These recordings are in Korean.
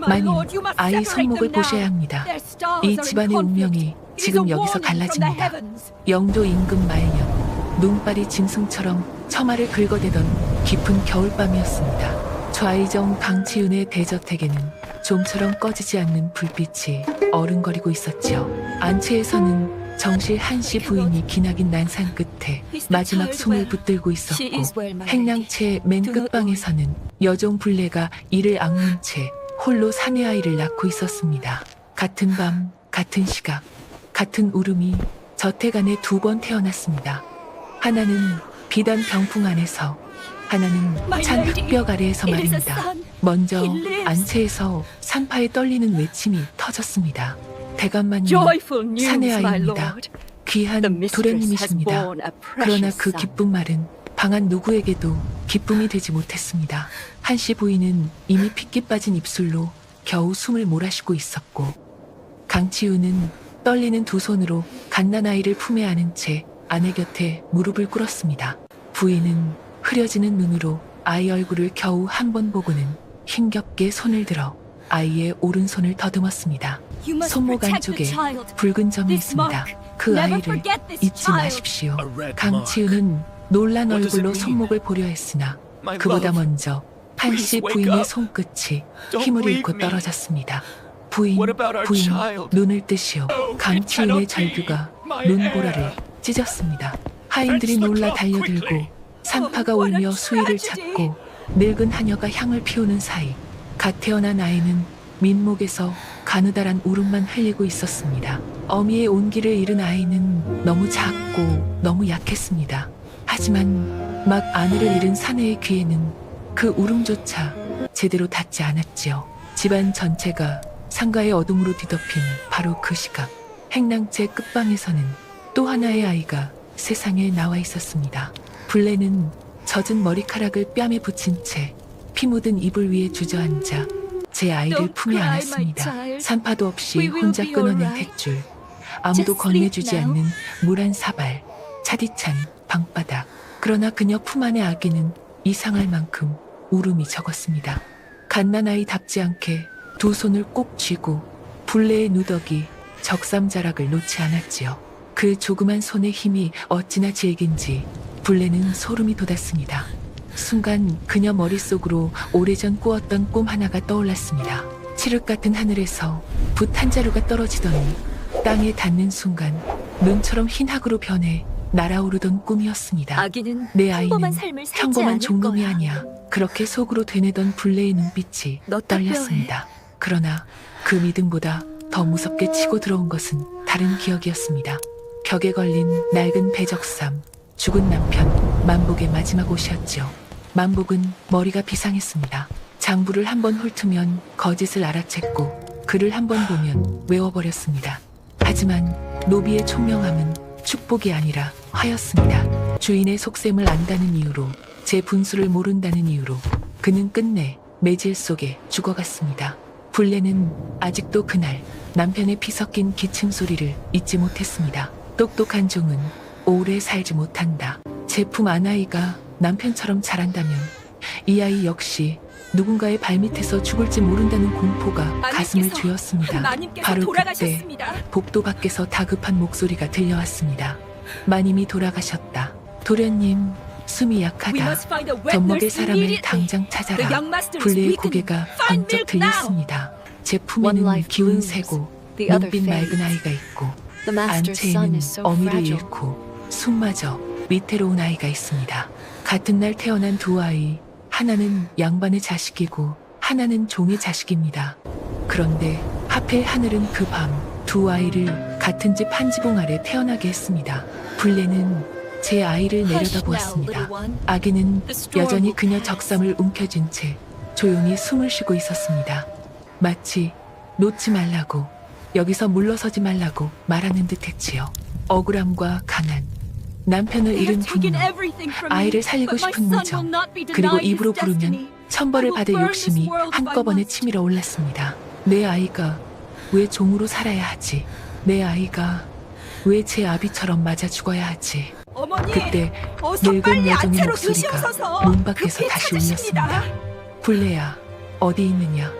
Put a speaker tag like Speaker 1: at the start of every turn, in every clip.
Speaker 1: 마님, 아이 손목을 보셔야 합니다. 이 집안의 운명이 지금 여기서 갈라집니다. 영도 임금 말년, 눈발이 짐승처럼 처마를 긁어대던 깊은 겨울밤이었습니다. 좌의정 강치윤의 대저택에는 좀처럼 꺼지지 않는 불빛이 어른거리고 있었지요. 안채에서는 정실 한씨 부인이 기나긴 난산 끝에 마지막 숨을 붙들고 있었고, 행랑채 맨 끝방에서는 여종 불례가 이를 악문 채 홀로 사내 아이를 낳고 있었습니다. 같은 밤, 같은 시각, 같은 울음이 저택 안에 두 번 태어났습니다. 하나는 비단 병풍 안에서, 하나는 찬 흙벽 아래에서 말입니다. 먼저 안채에서 산파에 떨리는 외침이 터졌습니다. 대감마님, 사내 아이입니다. 귀한 도련님이십니다. 그러나 그 기쁜 말은 방한 누구에게도 기쁨이 되지 못했습니다. 한씨 부인은 이미 핏기 빠진 입술로 겨우 숨을 몰아쉬고 있었고, 강치윤은 떨리는 두 손으로 갓난아이를 품에 안은 채 아내 곁에 무릎을 꿇었습니다. 부인은 흐려지는 눈으로 아이 얼굴을 겨우 한 번 보고는 힘겹게 손을 들어 아이의 오른손을 더듬었습니다. 손목 안쪽에 붉은 점이 있습니다. 그 아이를 잊지 마십시오. 강치윤은 놀란 얼굴로 손목을 보려 했으나 그보다 먼저 한씨 부인의 손끝이 힘을 잃고 떨어졌습니다. 부인, 눈을 뜨시오. 강치윤의 절규가 눈보라를 찢었습니다. 하인들이 놀라 달려들고 산파가 울며 수위를 찾고 늙은 하녀가 향을 피우는 사이 갓 태어난 아이는 민목에서 가느다란 울음만 흘리고 있었습니다. 어미의 온기를 잃은 아이는 너무 작고 너무 약했습니다. 하지만 막 아내를 잃은 사내의 귀에는 그 울음조차 제대로 닿지 않았지요. 집안 전체가 상가의 어둠으로 뒤덮인 바로 그 시각, 행랑채 끝방에서는 또 하나의 아이가 세상에 나와 있었습니다. 불레는 젖은 머리카락을 뺨에 붙인 채 피 묻은 이불 위에 주저앉아 제 아이를 품에 안았습니다. 산파도 없이 혼자 끊어낸 탯줄, 아무도 건네주지 않는 물 한 사발, 차디찬 방바닥. 그러나 그녀 품 안의 아기는 이상할 만큼 울음이 적었습니다. 갓난아이답지 않게 두 손을 꼭 쥐고 불레의 누더기 적삼자락을 놓지 않았지요. 그 조그만 손의 힘이 어찌나 질긴지 불레는 소름이 돋았습니다. 순간 그녀 머릿속으로 오래전 꾸었던 꿈 하나가 떠올랐습니다. 칠흑 같은 하늘에서 붓 한 자루가 떨어지더니 땅에 닿는 순간 눈처럼 흰 학으로 변해 날아오르던 꿈이었습니다. 내 아이는 평범한 종놈이 아니야. 그렇게 속으로 되뇌던 불레의 눈빛이 떨렸습니다. 그러나 그 믿음보다 더 무섭게 치고 들어온 것은 다른 기억이었습니다. 벽에 걸린 낡은 배적삼, 죽은 남편 만복의 마지막 옷이었죠. 만복은 머리가 비상했습니다. 장부를 한번 훑으면 거짓을 알아챘고 글을 한번 보면 외워버렸습니다. 하지만 노비의 총명함은 축복이 아니라 화였습니다. 주인의 속셈을 안다는 이유로, 제 분수를 모른다는 이유로 그는 끝내 매질 속에 죽어갔습니다. 불레는 아직도 그날 남편의 피 섞인 기침 소리를 잊지 못했습니다. 똑똑한 종은 오래 살지 못한다. 제 품 아나이가 남편처럼 자란다면 이 아이 역시 누군가의 발밑에서 죽을지 모른다는 공포가 가슴을 쥐었습니다. 바로 그때 복도 밖에서 다급한 목소리가 들려왔습니다. 마님이 돌아가셨다. 도련님, 숨이 약하다. 젖먹일 사람을 당장 찾아라. 불레의 고개가 번쩍 들렸습니다. 제 품에는 기운 세고 눈빛 맑은 아이가 있고 안채에는 어미를 잃고 숨마저 위태로운 아이가 있습니다. 같은 날 태어난 두 아이, 하나는 양반의 자식이고 하나는 종의 자식입니다. 그런데 하필 하늘은 그 밤 두 아이를 같은 집 한 지붕 아래 태어나게 했습니다. 불레는 제 아이를 내려다보았습니다. 아기는 여전히 그녀 적삼을 움켜쥔 채 조용히 숨을 쉬고 있었습니다. 마치 놓지 말라고, 여기서 물러서지 말라고 말하는 듯 했지요. 억울함과 가난, 남편을 잃은 분노, 아이를 살리고 싶은 무정, 그리고 입으로 부르면 천벌을 받을 욕심이 한꺼번에 치밀어 올랐습니다. 내 아이가 왜 종으로 살아야 하지? 내 아이가 왜 제 아비처럼 맞아 죽어야 하지? 그때 늙은 여종의 목소리가 문 밖에서 다시 울렸습니다. 불레야, 어디 있느냐?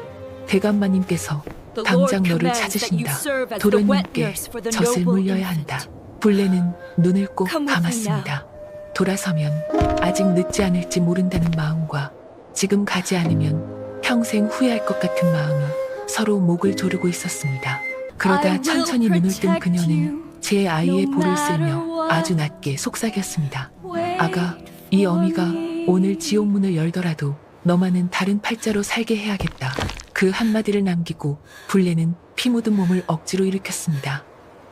Speaker 1: 대감마님께서 당장 너를 찾으신다. 도련님께 젖을 물려야 한다. 불레는 눈을 꼭 감았습니다. 돌아서면 아직 늦지 않을지 모른다는 마음과 지금 가지 않으면 평생 후회할 것 같은 마음이 서로 목을 조르고 있었습니다. 그러다 천천히 눈을 뜬 그녀는 제 아이의 볼을 쓸며 아주 낮게 속삭였습니다. 아가, 이 어미가 오늘 지옥문을 열더라도 너만은 다른 팔자로 살게 해야겠다. 그 한마디를 남기고 불레는 피 묻은 몸을 억지로 일으켰습니다.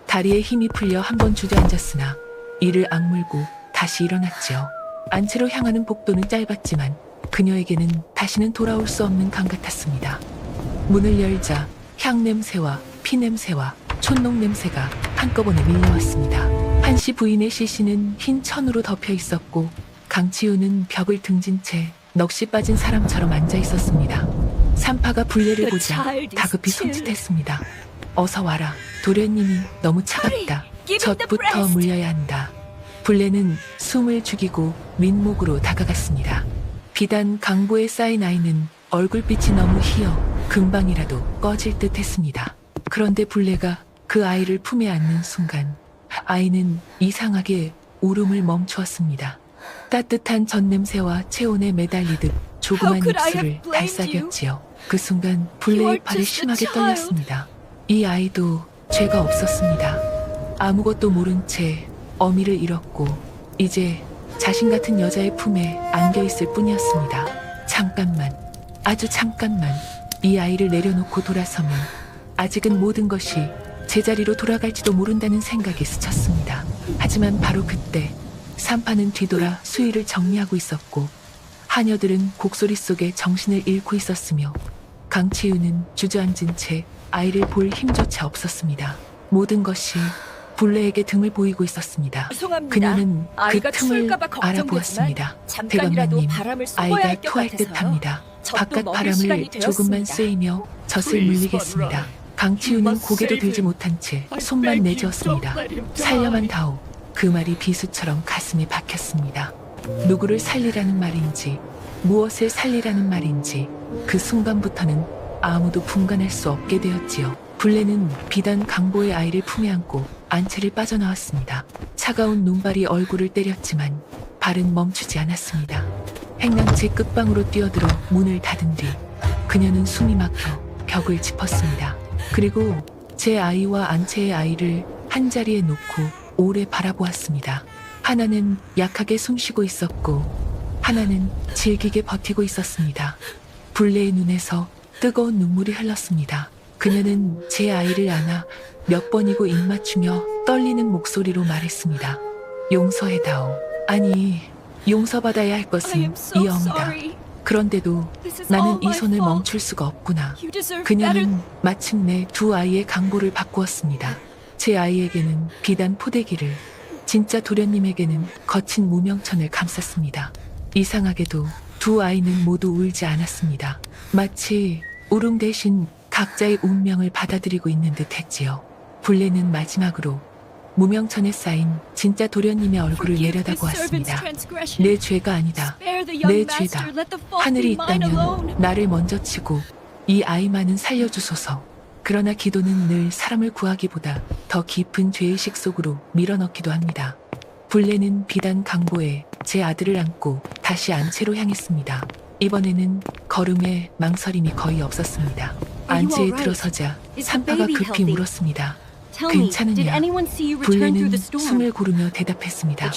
Speaker 1: 다리에 힘이 풀려 한번 주저앉았으나 이를 악물고 다시 일어났지요. 안채로 향하는 복도는 짧았지만 그녀에게는 다시는 돌아올 수 없는 강 같았습니다. 문을 열자 향냄새와 피냄새와 촛농 냄새가 한꺼번에 밀려왔습니다. 한씨 부인의 시신은 흰 천으로 덮여 있었고 강치우는 벽을 등진 채 넋이 빠진 사람처럼 앉아 있었습니다. 산파가 불례를 보자 다급히 손짓했습니다. 어서 와라. 도련님이 너무 차갑다. 젖부터 물려야 한다. 불례는 숨을 죽이고 윗목으로 다가갔습니다. 비단 강보에 쌓인 아이는 얼굴빛이 너무 희어 금방이라도 꺼질 듯 했습니다. 그런데 불례가 그 아이를 품에 안는 순간 아이는 이상하게 울음을 멈추었습니다. 따뜻한 젖냄새와 체온에 매달리듯 조그만 입술을 달싹였지요. 그 순간 불례의 팔이 심하게 떨렸습니다. 이 아이도 죄가 없었습니다. 아무것도 모른 채 어미를 잃었고 이제 자신 같은 여자의 품에 안겨있을 뿐이었습니다. 잠깐만, 아주 잠깐만 이 아이를 내려놓고 돌아서면 아직은 모든 것이 제자리로 돌아갈지도 모른다는 생각이 스쳤습니다. 하지만 바로 그때 산파는 뒤돌아 수위를 정리하고 있었고 하녀들은 곡소리 속에 정신을 잃고 있었으며 강치유는 주저앉은 채 아이를 볼 힘조차 없었습니다. 모든 것이 불레에게 등을 보이고 있었습니다. 그녀는 그 틈을 알아보았습니다. 대감마님, 아이가 토할 듯합니다. 바깥 바람을 조금만 쐬이며 젖을 물리겠습니다. 강치유는 고개도 들지 못한 채 손만 내저었습니다. 살려만 다오. 그 말이 비수처럼 가슴에 박혔습니다. 누구를 살리라는 말인지 무엇을 살리라는 말인지 그 순간부터는 아무도 분간할 수 없게 되었지요. 불레는 비단 강보의 아이를 품에 안고 안채를 빠져나왔습니다. 차가운 눈발이 얼굴을 때렸지만 발은 멈추지 않았습니다. 행랑채 끝방으로 뛰어들어 문을 닫은 뒤 그녀는 숨이 막혀 벽을 짚었습니다. 그리고 제 아이와 안채의 아이를 한자리에 놓고 오래 바라보았습니다. 하나는 약하게 숨쉬고 있었고 하나는 질기게 버티고 있었습니다. 불레의 눈에서 뜨거운 눈물이 흘렀습니다. 그녀는 제 아이를 안아 몇 번이고 입맞추며 떨리는 목소리로 말했습니다. 용서해다오. 아니, 용서받아야 할 것은 이 어미다. 그런데도 나는 이 손을 멈출 수가 없구나. 그녀는 마침내 두 아이의 강보를 바꾸었습니다. 제 아이에게는 비단 포대기를, 진짜 도련님에게는 거친 무명천을 감쌌습니다. 이상하게도 두 아이는 모두 울지 않았습니다. 마치 울음 대신 각자의 운명을 받아들이고 있는 듯 했지요. 불레는 마지막으로 무명천에 쌓인 진짜 도련님의 얼굴을 내려다보았습니다. 내 죄가 아니다. 내 죄다. 하늘이 있다면 나를 먼저 치고 이 아이만은 살려주소서. 그러나 기도는 늘 사람을 구하기보다 더 깊은 죄의식 속으로 밀어넣기도 합니다. 불레는 비단 강보에 제 아들을 안고 다시 안채로 향했습니다. 이번에는 걸음에 망설임이 거의 없었습니다. 안채에 들어서자 산파가 급히 물었습니다. 괜찮으냐? 불레는 숨을 고르며 대답했습니다.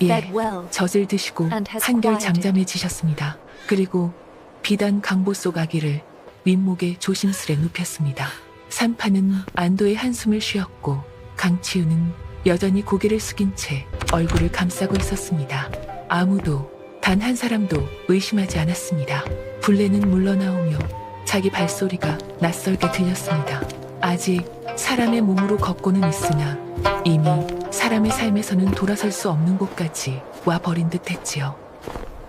Speaker 1: 예, 젖을 드시고 한결 잠잠해지셨습니다. 그리고 비단 강보 속 아기를 윗목에 조심스레 눕혔습니다. 산파는 안도의 한숨을 쉬었고 강치우는 여전히 고개를 숙인 채 얼굴을 감싸고 있었습니다. 아무도 단 한 사람도 의심하지 않았습니다. 불레는 물러나오며 자기 발소리가 낯설게 들렸습니다. 아직 사람의 몸으로 걷고는 있으나 이미 사람의 삶에서는 돌아설 수 없는 곳까지 와버린 듯했지요.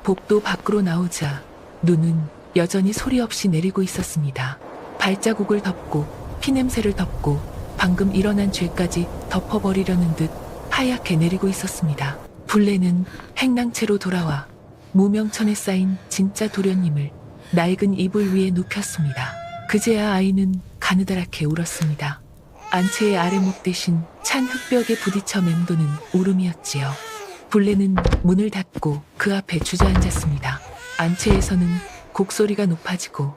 Speaker 1: 복도 밖으로 나오자 눈은 여전히 소리 없이 내리고 있었습니다. 발자국을 덮고 피냄새를 덮고 방금 일어난 죄까지 덮어버리려는 듯 하얗게 내리고 있었습니다. 불레는 행랑채로 돌아와 무명천에 쌓인 진짜 도련님을 낡은 이불 위에 눕혔습니다. 그제야 아이는 가느다랗게 울었습니다. 안채의 아랫목 대신 찬 흙벽에 부딪혀 맴도는 울음이었지요. 불레는 문을 닫고 그 앞에 주저앉았습니다. 안채에서는 곡소리가 높아지고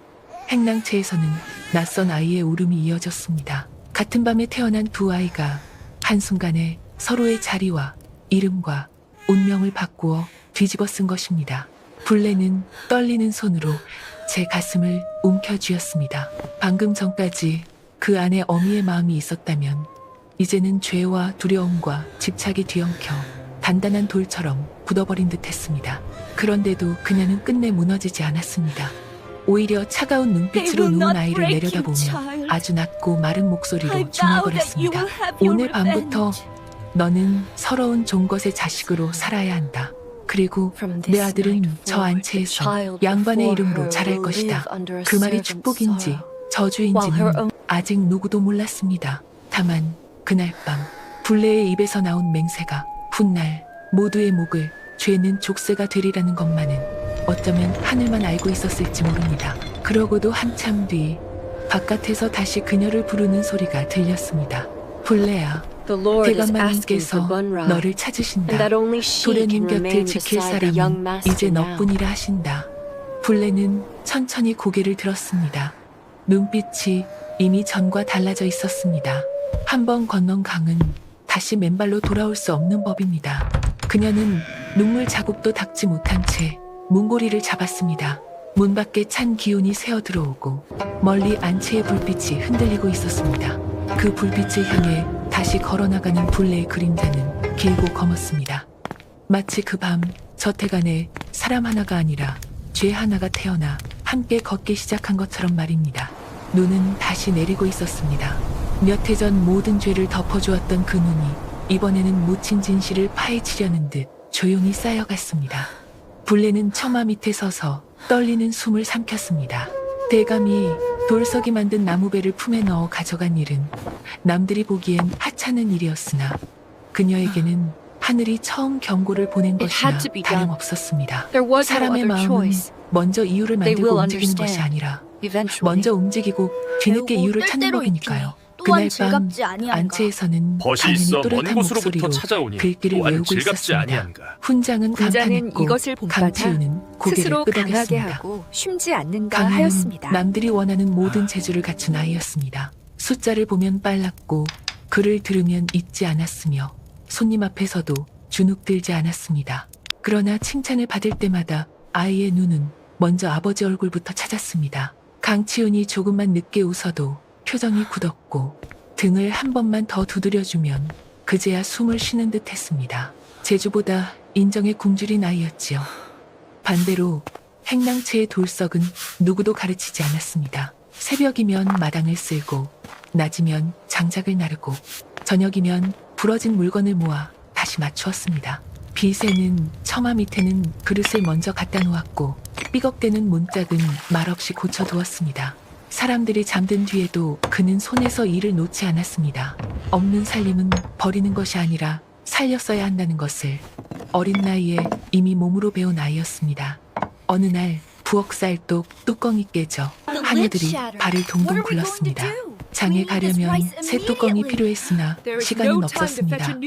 Speaker 1: 행랑채에서는 낯선 아이의 울음이 이어졌습니다. 같은 밤에 태어난 두 아이가 한순간에 서로의 자리와 이름과 운명을 바꾸어 뒤집어 쓴 것입니다. 불레는 떨리는 손으로 제 가슴을 움켜쥐었습니다. 방금 전까지 그 안에 어미의 마음이 있었다면 이제는 죄와 두려움과 집착이 뒤엉켜 단단한 돌처럼 굳어버린 듯 했습니다. 그런데도 그녀는 끝내 무너지지 않았습니다. 오히려 차가운 눈빛으로 누운 아이를 내려다보며 아주 낮고 마른 목소리로 중얼거렸습니다. 오늘 밤부터 너는 서러운 종것의 자식으로 살아야 한다. 그리고 내 아들은 저 안채에서 양반의 이름으로 자랄 것이다. 그 말이 축복인지 저주인지는 아직 누구도 몰랐습니다. 다만 그날 밤 불레의 입에서 나온 맹세가 훗날 모두의 목을 죄는 족쇄가 되리라는 것만은 어쩌면 하늘만 알고 있었을지 모릅니다. 그러고도 한참 뒤 바깥에서 다시 그녀를 부르는 소리가 들렸습니다. 불레야, 대감마님께서 너를 찾으신다. 도련님 곁을 지킬 사람은 이제 너뿐이라 하신다. 불레는 천천히 고개를 들었습니다. 눈빛이 이미 전과 달라져 있었습니다. 한번 건넌 강은 다시 맨발로 돌아올 수 없는 법입니다. 그녀는 눈물 자국도 닦지 못한 채 문고리를 잡았습니다. 문 밖에 찬 기운이 새어 들어오고 멀리 안채의 불빛이 흔들리고 있었습니다. 그 불빛을 향해 다시 걸어나가는 불레의 그림자는 길고 검었습니다. 마치 그 밤 저택 안에 사람 하나가 아니라 죄 하나가 태어나 함께 걷기 시작한 것처럼 말입니다. 눈은 다시 내리고 있었습니다. 몇 해 전 모든 죄를 덮어주었던 그 눈이 이번에는 묻힌 진실을 파헤치려는 듯 조용히 쌓여갔습니다. 불레는 처마 밑에 서서 떨리는 숨을 삼켰습니다. 대감이 돌석이 만든 나무배를 품에 넣어 가져간 일은 남들이 보기엔 하찮은 일이었으나 그녀에게는 하늘이 처음 경고를 보낸 것이나 다름없었습니다. 사람의 마음은 먼저 이유를 만들고 움직이는 것이 아니라 먼저 움직이고 뒤늦게 이유를 찾는 법이니까요. 그날 밤 안채에서는 당연히 또렷한 목소리로 글귀를 외우고 있었습니다. 훈장은 감탄했고 강치우는 고개를 끄덕였습니다.
Speaker 2: 숨지 않는가
Speaker 1: 강희는
Speaker 2: 하였습니다.
Speaker 1: 남들이 원하는 모든 재주를 갖춘 아이였습니다. 숫자를 보면 빨랐고 글을 들으면 잊지 않았으며 손님 앞에서도 주눅들지 않았습니다. 그러나 칭찬을 받을 때마다 아이의 눈은 먼저 아버지 얼굴부터 찾았습니다. 강치훈이 조금만 늦게 웃어도 표정이 굳었고 등을 한 번만 더 두드려주면 그제야 숨을 쉬는 듯 했습니다. 제주보다 인정에 굶주린 아이였지요. 반대로 행랑채의 돌석은 누구도 가르치지 않았습니다. 새벽이면 마당을 쓸고 낮이면 장작을 나르고 저녁이면 부러진 물건을 모아 다시 맞추었습니다. 빗에는 처마 밑에는 그릇을 먼저 갖다 놓았고 삐걱대는 문짝은 말없이 고쳐두었습니다. 사람들이 잠든 뒤에도 그는 손에서 일을 놓지 않았습니다. 없는 살림은 버리는 것이 아니라 살렸어야 한다는 것을 어린 나이에 이미 몸으로 배운 아이였습니다. 어느 날 부엌쌀독 뚜껑이 깨져 하녀들이 발을 동동 굴렀습니다. 장에 가려면 새 뚜껑이 필요했으나 시간은 없었습니다.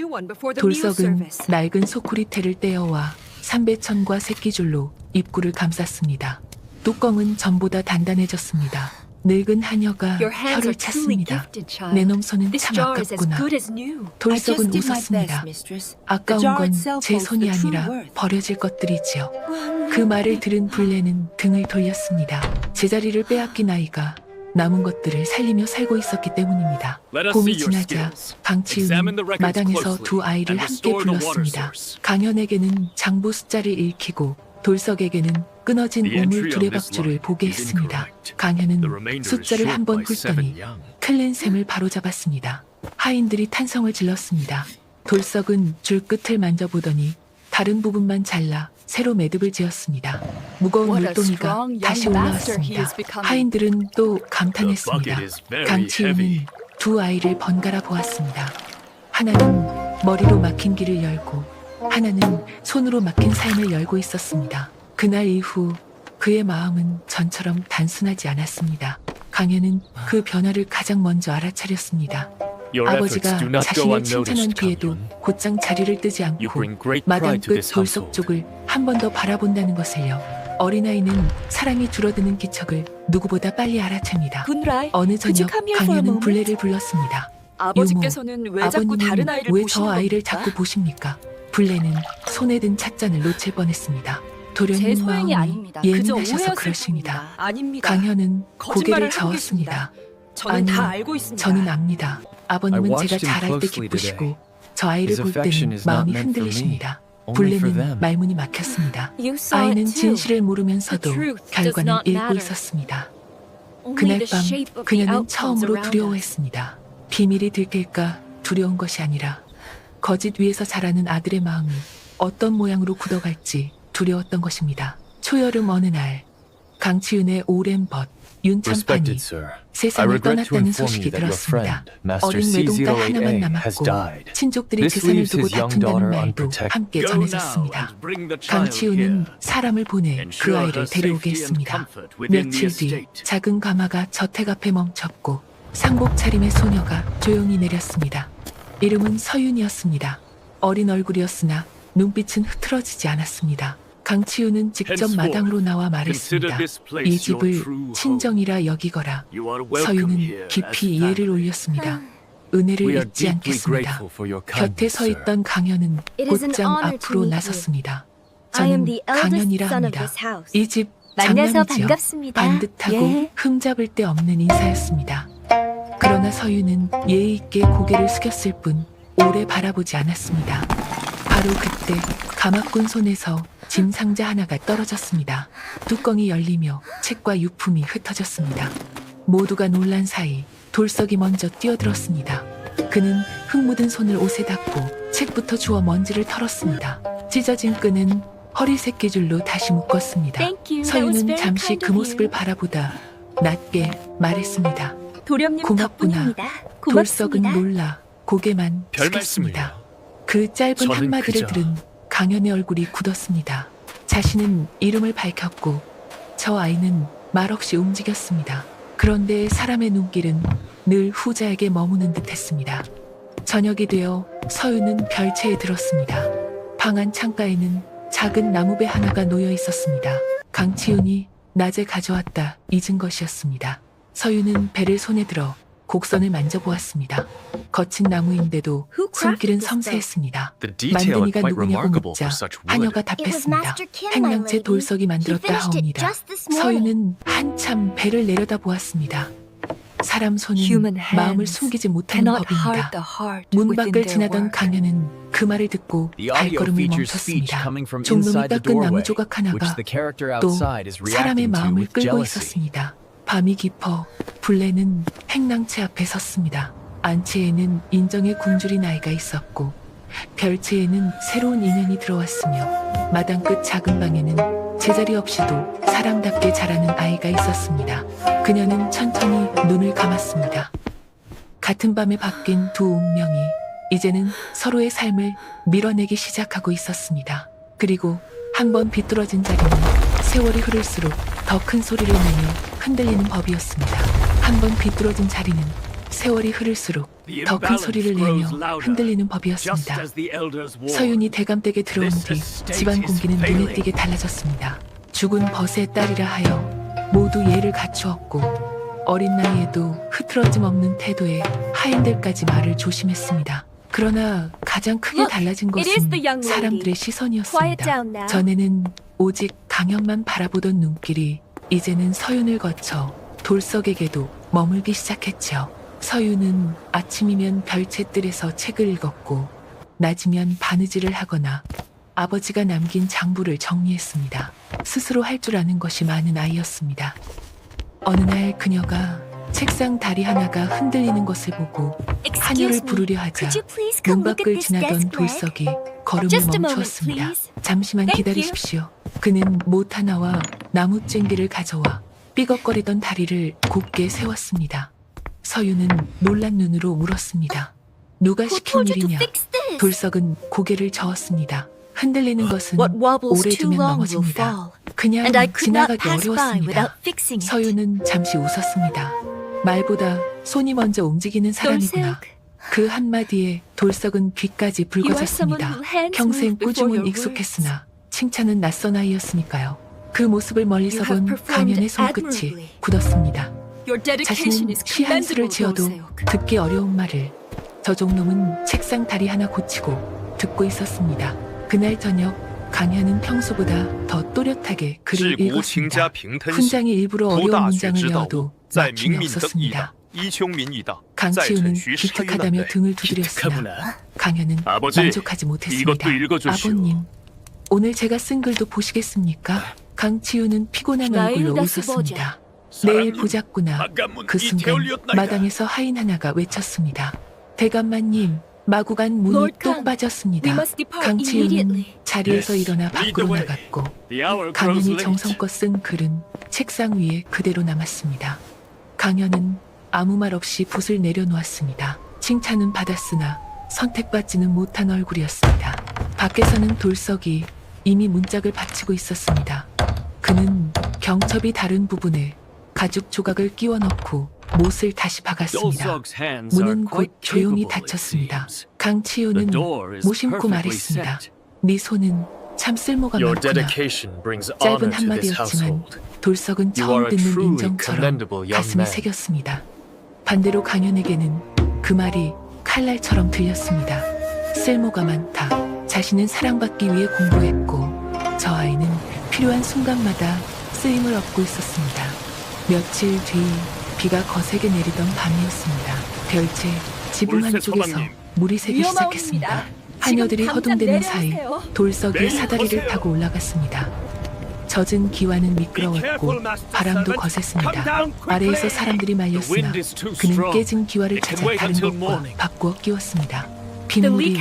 Speaker 1: 돌석은 낡은 소쿠리테를 떼어와 삼배천과 새끼줄로 입구를 감쌌습니다. 뚜껑은 전보다 단단해졌습니다. 늙은 하녀가 혀를 찼습니다. 내 놈손은 참 아깝구나. 돌석은 웃었습니다. 아까운 건 제 손이 아니라 버려질 것들이지요. 그 말을 들은 불레는 등을 돌렸습니다. 제자리를 빼앗긴 아이가 남은 것들을 살리며 살고 있었기 때문입니다. 봄이 지나자 강치훈은 마당에서 두 아이를 함께 불렀습니다. 강현에게는 장부 숫자를 읽히고 돌석에게는 끊어진 우물 두레박줄을 보게 했습니다. 강현은 숫자를 한 번 훑더니 클랜 셈을 바로잡았습니다. 하인들이 탄성을 질렀습니다. 돌석은 줄 끝을 만져보더니 다른 부분만 잘라 새로 매듭을 지었습니다. 무거운 물동이가 다시 올라왔습니다. 하인들은 또 감탄했습니다. 강치훈은 두 아이를 번갈아 보았습니다. 하나는 머리로 막힌 길을 열고 하나는 손으로 막힌 삶을 열고 있었습니다. 그날 이후 그의 마음은 전처럼 단순하지 않았습니다. 강현은 그 변화를 가장 먼저 알아차렸습니다.
Speaker 2: Your efforts
Speaker 1: 아버지가
Speaker 2: do not go
Speaker 1: 자신을
Speaker 2: unnoticed,
Speaker 1: 칭찬한 뒤에도
Speaker 2: Kang-hyun.
Speaker 1: 곧장 자리를 뜨지
Speaker 2: You
Speaker 1: 않고
Speaker 2: bring great
Speaker 1: 마당
Speaker 2: pride to
Speaker 1: 끝
Speaker 2: this
Speaker 1: 돌석
Speaker 2: household.
Speaker 1: 쪽을 한 번 더 바라본다는 것을요. 어린아이는 사랑이 줄어드는 기척을 누구보다 빨리 알아챕니다.
Speaker 3: 군라이,
Speaker 1: 어느
Speaker 3: could you
Speaker 1: 저녁
Speaker 3: come here for a
Speaker 1: 강현은
Speaker 3: moment?
Speaker 1: 블레를 불렀습니다.
Speaker 3: 아버지께서는 왜 자꾸 다른
Speaker 1: 아버님은
Speaker 3: 아이를
Speaker 1: 왜 저
Speaker 3: 보시는
Speaker 1: 아이를
Speaker 3: 겁니까?
Speaker 1: 자꾸 보십니까? 블레는 손에 든 찻잔을 놓칠 뻔했습니다.
Speaker 3: 제
Speaker 1: 도련님
Speaker 3: 소행이
Speaker 1: 마음이
Speaker 3: 아닙니다. 그저
Speaker 1: 예민하셔서
Speaker 3: 오해였을
Speaker 1: 그러십니다.
Speaker 3: 뿐입니다. 아닙니다.
Speaker 1: 강현은
Speaker 3: 거짓말을
Speaker 1: 고개를
Speaker 3: 하고
Speaker 1: 저었습니다.
Speaker 3: 저는
Speaker 1: 아니,
Speaker 3: 다 알고 있습니다.
Speaker 1: 저는 압니다. 아버님은
Speaker 4: I watched
Speaker 1: 제가
Speaker 4: him
Speaker 1: 잘할 때
Speaker 4: closely
Speaker 1: 기쁘시고
Speaker 4: today.
Speaker 1: 저 아이를
Speaker 4: His
Speaker 1: 볼
Speaker 4: affection
Speaker 1: 때는
Speaker 4: is not
Speaker 1: 마음이
Speaker 4: meant for me,
Speaker 1: 흔들리십니다.
Speaker 4: only for
Speaker 1: 블레는
Speaker 4: them.
Speaker 1: 말문이 막혔습니다.
Speaker 3: You saw
Speaker 1: 아이는
Speaker 3: it too.
Speaker 1: 진실을 모르면서도
Speaker 3: The truth does
Speaker 1: 결과는
Speaker 3: not
Speaker 1: 읽고
Speaker 3: matter.
Speaker 1: 있었습니다.
Speaker 3: Only
Speaker 1: 그날
Speaker 3: the
Speaker 1: 밤
Speaker 3: shape of the
Speaker 1: 그녀는
Speaker 3: outcomes
Speaker 1: 처음으로
Speaker 3: around us.
Speaker 1: 두려워했습니다. 비밀이 들킬까 두려운 것이 아니라 거짓 위에서 자라는 아들의 마음이 어떤 모양으로 굳어갈지 두려웠던 것입니다. 초여름 어느 날 강치윤의 오랜 벗 윤천판이
Speaker 4: Respected sir, I
Speaker 1: 세상을
Speaker 4: regret to
Speaker 1: 떠났다는
Speaker 4: inform
Speaker 1: 소식이
Speaker 4: you that your
Speaker 1: 들었습니다.
Speaker 4: friend, Master
Speaker 1: 어린 외동딸 하나만
Speaker 4: C08A, has
Speaker 1: 남았고
Speaker 4: died.
Speaker 1: 친족들이
Speaker 4: This
Speaker 1: 재산을
Speaker 4: leaves
Speaker 1: 두고
Speaker 4: his young
Speaker 1: 다툰다는
Speaker 4: daughter
Speaker 1: 말도
Speaker 4: unprotected.
Speaker 1: 함께
Speaker 2: Go now
Speaker 1: 전해졌습니다.
Speaker 2: and bring the child
Speaker 1: 강치우는
Speaker 2: here.
Speaker 1: 사람을 보내 그
Speaker 2: Ensure
Speaker 1: 아이를
Speaker 2: her
Speaker 1: 데려오게
Speaker 2: safety and
Speaker 1: 했습니다.
Speaker 2: comfort within the
Speaker 1: 며칠 뒤
Speaker 2: estate.
Speaker 1: 작은 가마가 저택 앞에 멈췄고 상복 차림의 소녀가 조용히 내렸습니다. 이름은 서윤이었습니다. 어린 얼굴이었으나 눈빛은 흐트러지지 않았습니다. 강치우는 직접
Speaker 2: Henceforth,
Speaker 1: 마당으로 나와
Speaker 2: consider
Speaker 1: 말했습니다.
Speaker 2: this place
Speaker 1: 이
Speaker 2: your
Speaker 1: 집을
Speaker 2: true home.
Speaker 1: 친정이라 여기거라.
Speaker 2: You are welcome
Speaker 1: 서윤은
Speaker 2: here
Speaker 1: 깊이
Speaker 2: as
Speaker 1: 예를
Speaker 2: family.
Speaker 1: 올렸습니다. 은혜를
Speaker 4: We are
Speaker 1: 잊지
Speaker 4: deeply
Speaker 1: 않겠습니다.
Speaker 4: grateful for your
Speaker 1: 곁에
Speaker 4: kindness,
Speaker 1: 서
Speaker 4: sir.
Speaker 1: 있던 강현은
Speaker 5: It is an
Speaker 1: 곧장
Speaker 5: honor to
Speaker 1: 앞으로
Speaker 5: meet you.
Speaker 1: 나섰습니다.
Speaker 5: I am
Speaker 1: 저는
Speaker 5: the eldest
Speaker 1: 강현이라
Speaker 5: son of
Speaker 1: 합니다.
Speaker 5: this house.
Speaker 1: 이 집
Speaker 5: 만나서
Speaker 1: 장남이지요.
Speaker 5: 반갑습니다.
Speaker 1: 반듯하고
Speaker 5: 예.
Speaker 1: 흠잡을 데 없는 인사였습니다. 그러나 서유는 예의 있게 고개를 숙였을 뿐 오래 바라보지 않았습니다. 바로 그때 가마꾼 손에서 짐 상자 하나가 떨어졌습니다. 뚜껑이 열리며 책과 유품이 흩어졌습니다. 모두가 놀란 사이 돌석이 먼저 뛰어들었습니다. 그는 흙 묻은 손을 옷에 닦고 책부터 주워 먼지를 털었습니다. 찢어진 끈은 허리 새끼줄로 다시 묶었습니다.
Speaker 5: Thank you. That was
Speaker 1: 서유는
Speaker 5: very
Speaker 1: 잠시
Speaker 5: kind
Speaker 1: 그
Speaker 5: of
Speaker 1: 모습을
Speaker 5: you.
Speaker 1: 바라보다 낮게 말했습니다.
Speaker 3: 도련님
Speaker 1: 고맙구나.
Speaker 3: 덕분입니다.
Speaker 1: 돌석은
Speaker 3: 고맙습니다.
Speaker 1: 놀라 고개만
Speaker 2: 별
Speaker 1: 숙였습니다.
Speaker 2: 말씀을요.
Speaker 1: 그 짧은
Speaker 2: 저는
Speaker 1: 한마디를
Speaker 2: 그저-
Speaker 1: 들은 강현의 얼굴이 굳었습니다. 자신은 이름을 밝혔고 저 아이는 말없이 움직였습니다. 그런데 사람의 눈길은 늘 후자에게 머무는 듯했습니다. 저녁이 되어 서유는 별채에 들었습니다. 방 안 창가에는 작은 나무배 하나가 놓여 있었습니다. 강치윤이 낮에 가져왔다 잊은 것이었습니다. 서유는 배를 손에 들어 곡선을 만져보았습니다. 거친 나무인데도
Speaker 5: Who crafted
Speaker 1: 손길은
Speaker 5: this boat?
Speaker 1: 섬세했습니다.
Speaker 4: The detail is
Speaker 1: 만드니가
Speaker 4: quite
Speaker 1: 누구냐고
Speaker 4: remarkable
Speaker 1: 묻자
Speaker 4: for such wood.
Speaker 1: 하녀가
Speaker 5: It was
Speaker 1: 답했습니다.
Speaker 5: Master Kim, my
Speaker 1: 행랑채
Speaker 5: lady.
Speaker 1: 돌석이
Speaker 5: He
Speaker 1: 만들었다
Speaker 5: finished it
Speaker 1: 하옵니다.
Speaker 5: just this morning.
Speaker 1: 서유는 한참 배를 내려다 보았습니다. 사람 손은
Speaker 3: Human
Speaker 1: 마음을
Speaker 3: hands
Speaker 1: 숨기지 못하는
Speaker 3: cannot hurt
Speaker 1: 법입니다.
Speaker 3: the heart
Speaker 1: 문
Speaker 3: within
Speaker 1: 밖을
Speaker 3: their
Speaker 1: 지나던
Speaker 3: work.
Speaker 1: 강현은 그 말을 듣고
Speaker 4: The audio
Speaker 1: 발걸음을
Speaker 4: features speech
Speaker 1: 멈췄습니다.
Speaker 4: coming from
Speaker 1: 종놈이
Speaker 4: inside the
Speaker 1: 깎은 나무
Speaker 4: doorway,
Speaker 1: 조각
Speaker 4: which
Speaker 1: 하나가
Speaker 4: the character
Speaker 1: 또
Speaker 4: outside is
Speaker 1: 사람의
Speaker 4: reacting to
Speaker 1: 마음을
Speaker 4: with
Speaker 1: 끌고
Speaker 4: jealousy.
Speaker 1: 있었습니다. 밤이 깊어 블레는 행랑채 앞에 섰습니다. 안채에는 인정의 굶주린 아이가 있었고 별채에는 새로운 인연이 들어왔으며 마당 끝 작은 방에는 제자리 없이도 사람답게 자라는 아이가 있었습니다. 그녀는 천천히 눈을 감았습니다. 같은 밤에 바뀐 두 운명이 이제는 서로의 삶을 밀어내기 시작하고 있었습니다. 그리고 한 번 비뚤어진 자리는 세월이 흐를수록 더 큰 소리를 내며 흔들리는 법이었습니다. 한 번 비뚤어진 자리는 세월이 흐를수록 더 큰 소리를 내며 흔들리는 법이었습니다. 서윤이 대감댁에 들어온 뒤 집안 공기는 눈에 띄게 달라졌습니다. 죽은 벗의 딸이라 하여 모두 예를 갖추었고 어린 나이에도 흐트러짐 없는 태도에 하인들까지 말을 조심했습니다. 그러나 가장 크게
Speaker 5: Look,
Speaker 1: 달라진
Speaker 5: it is
Speaker 1: 것은
Speaker 5: the young lady.
Speaker 1: 사람들의
Speaker 5: Quiet
Speaker 1: 시선이었습니다.
Speaker 5: down now.
Speaker 1: 전에는 오직 강현만 바라보던 눈길이 이제는 서윤을 거쳐 돌석에게도 머물기 시작했죠. 서윤은 아침이면 별채뜰에서 책을 읽었고 낮이면 바느질을 하거나 아버지가 남긴 장부를 정리했습니다. 스스로 할 줄 아는 것이 많은 아이였습니다. 어느 날 그녀가 책상 다리 하나가 흔들리는 것을 보고 하녀를
Speaker 5: Excuse me.
Speaker 1: 부르려 하자
Speaker 5: Could you please
Speaker 1: 문
Speaker 5: come look at
Speaker 1: 밖을
Speaker 5: this
Speaker 1: 지나던
Speaker 5: desk leg?
Speaker 1: 돌석이 걸음을
Speaker 5: Just a moment,
Speaker 1: 멈추었습니다.
Speaker 5: please.
Speaker 1: 잠시만
Speaker 5: Thank
Speaker 1: 기다리십시오. 그는 못 하나와 나무쟁기를 가져와 삐걱거리던 다리를 곧게 세웠습니다. 서유는 놀란 눈으로 울었습니다. 누가
Speaker 5: Who
Speaker 1: 시킨
Speaker 5: told you to
Speaker 1: 일이냐?
Speaker 5: fix this?
Speaker 1: 돌석은 고개를 저었습니다. 흔들리는 것은
Speaker 5: What wobbles
Speaker 1: 오래
Speaker 5: too
Speaker 1: 두면
Speaker 5: long will
Speaker 1: 넘어집니다.
Speaker 5: fall.
Speaker 1: 그냥
Speaker 5: And I could not
Speaker 1: 지나가기
Speaker 5: pass by
Speaker 1: 어려웠습니다.
Speaker 5: without fixing it.
Speaker 1: 서유는 잠시 웃었습니다. 말보다 손이 먼저 움직이는 사람이구나. 그 한마디에 돌석은 귀까지 붉어졌습니다. 평생 꾸중은 익숙했으나 칭찬은 낯선 아이였으니까요. 그 모습을 멀리서 본 강연의 손끝이 굳었습니다. 자신은 시 한 수를 지어도 듣기 어려운 말을 저 종놈은 책상 다리 하나 고치고 듣고 있었습니다. 그날 저녁 강현은 평소보다 더 또렷하게 글을 읽었습니다. 훈장이 일부러 어려운 문장을 외워도 막힘이 없었습니다. 강치우는 기특하다며 등을 두드렸으나 강현은
Speaker 2: 아버지,
Speaker 1: 만족하지 못했습니다.
Speaker 2: 이것도 읽어주시오.
Speaker 1: 아버님, 오늘 제가 쓴 글도 보시겠습니까? 강치우는 피곤한 얼굴로 웃었습니다. 내일 보자꾸나. 그 순간 마당에서 하인 하나가 외쳤습니다. 대감마님, 마구간 문이 또 빠졌습니다. 강치우는 자리에서 일어나 밖으로 나갔고 강현이 정성껏 쓴 글은 책상 위에 그대로 남았습니다. 강현은 아무 말 없이 붓을 내려놓았습니다. 칭찬은 받았으나 선택받지는 못한 얼굴이었습니다. 밖에서는 돌석이 이미 문짝을 받치고 있었습니다. 그는 경첩이 다른 부분에 가죽 조각을 끼워 넣고 못을 다시 박았습니다. 문은 곧 조용히 닫혔습니다. 강치우는 무심코 말했습니다. 네 손은 참 쓸모가 많구나. 짧은 한마디였지만 돌석은 처음 듣는 인정처럼 가슴에 새겼습니다. 반대로 강현에게는 그 말이 칼날처럼 들렸습니다. 쓸모가 많다. 자신은 사랑받기 위해 공부했고 저 아이는 필요한 순간마다 쓰임을 얻고 있었습니다. 며칠 뒤 비가 거세게 내리던 밤이었습니다. 별채 지붕 한쪽에서 물이 새기 시작했습니다. 하녀들이 허둥대는 사이 돌석이 사다리를 타고 올라갔습니다. 젖은 기와는 미끄러웠고 바람도 거셌습니다. 아래에서 사람들이 말렸으나 그는 깨진 기와를 찾아 다른 것과 바꾸어 끼웠습니다. 빗물이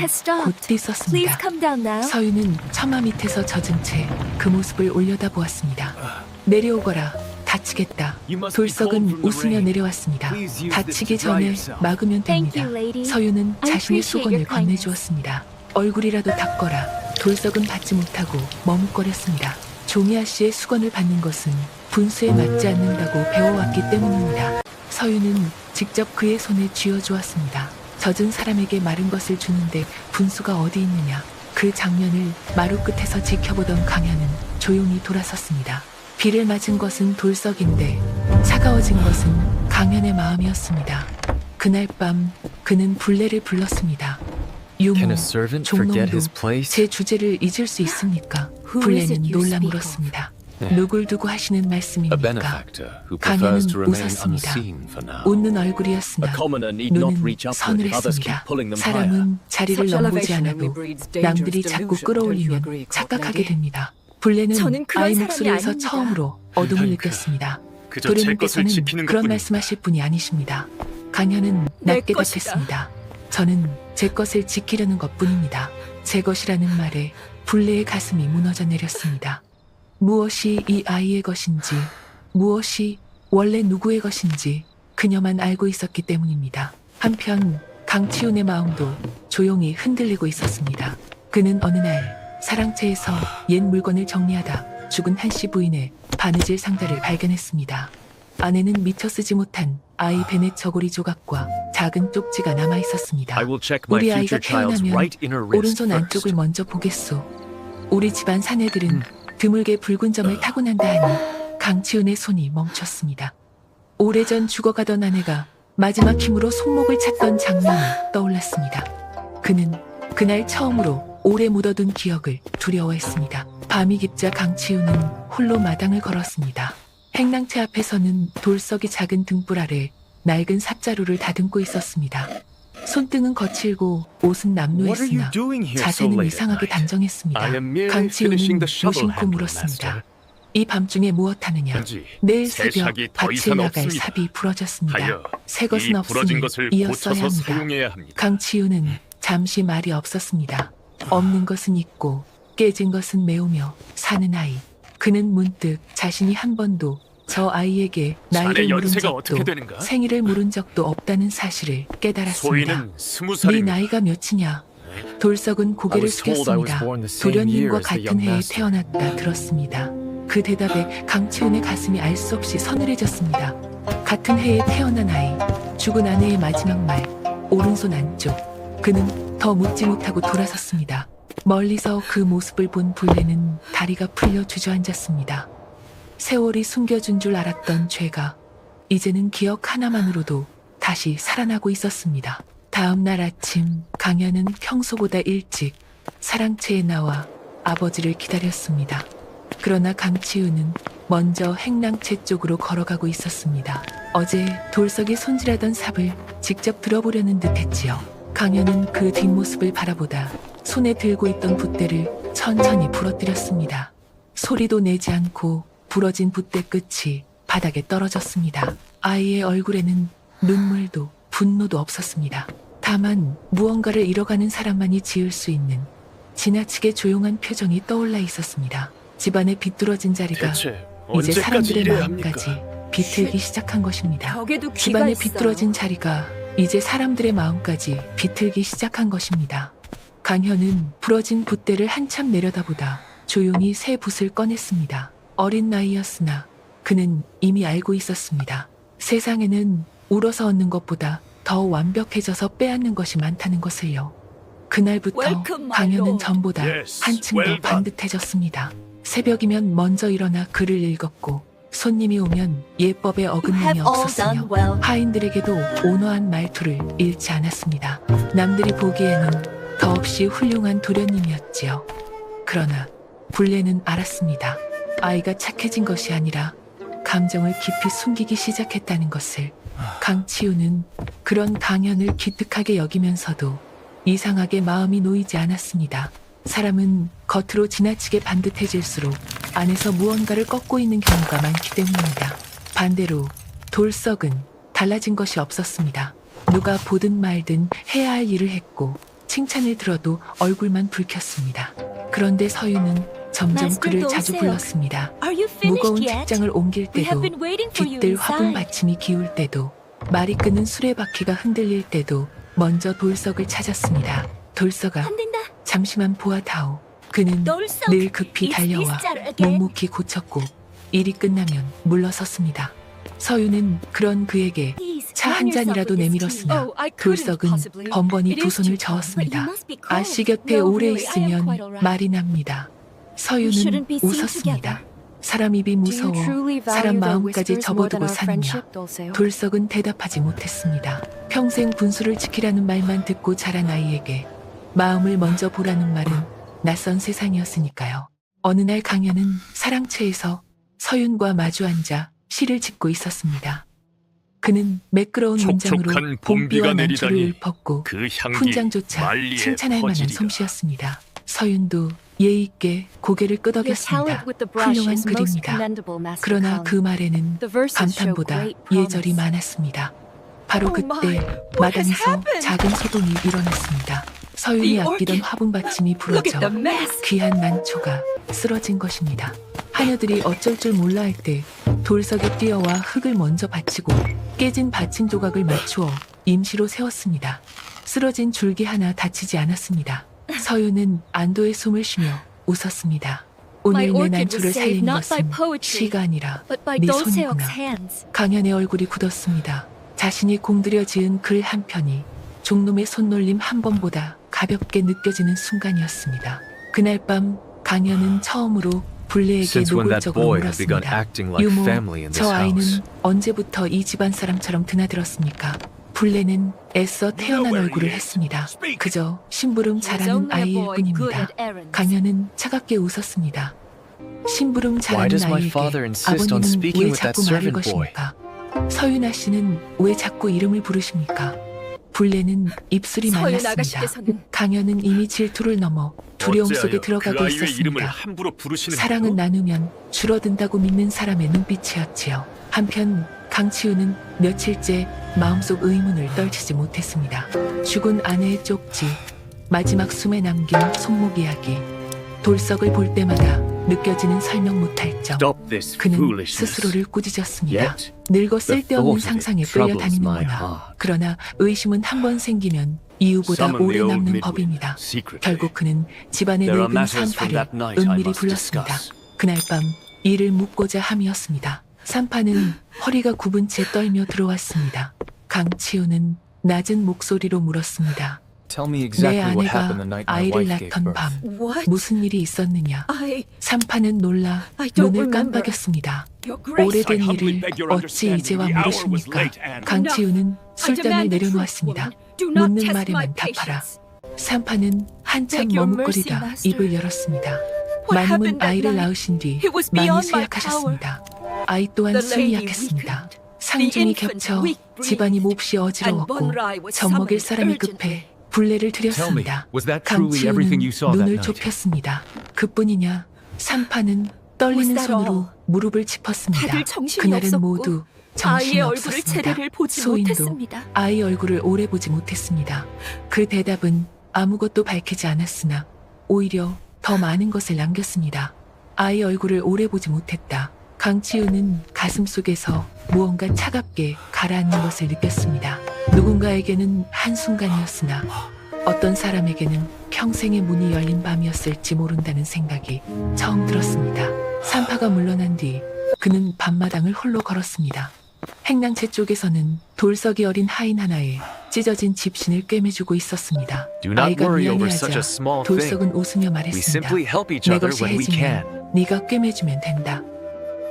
Speaker 1: 곧 뛰었습니다. 서윤은 처마 밑에서 젖은 채 그 모습을 올려다보았습니다. 내려오거라. 다치겠다. 돌석은 웃으며 내려왔습니다. 다치기 전에 막으면 됩니다. 서윤은 자신의 수건을 건네주었습니다. 얼굴이라도 닦거라. 돌석은 받지 못하고 머뭇거렸습니다. 종이아 씨의 수건을 받는 것은 분수에 맞지 않는다고 배워왔기 때문입니다. 서윤은 직접 그의 손에 쥐어주었습니다. 젖은 사람에게 마른 것을 주는데 분수가 어디 있느냐. 그 장면을 마루 끝에서 지켜보던 강현은 조용히 돌아섰습니다. 비를 맞은 것은 돌석인데 차가워진 것은 강현의 마음이었습니다. 그날 밤 그는 불례를 불렀습니다. 유모, 종놈도 제 주제를 잊을 수 있습니까? 불례는 놀라 물었습니다. 누굴 두고 하시는 말씀입니까? 강현은 웃었습니다. 웃는 얼굴이었으나 눈은 서늘했습니다. 사람은 자리를 넘보지 않아도 남들이 자꾸 끌어올리면 착각하게 됩니다. 불례는 아이 목소리에서 처음으로 어둠을 느꼈습니다. 도련님께서는 그런 말씀하실 분이 아니십니다. 강현은 낮게 답했습니다. 저는 제 것을 지키려는 것뿐입니다. 제 것이라는 말에 불례의 가슴이 무너져 내렸습니다. 무엇이 이 아이의 것인지, 무엇이 원래 누구의 것인지 그녀만 알고 있었기 때문입니다. 한편 강치훈의 마음도 조용히 흔들리고 있었습니다. 그는 어느 날 사랑채에서 옛 물건을 정리하다 죽은 한씨 부인의 바느질 상자를 발견했습니다. 안에는 미처 쓰지 못한 아이 베넷 저고리 조각과 작은 쪽지가 남아 있었습니다. 우리 아이가 태어나면 오른손 안쪽을 먼저 보겠소. 우리 집안 사내들은 드물게 붉은 점을 타고난다 하니 강치훈의 손이 멈췄습니다. 오래전 죽어가던 아내가 마지막 힘으로 손목을 찾던 장면이 떠올랐습니다. 그는 그날 처음으로 오래 묻어둔 기억을 두려워했습니다. 밤이 깊자 강치훈은 홀로 마당을 걸었습니다. 행랑채 앞에서는 돌석이 작은 등불 아래 낡은 삽자루를 다듬고 있었습니다. 손등은 거칠고 옷은 남루했으나 자세는 이상하게 단정했습니다. 강치훈은 무심코 물었습니다. 이 밤중에 무엇하느냐. 내일 새벽 밭을 나갈 삽이 부러졌습니다. 새 것은 없으니 이었어야 합니다. 강치훈은 잠시 말이 없었습니다. 없는 것은 있고 깨진 것은 메우며 사는 아이. 그는 문득 자신이 한 번도 저 아이에게 나이를 물은 적도 생일을 물은 적도 없다는 사실을 깨달았습니다. 네 나이가 몇이냐? 돌석은 고개를 숙였습니다. 도련님과 같은 해에 태어났다 들었습니다. 그 대답에 강치훈의 가슴이 알 수 없이 서늘해졌습니다. 같은 해에 태어난 아이, 죽은 아내의 마지막 말, 오른손 안쪽. 그는 더 묻지 못하고 돌아섰습니다. 멀리서 그 모습을 본 불레는 다리가 풀려 주저앉았습니다. 세월이 숨겨준 줄 알았던 죄가 이제는 기억 하나만으로도 다시 살아나고 있었습니다. 다음 날 아침, 강현은 평소보다 일찍 사랑채에 나와 아버지를 기다렸습니다. 그러나 강치우는 먼저 행랑채 쪽으로 걸어가고 있었습니다. 어제 돌석이 손질하던 삽을 직접 들어보려는 듯했지요. 강현은 그 뒷모습을 바라보다 손에 들고 있던 붓대를 천천히 부러뜨렸습니다. 소리도 내지 않고 부러진 붓대 끝이 바닥에 떨어졌습니다. 아이의 얼굴에는 눈물도 분노도 없었습니다. 다만 무언가를 잃어가는 사람만이 지을 수 있는 지나치게 조용한 표정이 떠올라 있었습니다. 집안의 비뚤어진 자리가
Speaker 2: 대체
Speaker 1: 이제
Speaker 2: 언제까지
Speaker 1: 사람들의
Speaker 2: 이래야
Speaker 1: 마음까지
Speaker 2: 합니까?
Speaker 1: 비틀기 시작한 것입니다.
Speaker 3: 벽에도 귀가
Speaker 1: 집안의
Speaker 3: 있어요.
Speaker 1: 비뚤어진 자리가 이제 사람들의 마음까지 비틀기 시작한 것입니다. 강현은 부러진 붓대를 한참 내려다보다 조용히 새 붓을 꺼냈습니다. 어린 나이였으나 그는 이미 알고 있었습니다. 세상에는 울어서 얻는 것보다 더 완벽해져서 빼앗는 것이 많다는 것을요. 그날부터
Speaker 3: Welcome, my
Speaker 1: 강현은
Speaker 3: lord.
Speaker 1: 전보다
Speaker 2: Yes,
Speaker 1: 한층
Speaker 2: well
Speaker 1: 더
Speaker 2: done.
Speaker 1: 반듯해졌습니다. 새벽이면 먼저 일어나 글을 읽었고 손님이 오면 예법에 어긋남이
Speaker 4: have all
Speaker 1: 없었으며
Speaker 4: done well.
Speaker 1: 하인들에게도 온화한 말투를 잃지 않았습니다. 남들이 보기에는 더없이 훌륭한 도련님이었지요. 그러나 불레는 알았습니다. 아이가 착해진 것이 아니라 감정을 깊이 숨기기 시작했다는 것을. 강치우는 그런 강현을 기특하게 여기면서도 이상하게 마음이 놓이지 않았습니다. 사람은 겉으로 지나치게 반듯해질수록 안에서 무언가를 꺾고 있는 경우가 많기 때문입니다. 반대로 돌석은 달라진 것이 없었습니다. 누가 보든 말든 해야 할 일을 했고 칭찬을 들어도 얼굴만 붉혔습니다. 그런데 서유는 점점
Speaker 4: Master
Speaker 1: 그를 자주
Speaker 4: Doseok,
Speaker 1: 불렀습니다.
Speaker 4: Are you finished
Speaker 1: 무거운
Speaker 4: yet?
Speaker 1: 책장을 옮길
Speaker 4: We have
Speaker 1: 때도
Speaker 4: been waiting for you
Speaker 1: 깃들 화분
Speaker 4: inside.
Speaker 1: 받침이 기울 때도 말이 끄는 수레바퀴가 흔들릴 때도 먼저 돌석을 찾았습니다. 돌석아,
Speaker 4: 안 된다.
Speaker 1: 잠시만 보아다오. 그는
Speaker 4: 돌석,
Speaker 1: 늘 급히
Speaker 4: it's
Speaker 1: 달려와
Speaker 4: this jar again.
Speaker 1: 묵묵히 고쳤고 일이 끝나면 물러섰습니다. 서유는 그런 그에게
Speaker 4: Please,
Speaker 1: 차 한
Speaker 4: warm yourself
Speaker 1: 잔이라도
Speaker 4: with this
Speaker 1: 내밀었으나
Speaker 3: Oh, I couldn't
Speaker 1: 돌석은
Speaker 3: possibly.
Speaker 1: 번번이
Speaker 3: It
Speaker 1: 두
Speaker 3: is
Speaker 1: 손을
Speaker 3: too cold.
Speaker 1: 저었습니다.
Speaker 4: But you must be cold.
Speaker 1: 아씨 곁에
Speaker 4: No,
Speaker 1: 오래
Speaker 4: really, I am
Speaker 1: 있으면
Speaker 4: quite alright.
Speaker 1: 말이 납니다.
Speaker 4: We
Speaker 1: 서유는
Speaker 4: shouldn't be seen
Speaker 1: 웃었습니다.
Speaker 4: together.
Speaker 1: 사람 입이 무서워 사람 마음까지 접어두고 사느냐. 돌석은 대답하지 못했습니다. 평생 분수를 지키라는 말만 듣고 자란 아이에게 마음을 먼저 보라는 말은 낯선 세상이었으니까요. 어느 날 강현은 사랑채에서 서윤과 마주 앉아 시를 짓고 있었습니다. 그는 매끄러운 문장으로
Speaker 2: 촉촉한
Speaker 1: 봄비와
Speaker 2: 봄비가
Speaker 1: 난초를
Speaker 2: 내리다니
Speaker 1: 읊었고
Speaker 2: 그 향기
Speaker 1: 훈장조차
Speaker 2: 만리에
Speaker 1: 칭찬할 만한
Speaker 2: 퍼지리라.
Speaker 1: 솜씨였습니다. 서윤도 예의 있게 고개를
Speaker 4: Your
Speaker 1: 끄덕였습니다.
Speaker 4: talent with the brush
Speaker 1: 훌륭한
Speaker 4: is most
Speaker 1: 글입니다.
Speaker 4: commendable, Master
Speaker 1: 그러나
Speaker 4: Kong.
Speaker 1: 그 말에는
Speaker 4: The verses show
Speaker 1: 감탄보다
Speaker 4: great
Speaker 1: 예절이
Speaker 4: promise.
Speaker 1: 많았습니다. 바로
Speaker 3: Oh my,
Speaker 1: 그때
Speaker 3: what has
Speaker 1: 마당에서
Speaker 3: happened?
Speaker 1: 작은 소동이 일어났습니다. 서윤이
Speaker 3: The
Speaker 1: 아끼던
Speaker 3: orchid.
Speaker 1: 화분 받침이
Speaker 3: Look at
Speaker 1: 부러져
Speaker 3: the mess.
Speaker 1: 귀한 난초가 쓰러진 것입니다. 하녀들이 어쩔 줄 몰라 할 때 돌석에 뛰어와 흙을 먼저 받치고 깨진 받침 조각을 맞추어 임시로 세웠습니다. 쓰러진 줄기 하나 다치지 않았습니다. 서윤은 안도의 숨을 쉬며 웃었습니다.
Speaker 4: My
Speaker 1: 오늘 내
Speaker 4: orchid
Speaker 1: 난초를
Speaker 4: was saved
Speaker 1: 살린
Speaker 4: not by
Speaker 1: 것은
Speaker 4: poetry,
Speaker 1: 시가 아니라
Speaker 4: but by
Speaker 1: 네
Speaker 4: Doseok's
Speaker 1: 손이구나.
Speaker 4: hands.
Speaker 1: 강현의 얼굴이 굳었습니다. 자신이 공들여 지은 글 한 편이 종놈의 손놀림 한 번보다 가볍게 느껴지는 순간이었습니다. 그날 밤 강현은 처음으로 불레에게
Speaker 5: Since when that
Speaker 1: 노골적으로
Speaker 5: boy had begun
Speaker 1: 물었습니다.
Speaker 5: acting like
Speaker 1: 유모,
Speaker 5: family in this
Speaker 1: 저 아이는
Speaker 5: house.
Speaker 1: 언제부터 이 집안 사람처럼 드나들었습니까? 불레는 애써 태어난 얼굴을 했습니다. 그저 심부름 잘하는 아이일 뿐입니다. 강현은 차갑게 웃었습니다. 심부름
Speaker 5: Why
Speaker 1: 잘하는
Speaker 5: does my
Speaker 1: 아이에게
Speaker 5: father insist on
Speaker 1: 아버님은
Speaker 5: speaking
Speaker 1: 왜
Speaker 5: with that
Speaker 1: 자꾸 말을
Speaker 5: servant boy?
Speaker 1: 것입니까? 서윤아 씨는 왜 자꾸 이름을 부르십니까? 불레는 입술이
Speaker 3: 서윤
Speaker 1: 말랐습니다.
Speaker 3: 아가씨께서는
Speaker 1: 강현은 이미 질투를 넘어 두려움 속에
Speaker 2: 어째하여
Speaker 1: 들어가고
Speaker 2: 그 아이의 이름을
Speaker 1: 있었습니다.
Speaker 2: 함부로 부르시는
Speaker 1: 사랑은
Speaker 2: 거요?
Speaker 1: 나누면 줄어든다고 믿는 사람의 눈빛이었지요. 한편 강치우는 며칠째 마음속 의문을 떨치지 못했습니다. 죽은 아내의 쪽지, 마지막 숨에 남긴 손목 이야기, 돌석을 볼 때마다 느껴지는 설명 못할 점.
Speaker 5: Stop this
Speaker 1: 그는
Speaker 5: foolishness.
Speaker 1: 스스로를 꾸짖었습니다.
Speaker 5: Yet,
Speaker 1: 늙어
Speaker 5: the
Speaker 1: 쓸데없는
Speaker 5: thought of it
Speaker 1: 상상에
Speaker 5: troubles my
Speaker 1: 끌려다니는구나.
Speaker 5: heart.
Speaker 1: 그러나 의심은 한 번 생기면 이유보다
Speaker 2: Summon
Speaker 1: 오래
Speaker 2: the old
Speaker 1: 남는
Speaker 2: midwife,
Speaker 1: 법입니다.
Speaker 2: secretly.
Speaker 1: 결국 그는 집안의
Speaker 5: There are
Speaker 1: 늙은
Speaker 5: matters from
Speaker 1: 산파를
Speaker 5: that night I
Speaker 1: 은밀히
Speaker 5: must
Speaker 1: 불렀습니다.
Speaker 5: discuss.
Speaker 1: 그날 밤 이를 묻고자 함이었습니다. 산파는 허리가 굽은 채 떨며 들어왔습니다. 강치우는 낮은 목소리로 물었습니다.
Speaker 2: Tell me
Speaker 1: 내
Speaker 2: exactly what
Speaker 1: 아내가
Speaker 2: happened the night my
Speaker 1: 아이를
Speaker 2: wife gave
Speaker 1: 낳던
Speaker 2: birth.
Speaker 1: 밤
Speaker 3: What?
Speaker 1: 무슨 일이 있었느냐. 산파는 놀라
Speaker 3: I don't
Speaker 1: 눈을
Speaker 3: remember.
Speaker 1: 깜빡였습니다.
Speaker 3: Your Grace.
Speaker 1: 오래된 일을 어찌 이제와 모르십니까? 강치우는 술잔을 내려놓았습니다. 묻는 말에만 답하라. 산파는 한참
Speaker 3: Beg your
Speaker 1: 머뭇거리다
Speaker 3: mercy, Master.
Speaker 1: 입을 열었습니다.
Speaker 3: What
Speaker 1: 마님은
Speaker 3: happened that
Speaker 1: 아이를
Speaker 3: night?
Speaker 1: 낳으신 뒤
Speaker 3: It was
Speaker 1: 많이
Speaker 3: beyond my
Speaker 1: 수약하셨습니다. 아이 또한
Speaker 3: The
Speaker 1: 숨이
Speaker 3: lady
Speaker 1: 약했습니다.
Speaker 3: weakened.
Speaker 1: 상중이
Speaker 3: The infant
Speaker 1: 겹쳐
Speaker 3: weak-breathed.
Speaker 1: 집안이 몹시
Speaker 3: And
Speaker 1: 어지러웠고
Speaker 3: Bonrai was
Speaker 1: 젖먹일
Speaker 3: summoned
Speaker 1: 사람이
Speaker 3: urgently.
Speaker 1: 급해 불례를
Speaker 2: Tell me,
Speaker 1: 드렸습니다.
Speaker 2: was that truly everything you
Speaker 1: 강치우는
Speaker 2: saw that
Speaker 1: 눈을
Speaker 2: night?
Speaker 1: 좁혔습니다. 그뿐이냐? 산파는 떨리는
Speaker 3: Was that
Speaker 1: 손으로
Speaker 3: all?
Speaker 1: 무릎을 짚었습니다.
Speaker 3: 다들 정신이
Speaker 1: 그날은
Speaker 3: 없었고
Speaker 1: 모두 정신이
Speaker 3: 아이의 얼굴을
Speaker 1: 없었습니다.
Speaker 3: 제대로 보지
Speaker 1: 소인도
Speaker 3: 못했습니다.
Speaker 1: 아이 얼굴을 오래 보지 못했습니다. 그 대답은 아무것도 밝히지 않았으나 오히려 더 많은 것을 남겼습니다. 아이 얼굴을 오래 보지 못했다. 강치우는 가슴속에서 무언가 차갑게 가라앉는 것을 느꼈습니다. 누군가에게는 한순간이었으나 어떤 사람에게는 평생의 문이 열린 밤이었을지 모른다는 생각이 처음 들었습니다. 산파가 물러난 뒤 그는 밤마당을 홀로 걸었습니다. 행랑채 쪽에서는 돌석이 어린 하인 하나에 찢어진 집신을 꿰매주고 있었습니다.
Speaker 2: Do not
Speaker 1: 아이가
Speaker 2: worry over such a
Speaker 1: 미안해하자
Speaker 2: small thing.
Speaker 1: 돌석은 웃으며
Speaker 2: We
Speaker 1: 말했습니다.
Speaker 2: simply help each
Speaker 1: 내
Speaker 2: other
Speaker 1: 것이
Speaker 2: when we can.
Speaker 1: 해지면 네가 꿰매주면 된다.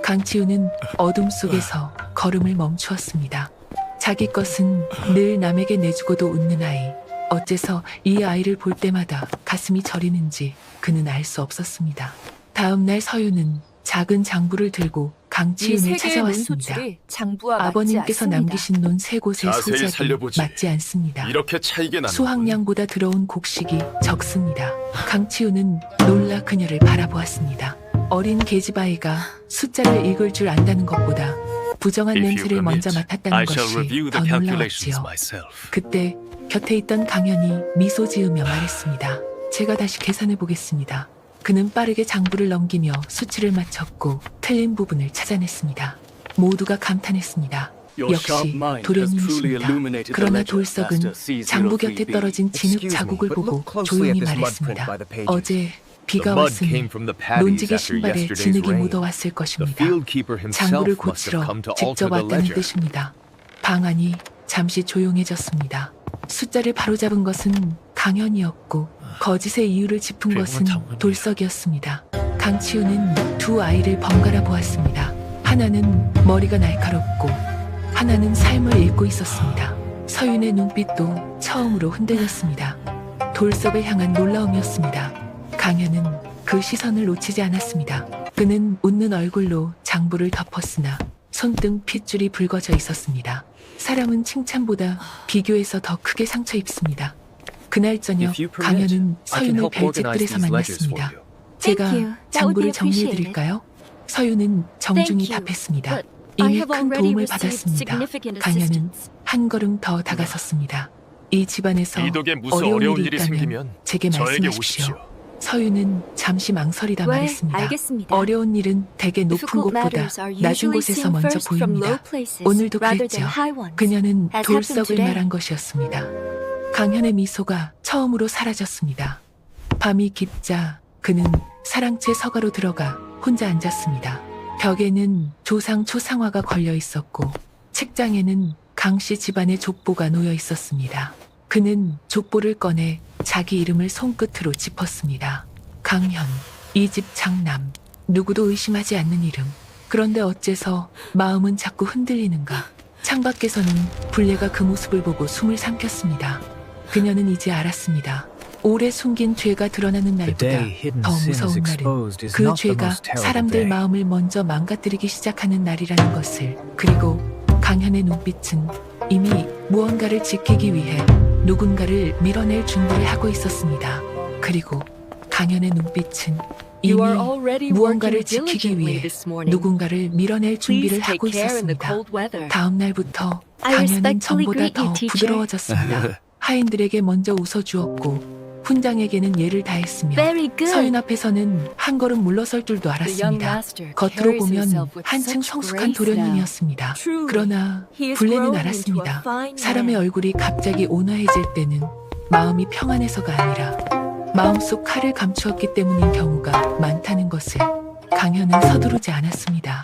Speaker 1: 강치우는 어둠 속에서 걸음을 멈추었습니다. 자기 것은 늘 남에게 내주고도 웃는 아이. 어째서 이 아이를 볼 때마다 가슴이 저리는지 그는 알 수 없었습니다. 다음 날 서유는 작은 장부를 들고
Speaker 3: 이
Speaker 1: 강치윤을
Speaker 3: 세 개의
Speaker 1: 찾아왔습니다.
Speaker 3: 문소출이 장부와
Speaker 1: 아버님께서
Speaker 3: 맞지 않습니다.
Speaker 1: 남기신 논 세 곳의
Speaker 4: 자세히
Speaker 1: 소작이
Speaker 4: 살려보지.
Speaker 1: 맞지 않습니다.
Speaker 4: 이렇게 차이게 나는
Speaker 1: 수확량보다 들어온 곡식이 적습니다. 강치우는 놀라 그녀를 바라보았습니다. 어린 계집아이가 숫자를 읽을 줄 안다는 것보다 부정한 냄새를 먼저 맡았다는
Speaker 4: I shall
Speaker 1: 것이
Speaker 4: review
Speaker 1: 더
Speaker 4: the calculations
Speaker 1: 놀라웠지요.
Speaker 4: myself.
Speaker 1: 그때 곁에 있던 강연이 미소 지으며 말했습니다. 제가 다시 계산해 보겠습니다. 그는 빠르게 장부를 넘기며 수치를 맞췄고 틀린 부분을 찾아냈습니다. 모두가 감탄했습니다. 역시 도련님이십니다. 그러나 돌석은 장부 곁에 떨어진 진흙 자국을 보고 조용히 말했습니다. 어제 비가
Speaker 4: The mud
Speaker 1: 왔으니
Speaker 4: came from the paddies
Speaker 1: 논지기
Speaker 4: after
Speaker 1: 신발에
Speaker 4: yesterday's
Speaker 1: 진흙이
Speaker 4: rain.
Speaker 1: 묻어왔을
Speaker 4: The
Speaker 1: 것입니다.
Speaker 4: fieldkeeper
Speaker 1: 장부를
Speaker 4: himself must
Speaker 1: 고치러
Speaker 4: have come to
Speaker 1: 직접
Speaker 4: alter the
Speaker 1: 왔다는
Speaker 4: ledger.
Speaker 1: 뜻입니다. 방 안이 잠시 조용해졌습니다. 숫자를 바로잡은 것은 강현이었고 거짓의 이유를 짚은 것은 돌석이었습니다. 강치우는 두 아이를 번갈아 보았습니다. 하나는 머리가 날카롭고 하나는 삶을 읽고 있었습니다. 서윤의 눈빛도 처음으로 흔들렸습니다. 돌석을 향한 놀라움이었습니다. 강현은 그 시선을 놓치지 않았습니다. 그는 웃는 얼굴로 장부를 덮었으나 손등 핏줄이 붉어져 있었습니다. 사람은 칭찬보다 비교해서 더 크게 상처 입습니다. 그날 저녁
Speaker 2: If you permit,
Speaker 1: 강현은
Speaker 2: I can
Speaker 1: 서윤을
Speaker 2: help organize
Speaker 1: 별집들에서
Speaker 2: these ledgers for
Speaker 1: 만났습니다.
Speaker 2: you.
Speaker 1: 제가
Speaker 3: Thank you. That would be
Speaker 1: 장부를 정리해
Speaker 3: appreciated.
Speaker 1: 드릴까요? 서윤은 정중히
Speaker 3: Thank you.
Speaker 1: 답했습니다.
Speaker 3: But I
Speaker 1: 이미
Speaker 3: have
Speaker 1: 큰
Speaker 3: already
Speaker 1: 도움을
Speaker 3: received
Speaker 1: 받았습니다.
Speaker 3: significant
Speaker 1: 강현은
Speaker 3: assistance.
Speaker 1: 한 걸음 더 다가섰습니다. 이 집안에서
Speaker 4: 이독에 무슨
Speaker 1: 어려운
Speaker 4: 어려운
Speaker 1: 일이
Speaker 4: 일이
Speaker 1: 있다면
Speaker 4: 생기면
Speaker 1: 제게
Speaker 4: 저에게
Speaker 1: 말씀하십시오.
Speaker 4: 오십시오.
Speaker 1: 서윤은 잠시 망설이다
Speaker 3: 네,
Speaker 1: 말했습니다.
Speaker 3: 알겠습니다.
Speaker 1: 어려운 일은 대개 높은
Speaker 3: Difficult
Speaker 1: 곳보다
Speaker 3: matters are
Speaker 1: 낮은
Speaker 3: usually
Speaker 1: 곳에서
Speaker 3: seen
Speaker 1: 먼저
Speaker 3: first from low
Speaker 1: 보입니다.
Speaker 3: places
Speaker 1: 오늘도
Speaker 3: rather
Speaker 1: 그랬죠.
Speaker 3: than high ones.
Speaker 1: 그녀는
Speaker 3: As happened
Speaker 1: 돌석을
Speaker 3: today.
Speaker 1: 말한 것이었습니다. 강현의 미소가 처음으로 사라졌습니다. 밤이 깊자 그는 사랑채 서가로 들어가 혼자 앉았습니다. 벽에는 조상 초상화가 걸려 있었고 책장에는 강씨 집안의 족보가 놓여 있었습니다. 그는 족보를 꺼내 자기 이름을 손끝으로 짚었습니다. 강현, 이 집 장남, 누구도 의심하지 않는 이름. 그런데 어째서 마음은 자꾸 흔들리는가. 창밖에서는 불례가 그 모습을 보고 숨을 삼켰습니다. 그녀는 이제 알았습니다. 오래 숨긴 죄가 드러나는 날보다 더 무서운 날은 그 죄가 사람들 마음을 먼저 망가뜨리기 시작하는 날이라는 것을. 그리고 강현의 눈빛은 이미 무언가를 지키기 위해 누군가를 밀어낼 준비를 하고 있었습니다. 그리고 강현의 눈빛은 이미
Speaker 3: You are already
Speaker 1: 무언가를
Speaker 3: working
Speaker 1: 지키기
Speaker 3: diligently
Speaker 1: 위해
Speaker 3: this morning.
Speaker 1: 누군가를 밀어낼 준비를
Speaker 3: Please take
Speaker 1: 하고
Speaker 3: care in the
Speaker 1: 있었습니다.
Speaker 3: cold weather.
Speaker 1: 다음 날부터
Speaker 3: I
Speaker 1: 강현은
Speaker 3: respectfully
Speaker 1: 전보다
Speaker 3: greet
Speaker 1: 더
Speaker 3: you, teacher.
Speaker 1: 부드러워졌습니다. 하인들에게 먼저 웃어주었고 훈장에게는 예를 다했으며
Speaker 3: Very good.
Speaker 1: 서윤 앞에서는 한 걸음 물러설 줄도
Speaker 3: The young
Speaker 1: 알았습니다.
Speaker 3: master
Speaker 1: 겉으로
Speaker 3: carries
Speaker 1: 보면
Speaker 3: himself with
Speaker 1: 한층
Speaker 3: such
Speaker 1: 성숙한
Speaker 3: grace now.
Speaker 1: 도련님이었습니다.
Speaker 3: Truly,
Speaker 1: 그러나
Speaker 3: he is
Speaker 1: 불레는
Speaker 3: growing into a
Speaker 1: 알았습니다.
Speaker 3: fine
Speaker 1: 사람의
Speaker 3: man.
Speaker 1: 얼굴이 갑자기 온화해질 때는 마음이 평안해서가 아니라 마음속 칼을 감추었기 때문인 경우가 많다는 것을 강현은 서두르지 않았습니다.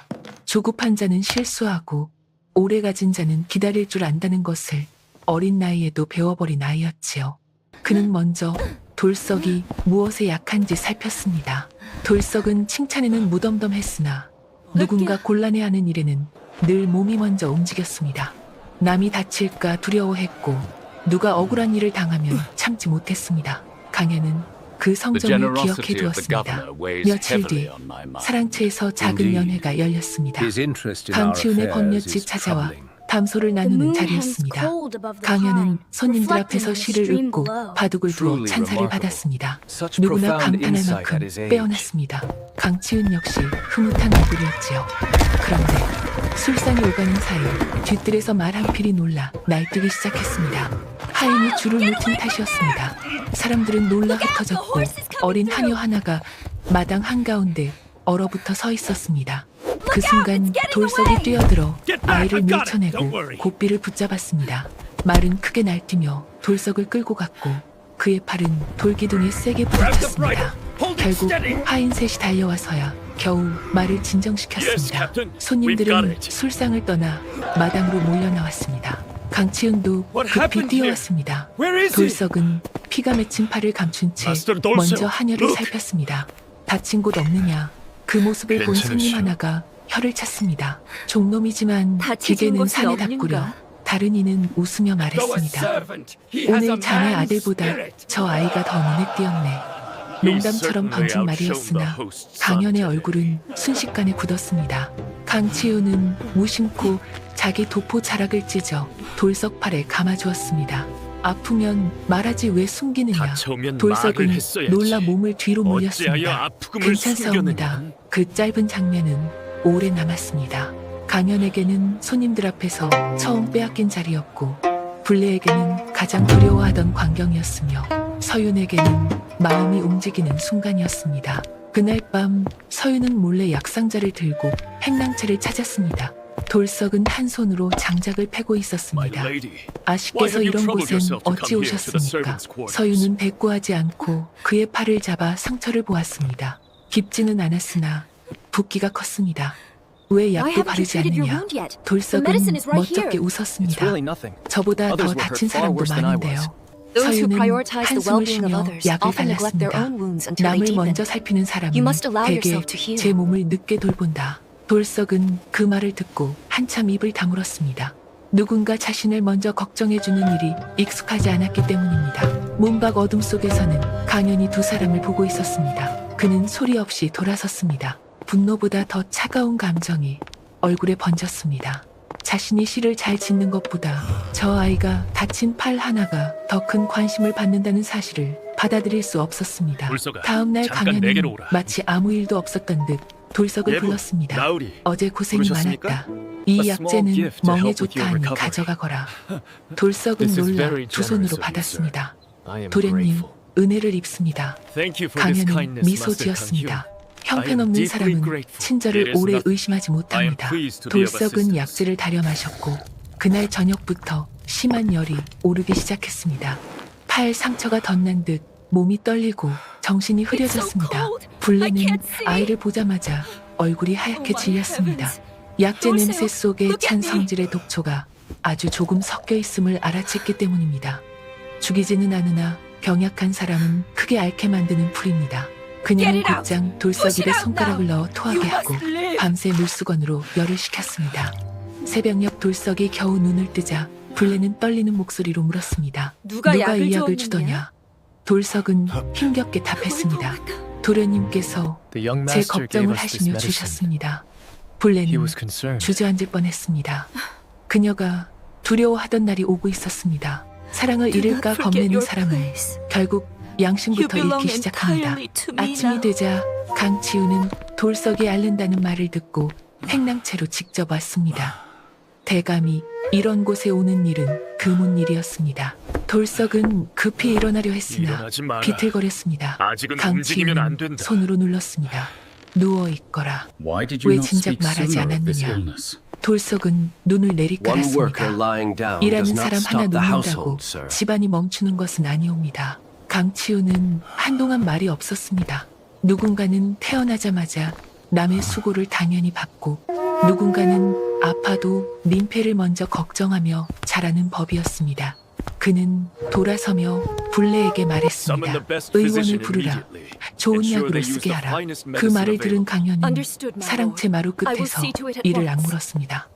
Speaker 1: 조급한 자는 실수하고 오래 가진 자는 기다릴 줄 안다는 것을 어린 나이에도 배워버린 아이였지요. 그는 먼저 돌석이 무엇에 약한지 살폈습니다. 돌석은 칭찬에는 무덤덤했으나 누군가 곤란해하는 일에는 늘 몸이 먼저 움직였습니다. 남이 다칠까 두려워했고 누가 억울한 일을 당하면 참지 못했습니다. 강야는 그 성정을 기억해 두었습니다. 며칠 뒤 사랑채에서 작은 연회가 열렸습니다. 강치훈의 법률집 찾아와 담소를 나누는 자리였습니다. 강야는 손님들 앞에서 시를 읽고 바둑을 두어 찬사를 받았습니다. 누구나 감탄할 만큼 빼어났습니다. 강치훈 역시 흐뭇한 얼굴이었지요. 그런데 술상이 오가는 사이 뒤뜰에서 말 한 필이 놀라 날뛰기 시작했습니다. 하인이 줄을 놓친 탓이었습니다. 사람들은 놀라 흩어졌고 어린 하녀 하나가 마당 한가운데 얼어붙어 서 있었습니다. 그 순간 돌석이 뛰어들어 아이를 밀쳐내고 고삐를 붙잡았습니다. 말은 크게 날뛰며 돌석을 끌고 갔고 그의 팔은 돌기둥에 세게 부딪혔습니다. 결국 하인 셋이 달려와서야 겨우 말을 진정시켰습니다. 손님들은 술상을 떠나 마당으로 몰려 나왔습니다. 강치훈도 급히 뛰어왔습니다. 돌석은 피가 맺힌 팔을 감춘 채 먼저 하녀를 살폈습니다. 다친 곳 없느냐? 그 모습을 본 손님 하나가 혀를 찼습니다. 종놈이지만 기계는 산에 닦구려. 다른 이는 웃으며 말했습니다. 오늘 자네 아들보다 저 아이가 더 눈에 띄었네. 농담처럼 던진 말이었으나 강연의 얼굴은 순식간에 굳었습니다. 강치훈은 무심코 자기 도포 자락을 찢어 돌석 팔에 감아주었습니다. 아프면 말하지 왜 숨기느냐. 돌석은 놀라 몸을 뒤로 물렸습니다. 괜찮사옵니다. 그 짧은 장면은 오래 남았습니다. 강연에게는 손님들 앞에서 처음 빼앗긴 자리였고 불례에게는 가장 두려워하던 광경이었으며 서윤에게는 마음이 움직이는 순간이었습니다. 그날 밤 서윤은 몰래 약상자를 들고 행랑채를 찾았습니다. 돌석은 한 손으로 장작을 패고 있었습니다. 아씨께서 이런 곳엔 어찌 오셨습니까? 서윤은 대꾸하지 않고 그의 팔을 잡아 상처를 보았습니다. 깊지는 않았으나 붓기가 컸습니다. 왜 약도 바르지 않느냐? 돌석은 멋쩍게 웃었습니다. 저보다 더 다친 사람도 많은데요. 서윤은 한숨을 쉬며 약을 발랐습니다. 남을 먼저 살피는 사람은 대개 제 몸을 늦게 돌본다. 돌석은 그 말을 듣고 한참 입을 다물었습니다. 누군가 자신을 먼저 걱정해주는 일이 익숙하지 않았기 때문입니다. 문밖 어둠 속에서는 강연이 두 사람을 보고 있었습니다. 그는 소리 없이 돌아섰습니다. 분노보다 더 차가운 감정이 얼굴에 번졌습니다. 자신이 시를 잘 짓는 것보다 저 아이가 다친 팔 하나가 더 큰 관심을 받는다는 사실을 받아들일 수 없었습니다. 다음 날 강연은 마치 아무 일도 없었던 듯 돌석을 불렀습니다. 어제 고생이 많았다. 이 약재는 멍에 좋다 하니 가져가거라. 돌석은 놀라 두 손으로 받았습니다. 도련님, 은혜를 입습니다. 강연은 미소 지었습니다. 형편없는 사람은 친절을 오래 의심하지 못합니다. 돌석은 약재를 다려 마셨고 그날 저녁부터 심한 열이 오르기 시작했습니다. 팔 상처가 덧난 듯 몸이 떨리고 정신이 흐려졌습니다. 불레는 아이를 보자마자 얼굴이 하얗게 질렸습니다. 약재 냄새 속에 찬 성질의 독초가 아주 조금 섞여 있음을 알아챘기 때문입니다. 죽이지는 않으나 병약한 사람은 크게 앓게 만드는 풀입니다. 그녀는 곧장 돌석 입에 손가락을 넣어 토하게 하고 밤새 물수건으로 열을 식혔습니다. 새벽녘 돌석이 겨우 눈을 뜨자 불레는 떨리는 목소리로 물었습니다. 누가 이 약을 주더냐? 돌석은 힘겹게 답했습니다. 도련님께서 제 걱정을 하시며 주셨습니다. 불레는 주저앉을 뻔했습니다. 그녀가 두려워하던 날이 오고 있었습니다. 사랑을 잃을까 겁내는 사람은 결국 양심부터 잃기 시작합니다. 아침이 되자 강치훈은 돌석이 앓는다는 말을 듣고 행랑채로 직접 왔습니다. 대감이 이런 곳에 오는 일은 드문 일이었습니다. 돌석은 급히 일어나려 했으나 비틀거렸습니다. 강치훈은 손으로 눌렀습니다. 누워있거라. 왜 진작 말하지 않았느냐. 돌석은 눈을 내리깔았습니다. 일하는 사람 하나 눕는다고 집안이 멈추는 것은 아니옵니다. 강치훈은 한동안 말이 없었습니다. 누군가는 태어나자마자 남의 수고를 당연히 받고 누군가는 아파도 민폐를 먼저 걱정하며 자라는 법이었습니다. 그는 돌아서며 불레에게 말했습니다. 의원을 부르라. 좋은 약으로 쓰게 하라. 그 말을 들은 강현은 사랑채 마루 끝에서 이를 악물었습니다.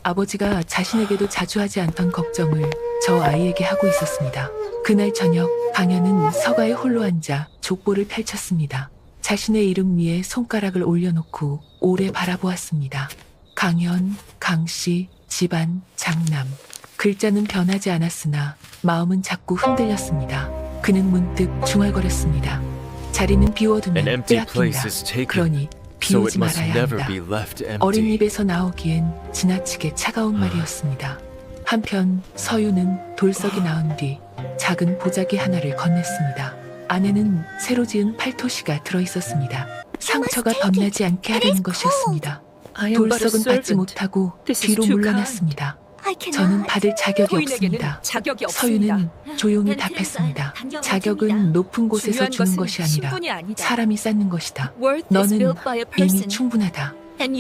Speaker 1: 아버지가 자신에게도 자주 하지 않던 걱정을 저 아이에게 하고 있었습니다. 그날 저녁 강현은 서가에 홀로 앉아 족보를 펼쳤습니다. 자신의 이름 위에 손가락을 올려놓고 오래 바라보았습니다. 강현, 강씨, 집안, 장남. 글자는 변하지 않았으나 마음은 자꾸 흔들렸습니다. 그는 문득 중얼거렸습니다. 자리는 비워두면 빼앗긴다. 그러니 비우지 말아야 한다. 어린 입에서 나오기엔 지나치게 차가운 말이었습니다. 한편 서유는 돌석이 나온 뒤 작은 보자기 하나를 건넸습니다. 안에는 새로 지은 팔토시가 들어있었습니다. 상처가 덧나지 않게 하려는 것이었습니다. 돌석은 받지 못하고 뒤로 물러났습니다. 저는 받을 자격이 없습니다. 서유는 조용히 답했습니다. 자격은 높은 곳에서 주는 것이 아니라 사람이 쌓는 것이다. 너는 이미 충분하다.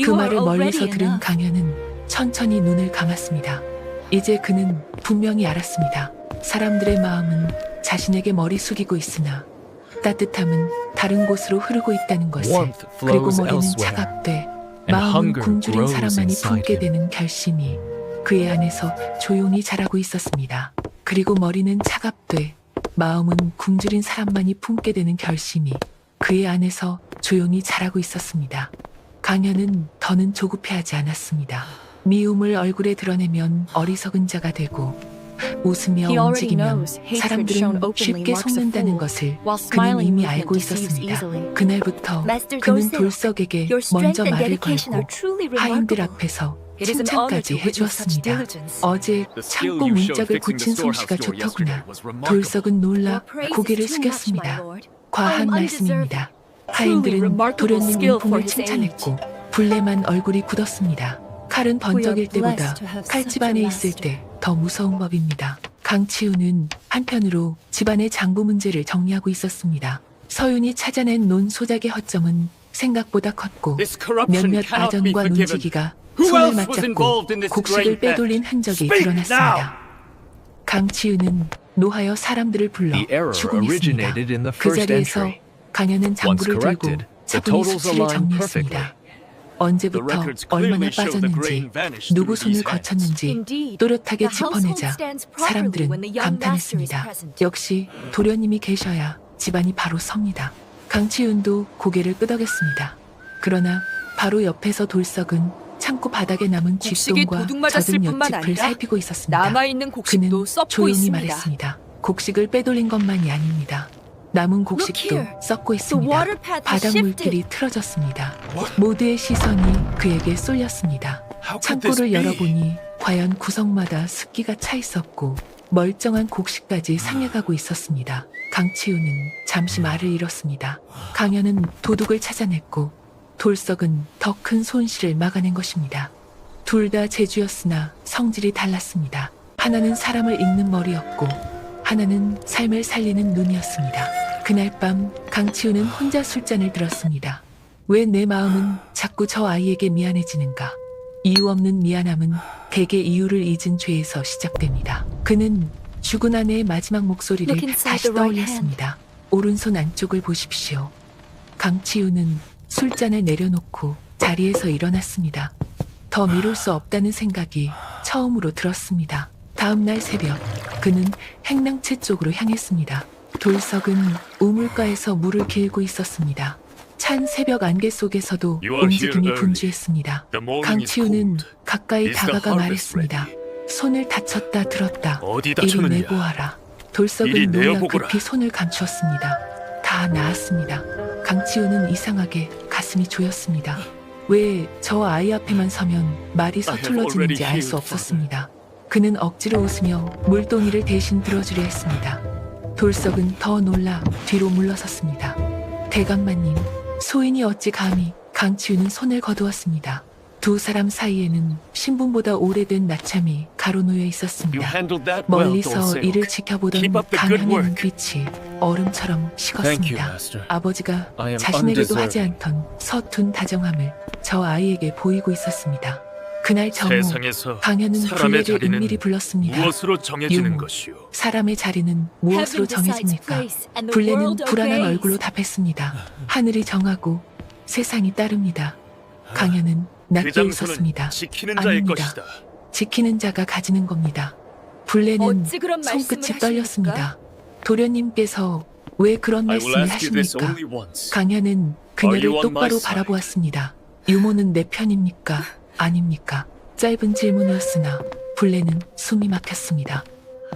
Speaker 1: 그 말을 멀리서 들은 강현은 천천히 눈을 감았습니다. 이제 그는 분명히 알았습니다. 사람들의 마음은 자신에게 머리 숙이고 있으나 따뜻함은 다른 곳으로 흐르고 있다는 것을, 그리고 머리는 차갑되 마음은 굶주린 사람만이 품게 되는 결심이 그의 안에서 조용히 자라고 있었습니다. 그리고 머리는 차갑되 마음은 굶주린 사람만이 품게 되는 결심이 그의 안에서 조용히 자라고 있었습니다. 강현은 더는 조급해하지 않았습니다. 미움을 얼굴에 드러내면 어리석은 자가 되고 웃으며 움직이면 사람들은 쉽게 속는다는 것을 그는 이미 알고 있었습니다. 그날부터 그는 돌석에게 먼저 말을 걸고 하인들 앞에서 칭찬까지 해주었습니다. 어제 창고 문짝을 굳힌 솜씨가 좋더구나. 돌석은 놀라 고개를 숙였습니다. 과한 말씀입니다. 하인들은 도련님 인품을 칭찬했고 불레만 얼굴이 굳었습니다. 칼은 번쩍일 때보다 칼집 안에 있을 때 더 무서운 법입니다. 강치우는 한편으로 집안의 장부 문제를 정리하고 있었습니다. 서윤이 찾아낸 논 소작의 허점은 생각보다 컸고 몇몇 아전과 논지기가 손을 맞잡고 곡식을 빼돌린 흔적이 드러났습니다. 강치우는 노하여 사람들을 불러 추궁했습니다. 그 자리에서 강현은 장부를 들고 차분히 수치를 정리했습니다. 언제부터 얼마나 빠졌는지, 누구 손을 거쳤는지 또렷하게 짚어내자 사람들은 감탄했습니다. 역시 도련님이 계셔야 집안이 바로 섭니다. 강치윤도 고개를 끄덕였습니다. 그러나 바로 옆에서 돌석은 창고 바닥에 남은 쥐똥과 젖은 엿짚을 살피고 있었습니다.
Speaker 3: 남아있는 곡식도
Speaker 1: 그는
Speaker 3: 썩고
Speaker 1: 조용히
Speaker 3: 있습니다.
Speaker 1: 말했습니다. 곡식을 빼돌린 것만이 아닙니다. 남은 곡식도 썩고 있습니다. 바닥 물길이 틀어졌습니다. 모두의 시선이 그에게 쏠렸습니다. 창고를 열어보니 과연 구석마다 습기가 차 있었고 멀쩡한 곡식까지 상해가고 있었습니다. 강치우는 잠시 말을 잃었습니다. 강현은 도둑을 찾아냈고 돌석은 더 큰 손실을 막아낸 것입니다. 둘 다 재주였으나 성질이 달랐습니다. 하나는 사람을 읽는 머리였고 하나는 삶을 살리는 눈이었습니다. 그날 밤 강치우는 혼자 술잔을 들었습니다. 왜 내 마음은 자꾸 저 아이에게 미안해지는가? 이유 없는 미안함은 대개 이유를 잊은 죄에서 시작됩니다. 그는 죽은 아내의 마지막 목소리를 다시 떠올렸습니다. 오른손 안쪽을 보십시오. 강치우는 술잔을 내려놓고 자리에서 일어났습니다. 더 미룰 수 없다는 생각이 처음으로 들었습니다. 다음 날 새벽 그는 행랑채 쪽으로 향했습니다. 돌석은 우물가에서 물을 길고 있었습니다. 찬 새벽 안개 속에서도 움직임이 분주했습니다. 강치우는 가까이 다가가 말했습니다. 손을 다쳤다 들었다. 이리 내보아라. 돌석은 놀라 급히 손을 감추었습니다. 다 나았습니다. 강치우는 이상하게 가슴이 조였습니다. 왜 저 아이 앞에만 서면 말이 서툴러지는지 알 수 없었습니다. 그는 억지로 웃으며 물동이를 대신 들어주려 했습니다. 돌석은 더 놀라 뒤로 물러섰습니다. 대감마님, 소인이 어찌 감히. 강치우는 손을 거두었습니다. 두 사람 사이에는 신분보다 오래된 나참이 가로놓여
Speaker 2: You
Speaker 1: 있었습니다.
Speaker 2: handled that well,
Speaker 1: 멀리서
Speaker 2: Dorsil.
Speaker 1: 이를 지켜보던
Speaker 2: Keep up the good
Speaker 1: 강현의
Speaker 2: work.
Speaker 1: 눈빛이 얼음처럼
Speaker 2: Thank you,
Speaker 1: 식었습니다.
Speaker 2: Master.
Speaker 1: 아버지가
Speaker 2: I am
Speaker 1: 자신에게도 하지
Speaker 2: undeserving.
Speaker 1: 않던 서툰 다정함을 저 아이에게 보이고 있었습니다. 그날 정오
Speaker 2: 세상에서
Speaker 1: 강현은
Speaker 2: 사람의
Speaker 1: 불례를
Speaker 2: 자리는
Speaker 1: 은밀히 불렀습니다.
Speaker 2: 무엇으로 정해지는
Speaker 1: 유모.
Speaker 2: 것이오?
Speaker 1: 사람의 자리는 무엇으로 정해집니까? 불례는 불안한 얼굴로 답했습니다. 하늘이 정하고 세상이 따릅니다. 강현은
Speaker 2: 그
Speaker 1: 낮게
Speaker 2: 장소는
Speaker 1: 웃었습니다.
Speaker 2: 지키는 자의
Speaker 1: 아닙니다.
Speaker 2: 것이다.
Speaker 1: 지키는 자가 가지는 겁니다. 불례는
Speaker 3: 어찌 그런 말씀을
Speaker 1: 손끝이 떨렸습니다. 도련님께서 왜 그런
Speaker 2: I will
Speaker 1: 말씀을
Speaker 2: ask you this
Speaker 1: 하십니까?
Speaker 2: only once.
Speaker 1: 강현은 그녀를
Speaker 2: Are you on my
Speaker 1: 똑바로
Speaker 2: side?
Speaker 1: 바라보았습니다. 유모는 내 편입니까? 아닙니까? 짧은 질문이었으나 불례는 숨이 막혔습니다.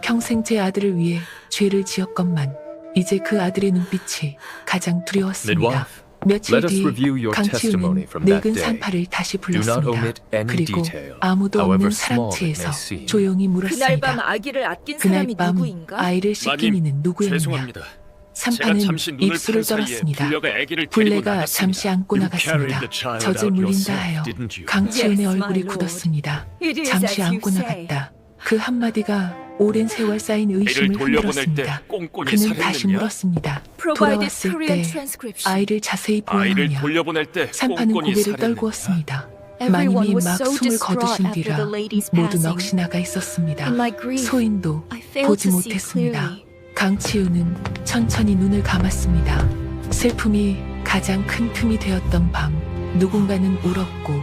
Speaker 1: 평생 제 아들을 위해 죄를 지었건만 이제 그 아들의 눈빛이 가장 두려웠습니다.
Speaker 4: Midwife,
Speaker 1: 며칠
Speaker 4: let us
Speaker 1: 뒤
Speaker 4: review your testimony
Speaker 1: 강치우는
Speaker 4: from that
Speaker 1: 늙은
Speaker 4: day.
Speaker 1: 산파를 다시
Speaker 4: Do not
Speaker 1: 불렀습니다.
Speaker 4: omit any
Speaker 1: 그리고
Speaker 4: detail,
Speaker 1: 아무도 없는
Speaker 4: however small it
Speaker 1: 사랑채에서
Speaker 4: may seem.
Speaker 1: 조용히
Speaker 3: 그날
Speaker 1: 물었습니다.
Speaker 3: 밤 아기를 아낀
Speaker 1: 그날
Speaker 3: 사람이
Speaker 1: 밤
Speaker 3: 누구인가?
Speaker 1: 아이를 씻긴
Speaker 2: 마님,
Speaker 1: 이는 누구였냐?
Speaker 2: 죄송합니다. 제가
Speaker 1: 산파는
Speaker 2: 잠시 눈을
Speaker 1: 입술을
Speaker 2: 판 사이에
Speaker 1: 떨었습니다.
Speaker 2: 불려가 아기를 데리고
Speaker 1: 불레가
Speaker 2: 나갔습니다.
Speaker 1: 잠시 안고
Speaker 2: You
Speaker 1: 나갔습니다.
Speaker 2: carried the child
Speaker 1: 젖을
Speaker 2: out
Speaker 1: 물린다
Speaker 2: yourself,
Speaker 1: 하여
Speaker 2: didn't you?
Speaker 1: 강치훈의
Speaker 3: Yes, my
Speaker 1: 얼굴이
Speaker 3: lord.
Speaker 1: 굳었습니다.
Speaker 3: It is
Speaker 1: 잠시
Speaker 3: as you
Speaker 1: 안고
Speaker 3: say.
Speaker 1: 나갔다. 그 한마디가 오랜 세월 쌓인
Speaker 2: 애를
Speaker 1: 의심을
Speaker 2: 돌려보낼 때
Speaker 1: 흔들었습니다.
Speaker 2: 꼼꼼히
Speaker 1: 그는 다시
Speaker 2: 살했느냐?
Speaker 1: 물었습니다.
Speaker 3: Provided
Speaker 1: 돌아왔을
Speaker 3: Korean
Speaker 1: 때
Speaker 3: transcription.
Speaker 1: 아이를 자세히
Speaker 2: 아이를
Speaker 1: 보았느냐?
Speaker 2: 돌려보낼 때
Speaker 1: 산파는
Speaker 2: 꼼꼼히
Speaker 1: 고개를
Speaker 2: 살했느냐?
Speaker 1: 떨구었습니다.
Speaker 3: Everyone
Speaker 1: 마님이
Speaker 3: was
Speaker 1: 막
Speaker 3: so
Speaker 1: 숨을
Speaker 3: distraught
Speaker 1: 거두신
Speaker 3: after
Speaker 1: 뒤라
Speaker 3: the lady's
Speaker 1: 모두
Speaker 3: passing.
Speaker 1: 넋이 나가 있었습니다.
Speaker 3: In my grief,
Speaker 1: 소인도
Speaker 3: I failed
Speaker 1: 보지
Speaker 3: to see
Speaker 1: 못했습니다.
Speaker 3: clearly.
Speaker 1: 강치우는 천천히 눈을 감았습니다. 슬픔이 가장 큰 틈이 되었던 밤, 누군가는 울었고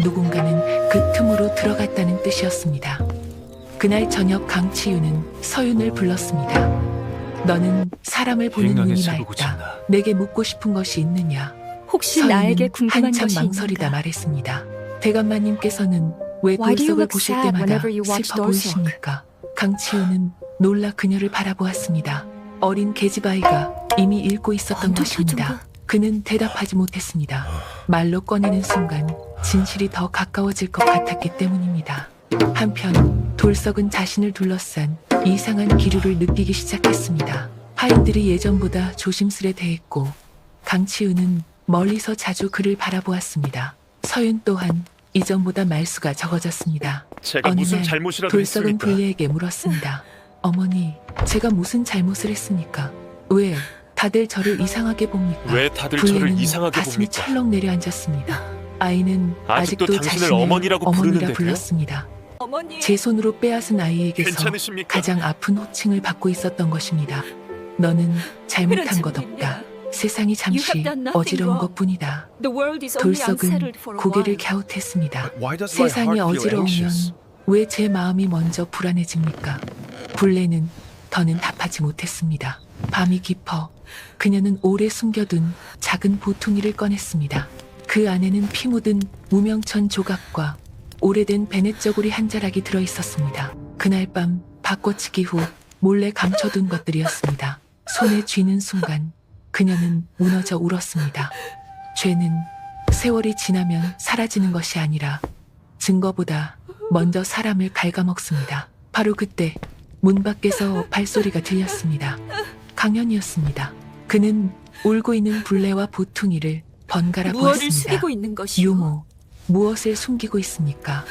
Speaker 1: 누군가는 그 틈으로 들어갔다는 뜻이었습니다. 그날 저녁 강치우는 서윤을 불렀습니다. 너는 사람을 보는
Speaker 4: 행랑의
Speaker 1: 눈이
Speaker 4: 세부고
Speaker 1: 맑다.
Speaker 4: 쳤나.
Speaker 1: 내게 묻고 싶은 것이 있느냐?
Speaker 3: 혹시 나에게
Speaker 1: 서윤은
Speaker 3: 궁금한
Speaker 1: 한참
Speaker 3: 것이
Speaker 1: 망설이다
Speaker 3: 있는가?
Speaker 1: 말했습니다. 대감마님께서는 왜
Speaker 3: Why do you
Speaker 1: 돌석을
Speaker 3: look
Speaker 1: 보실
Speaker 3: sad
Speaker 1: 때마다
Speaker 3: whenever you watch
Speaker 1: 슬퍼
Speaker 3: Dorsok?
Speaker 1: 보이십니까? 강치우는 놀라 그녀를 바라보았습니다. 어린 계집아이가 이미 읽고 있었던 것입니다. 그는 대답하지 못했습니다. 말로 꺼내는 순간 진실이 더 가까워질 것 같았기 때문입니다. 한편 돌석은 자신을 둘러싼 이상한 기류를 느끼기 시작했습니다. 하인들이 예전보다 조심스레 대했고 강치우는 멀리서 자주 그를 바라보았습니다. 서윤 또한 이전보다 말수가 적어졌습니다.
Speaker 2: 제가
Speaker 1: 어느
Speaker 2: 무슨
Speaker 1: 날
Speaker 2: 잘못이라도
Speaker 1: 돌석은
Speaker 2: 했습니까?
Speaker 1: 불리에게 물었습니다. 어머니, 제가 무슨 잘못을 했습니까? 왜 다들 저를 이상하게 봅니까?
Speaker 2: 왜 다들 저를
Speaker 1: 불리는
Speaker 2: 이상하게
Speaker 1: 가슴이
Speaker 2: 봅니까?
Speaker 1: 철렁 내려앉았습니다. 아이는
Speaker 2: 아직도
Speaker 1: 아직도
Speaker 2: 당신을
Speaker 1: 자신을
Speaker 2: 어머니라고
Speaker 1: 어머니라
Speaker 2: 부르는데도요?
Speaker 1: 불렀습니다.
Speaker 3: 어머니,
Speaker 1: 제 손으로 빼앗은 아이에게서
Speaker 2: 괜찮으십니까?
Speaker 1: 가장 아픈 호칭을 받고 있었던 것입니다. 너는 잘못한
Speaker 3: 그런
Speaker 1: 것
Speaker 3: 증인이야.
Speaker 1: 없다. 세상이
Speaker 3: You
Speaker 1: 잠시
Speaker 3: have done nothing
Speaker 1: 어지러운
Speaker 3: wrong.
Speaker 1: 것뿐이다.
Speaker 3: the world is only
Speaker 1: 돌석은
Speaker 3: unsettled for a
Speaker 1: 고개를
Speaker 3: while.
Speaker 1: 갸웃했습니다.
Speaker 4: Why does my
Speaker 1: 세상이
Speaker 4: heart feel
Speaker 1: 어지러우면
Speaker 4: anxious?
Speaker 1: 왜 제 마음이 먼저 불안해집니까? 불레는 더는 답하지 못했습니다. 밤이 깊어 그녀는 오래 숨겨둔 작은 보퉁이를 꺼냈습니다. 그 안에는 피 묻은 무명천 조각과 오래된 베넷 저고리 한 자락이 들어있었습니다. 그날 밤 바꿔치기 후 몰래 감춰둔 것들이었습니다. 손에 쥐는 순간 그녀는 무너져 울었습니다. 죄는 세월이 지나면 사라지는 것이 아니라 증거보다 먼저 사람을 갉아먹습니다. 바로 그때 문 밖에서 발소리가 들렸습니다. 강현이었습니다. 그는 울고 있는 불레와 보퉁이를 번갈아
Speaker 3: 무엇을
Speaker 1: 보았습니다.
Speaker 3: 숙이고 있는 것이오?
Speaker 1: 유모, 무엇을 숨기고 있습니까?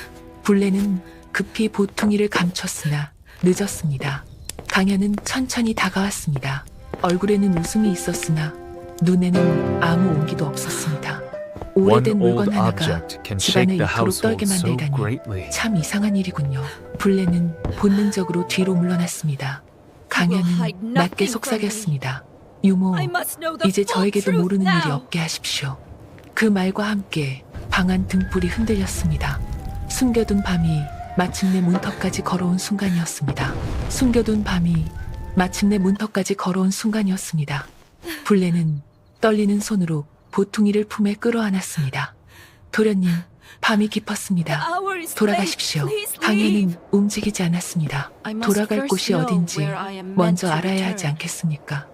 Speaker 1: 불레는 급히 보퉁이를 감췄으나 늦었습니다. 강현은 천천히 다가왔습니다. 얼굴에는 웃음이 있었으나 눈에는 아무 온기도 없었습니다.
Speaker 4: One
Speaker 1: 오래된 물건
Speaker 4: old
Speaker 1: 하나가
Speaker 4: object can
Speaker 1: 집안을
Speaker 4: shake the
Speaker 1: 이토록
Speaker 4: household
Speaker 1: 떨게
Speaker 4: so
Speaker 1: 만들다니
Speaker 4: greatly.
Speaker 1: 참 이상한 일이군요. 불레는 본능적으로 뒤로 물러났습니다. 강현은 낮게 속삭였습니다. 유모,
Speaker 3: I must know the
Speaker 1: 이제
Speaker 3: full
Speaker 1: 저에게도
Speaker 3: truth
Speaker 1: 모르는 일이
Speaker 3: now.
Speaker 1: 없게 하십시오. 그 말과 함께 방안 등불이 흔들렸습니다. 숨겨둔 밤이 마침내 문턱까지 걸어온 순간이었습니다. 숨겨둔 밤이 마침내 문턱까지 걸어온 순간이었습니다. 불레는 떨리는 손으로 보퉁이를 품에 끌어안았습니다. 도련님, 밤이 깊었습니다.
Speaker 3: Hour is
Speaker 1: 돌아가십시오.
Speaker 3: late. Please
Speaker 1: 강현은
Speaker 3: leave.
Speaker 1: 움직이지 않았습니다.
Speaker 3: I must
Speaker 1: 돌아갈
Speaker 3: first
Speaker 1: 곳이
Speaker 3: know
Speaker 1: 어딘지
Speaker 3: where I am meant
Speaker 1: 먼저
Speaker 3: to
Speaker 1: 알아야 하지
Speaker 3: return.
Speaker 1: 않겠습니까?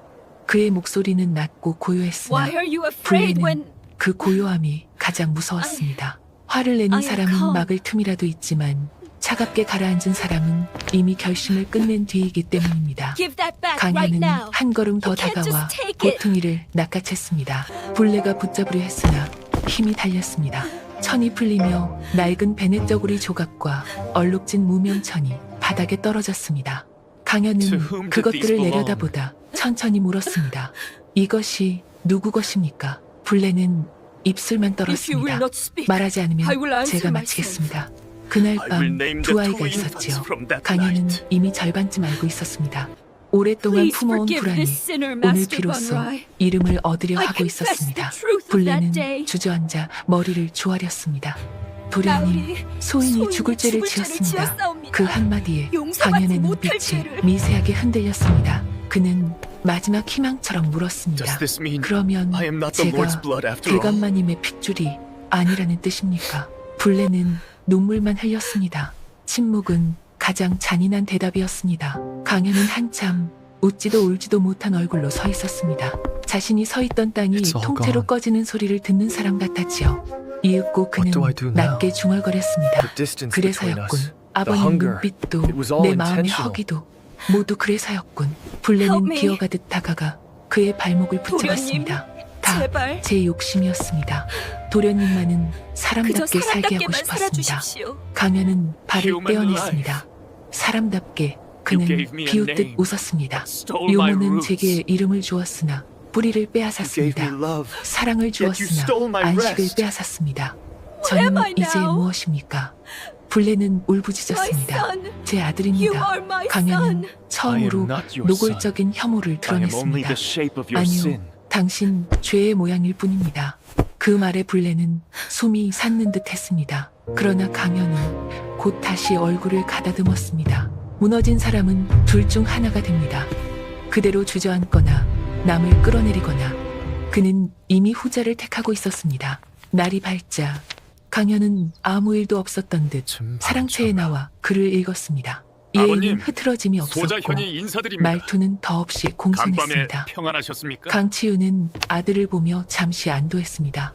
Speaker 1: 그의 목소리는 낮고 고요했으나
Speaker 3: Why are you afraid
Speaker 1: 불레는
Speaker 3: when
Speaker 1: 그 고요함이 가장 무서웠습니다. 화를 내는
Speaker 3: I am
Speaker 1: 사람은
Speaker 3: calm.
Speaker 1: 막을 틈이라도 있지만 차갑게 가라앉은 사람은 이미 결심을 끝낸 뒤이기 때문입니다.
Speaker 3: give that back right
Speaker 1: 강현은
Speaker 3: now?
Speaker 1: 한 걸음 더
Speaker 3: You can't
Speaker 1: 다가와
Speaker 3: just take it.
Speaker 1: 보퉁이를 낚아챘습니다. 불레가 붙잡으려 했으나 힘이 달렸습니다. 천이 풀리며 낡은 베넷저고리 조각과 얼룩진 무명천이 바닥에 떨어졌습니다. 강현은 그것들을 내려다보다 천천히 물었습니다. 이것이 누구 것입니까? 블레는 입술만
Speaker 3: If you will
Speaker 1: 떨었습니다.
Speaker 3: not speak,
Speaker 1: 말하지 않으면
Speaker 3: I will answer
Speaker 1: 제가
Speaker 3: myself.
Speaker 1: 마치겠습니다. 그날
Speaker 2: I will
Speaker 1: 밤
Speaker 2: name
Speaker 1: 두
Speaker 2: the
Speaker 1: 아이가
Speaker 2: two
Speaker 1: 있었지요.
Speaker 2: infants from that
Speaker 1: 강현은
Speaker 2: night.
Speaker 1: 이미 절반쯤 알고 있었습니다. 오랫동안
Speaker 3: Please
Speaker 1: 품어온
Speaker 3: forgive
Speaker 1: 불안이
Speaker 3: this sinner,
Speaker 1: 오늘
Speaker 3: Master
Speaker 1: 비로소
Speaker 3: Von Rai.
Speaker 1: 이름을 얻으려
Speaker 3: I
Speaker 1: 하고
Speaker 3: confess
Speaker 1: 있었습니다.
Speaker 3: the truth of that
Speaker 1: 블레는
Speaker 3: day.
Speaker 1: 주저앉아 머리를 조아렸습니다. 도련님,
Speaker 3: 나으리,
Speaker 1: 소인이 죽을 죄를 지었습니다.
Speaker 3: 지었사옵니다.
Speaker 1: 그 한마디에
Speaker 3: 용서받지
Speaker 1: 강현의
Speaker 3: 못할
Speaker 1: 눈빛이
Speaker 3: 죄를.
Speaker 1: 미세하게 흔들렸습니다. 그는 마지막 희망처럼 물었습니다.
Speaker 2: Does this mean
Speaker 1: 그러면
Speaker 2: I am not the
Speaker 1: 제가
Speaker 2: Lord's blood after all?
Speaker 1: 대감마님의 핏줄이 아니라는 뜻입니까? 블레는 눈물만 흘렸습니다. 침묵은 가장 잔인한 대답이었습니다. 강현은 한참 웃지도 울지도 못한 얼굴로 서 있었습니다. 자신이 서 있던 땅이
Speaker 2: It's all
Speaker 1: 통째로
Speaker 2: gone.
Speaker 1: 꺼지는 소리를 듣는 사람 같았지요. 이윽고 그는
Speaker 2: What do I do now?
Speaker 1: 낮게 중얼거렸습니다.
Speaker 2: The distance between
Speaker 1: 그래서였군.
Speaker 2: us, the
Speaker 1: 아버님
Speaker 2: hunger,
Speaker 1: 눈빛도
Speaker 2: it was all
Speaker 1: 내 마음의
Speaker 2: intentional.
Speaker 1: 허기도 모두 그래서였군.
Speaker 3: Help
Speaker 1: 블레는
Speaker 3: me.
Speaker 1: 기어가듯 다가가 그의 발목을 붙잡았습니다. 다
Speaker 3: 제발
Speaker 1: 제 욕심이었습니다. 도련님만은
Speaker 3: 그저
Speaker 1: 사람답게 살게 하고
Speaker 3: 사람답게만
Speaker 1: 싶었습니다.
Speaker 3: 살아주십시오.
Speaker 1: 강현은 발을
Speaker 2: Human
Speaker 1: 떼어냈습니다. 사람답게 그는
Speaker 2: gave me a
Speaker 1: 비웃듯
Speaker 2: name,
Speaker 1: 웃었습니다.
Speaker 2: stole my
Speaker 1: 유모는
Speaker 2: roots.
Speaker 1: 제게 이름을 주었으나 뿌리를
Speaker 2: You gave
Speaker 1: 빼앗았습니다.
Speaker 2: me love.
Speaker 1: 사랑을
Speaker 2: you
Speaker 1: 주었으나
Speaker 2: stole my
Speaker 1: 안식을
Speaker 2: rest.
Speaker 1: 빼앗았습니다.
Speaker 3: am
Speaker 1: 저는
Speaker 3: I
Speaker 1: 이제
Speaker 3: now?
Speaker 1: 무엇입니까? 블레는
Speaker 3: My
Speaker 1: 울부짖었습니다.
Speaker 3: son,
Speaker 1: 제
Speaker 3: you
Speaker 1: 아들입니다.
Speaker 3: are my
Speaker 1: 강현은
Speaker 3: son.
Speaker 1: 처음으로
Speaker 2: I am not your
Speaker 1: 노골적인 혐오를
Speaker 2: I am only
Speaker 1: 드러냈습니다.
Speaker 2: the shape of your
Speaker 1: 아니요,
Speaker 2: sin.
Speaker 1: 당신 죄의 모양일 뿐입니다. 그 말에 블레는 숨이 솟는 듯 했습니다. 그러나 강현은 곧 다시 얼굴을 가다듬었습니다. 무너진 사람은 둘 중 하나가 됩니다. 그대로 주저앉거나 남을 끌어내리거나. 그는 이미 후자를 택하고 있었습니다. 날이 밝자 강현은 아무 일도 없었던 듯
Speaker 2: 좀
Speaker 1: 사랑채에 나와 글을 읽었습니다.
Speaker 2: 아버님,
Speaker 1: 예에는 흐트러짐이 없었고
Speaker 2: 소자현이 인사드립니다.
Speaker 1: 말투는 더없이
Speaker 2: 간밤에
Speaker 1: 공손했습니다.
Speaker 2: 평안하셨습니까?
Speaker 1: 강치우는 아들을 보며 잠시 안도했습니다.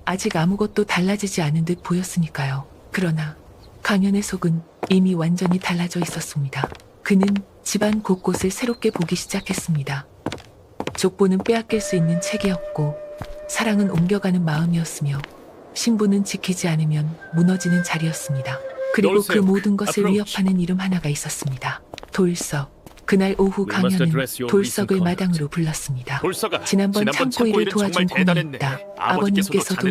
Speaker 1: 아직 아무것도 달라지지 않은 듯 보였으니까요. 그러나 강현의 속은 이미 완전히 달라져 있었습니다. 그는 집안 곳곳을 새롭게 보기 시작했습니다. 족보는 빼앗길 수 있는 책이었고 사랑은 옮겨가는 마음이었으며 신부는 지키지 않으면 무너지는 자리였습니다. 그리고 그
Speaker 2: 놀세요.
Speaker 1: 모든 것을
Speaker 2: Approach.
Speaker 1: 위협하는 이름 하나가 있었습니다. 돌석. 그날 오후
Speaker 2: We must
Speaker 1: 강현은
Speaker 2: address your
Speaker 1: 돌석을
Speaker 2: recent
Speaker 1: 마당으로 불렀습니다.
Speaker 2: 돌서가
Speaker 1: 지난번 창고 일을 도와준 고문이 있다. 아버님께서도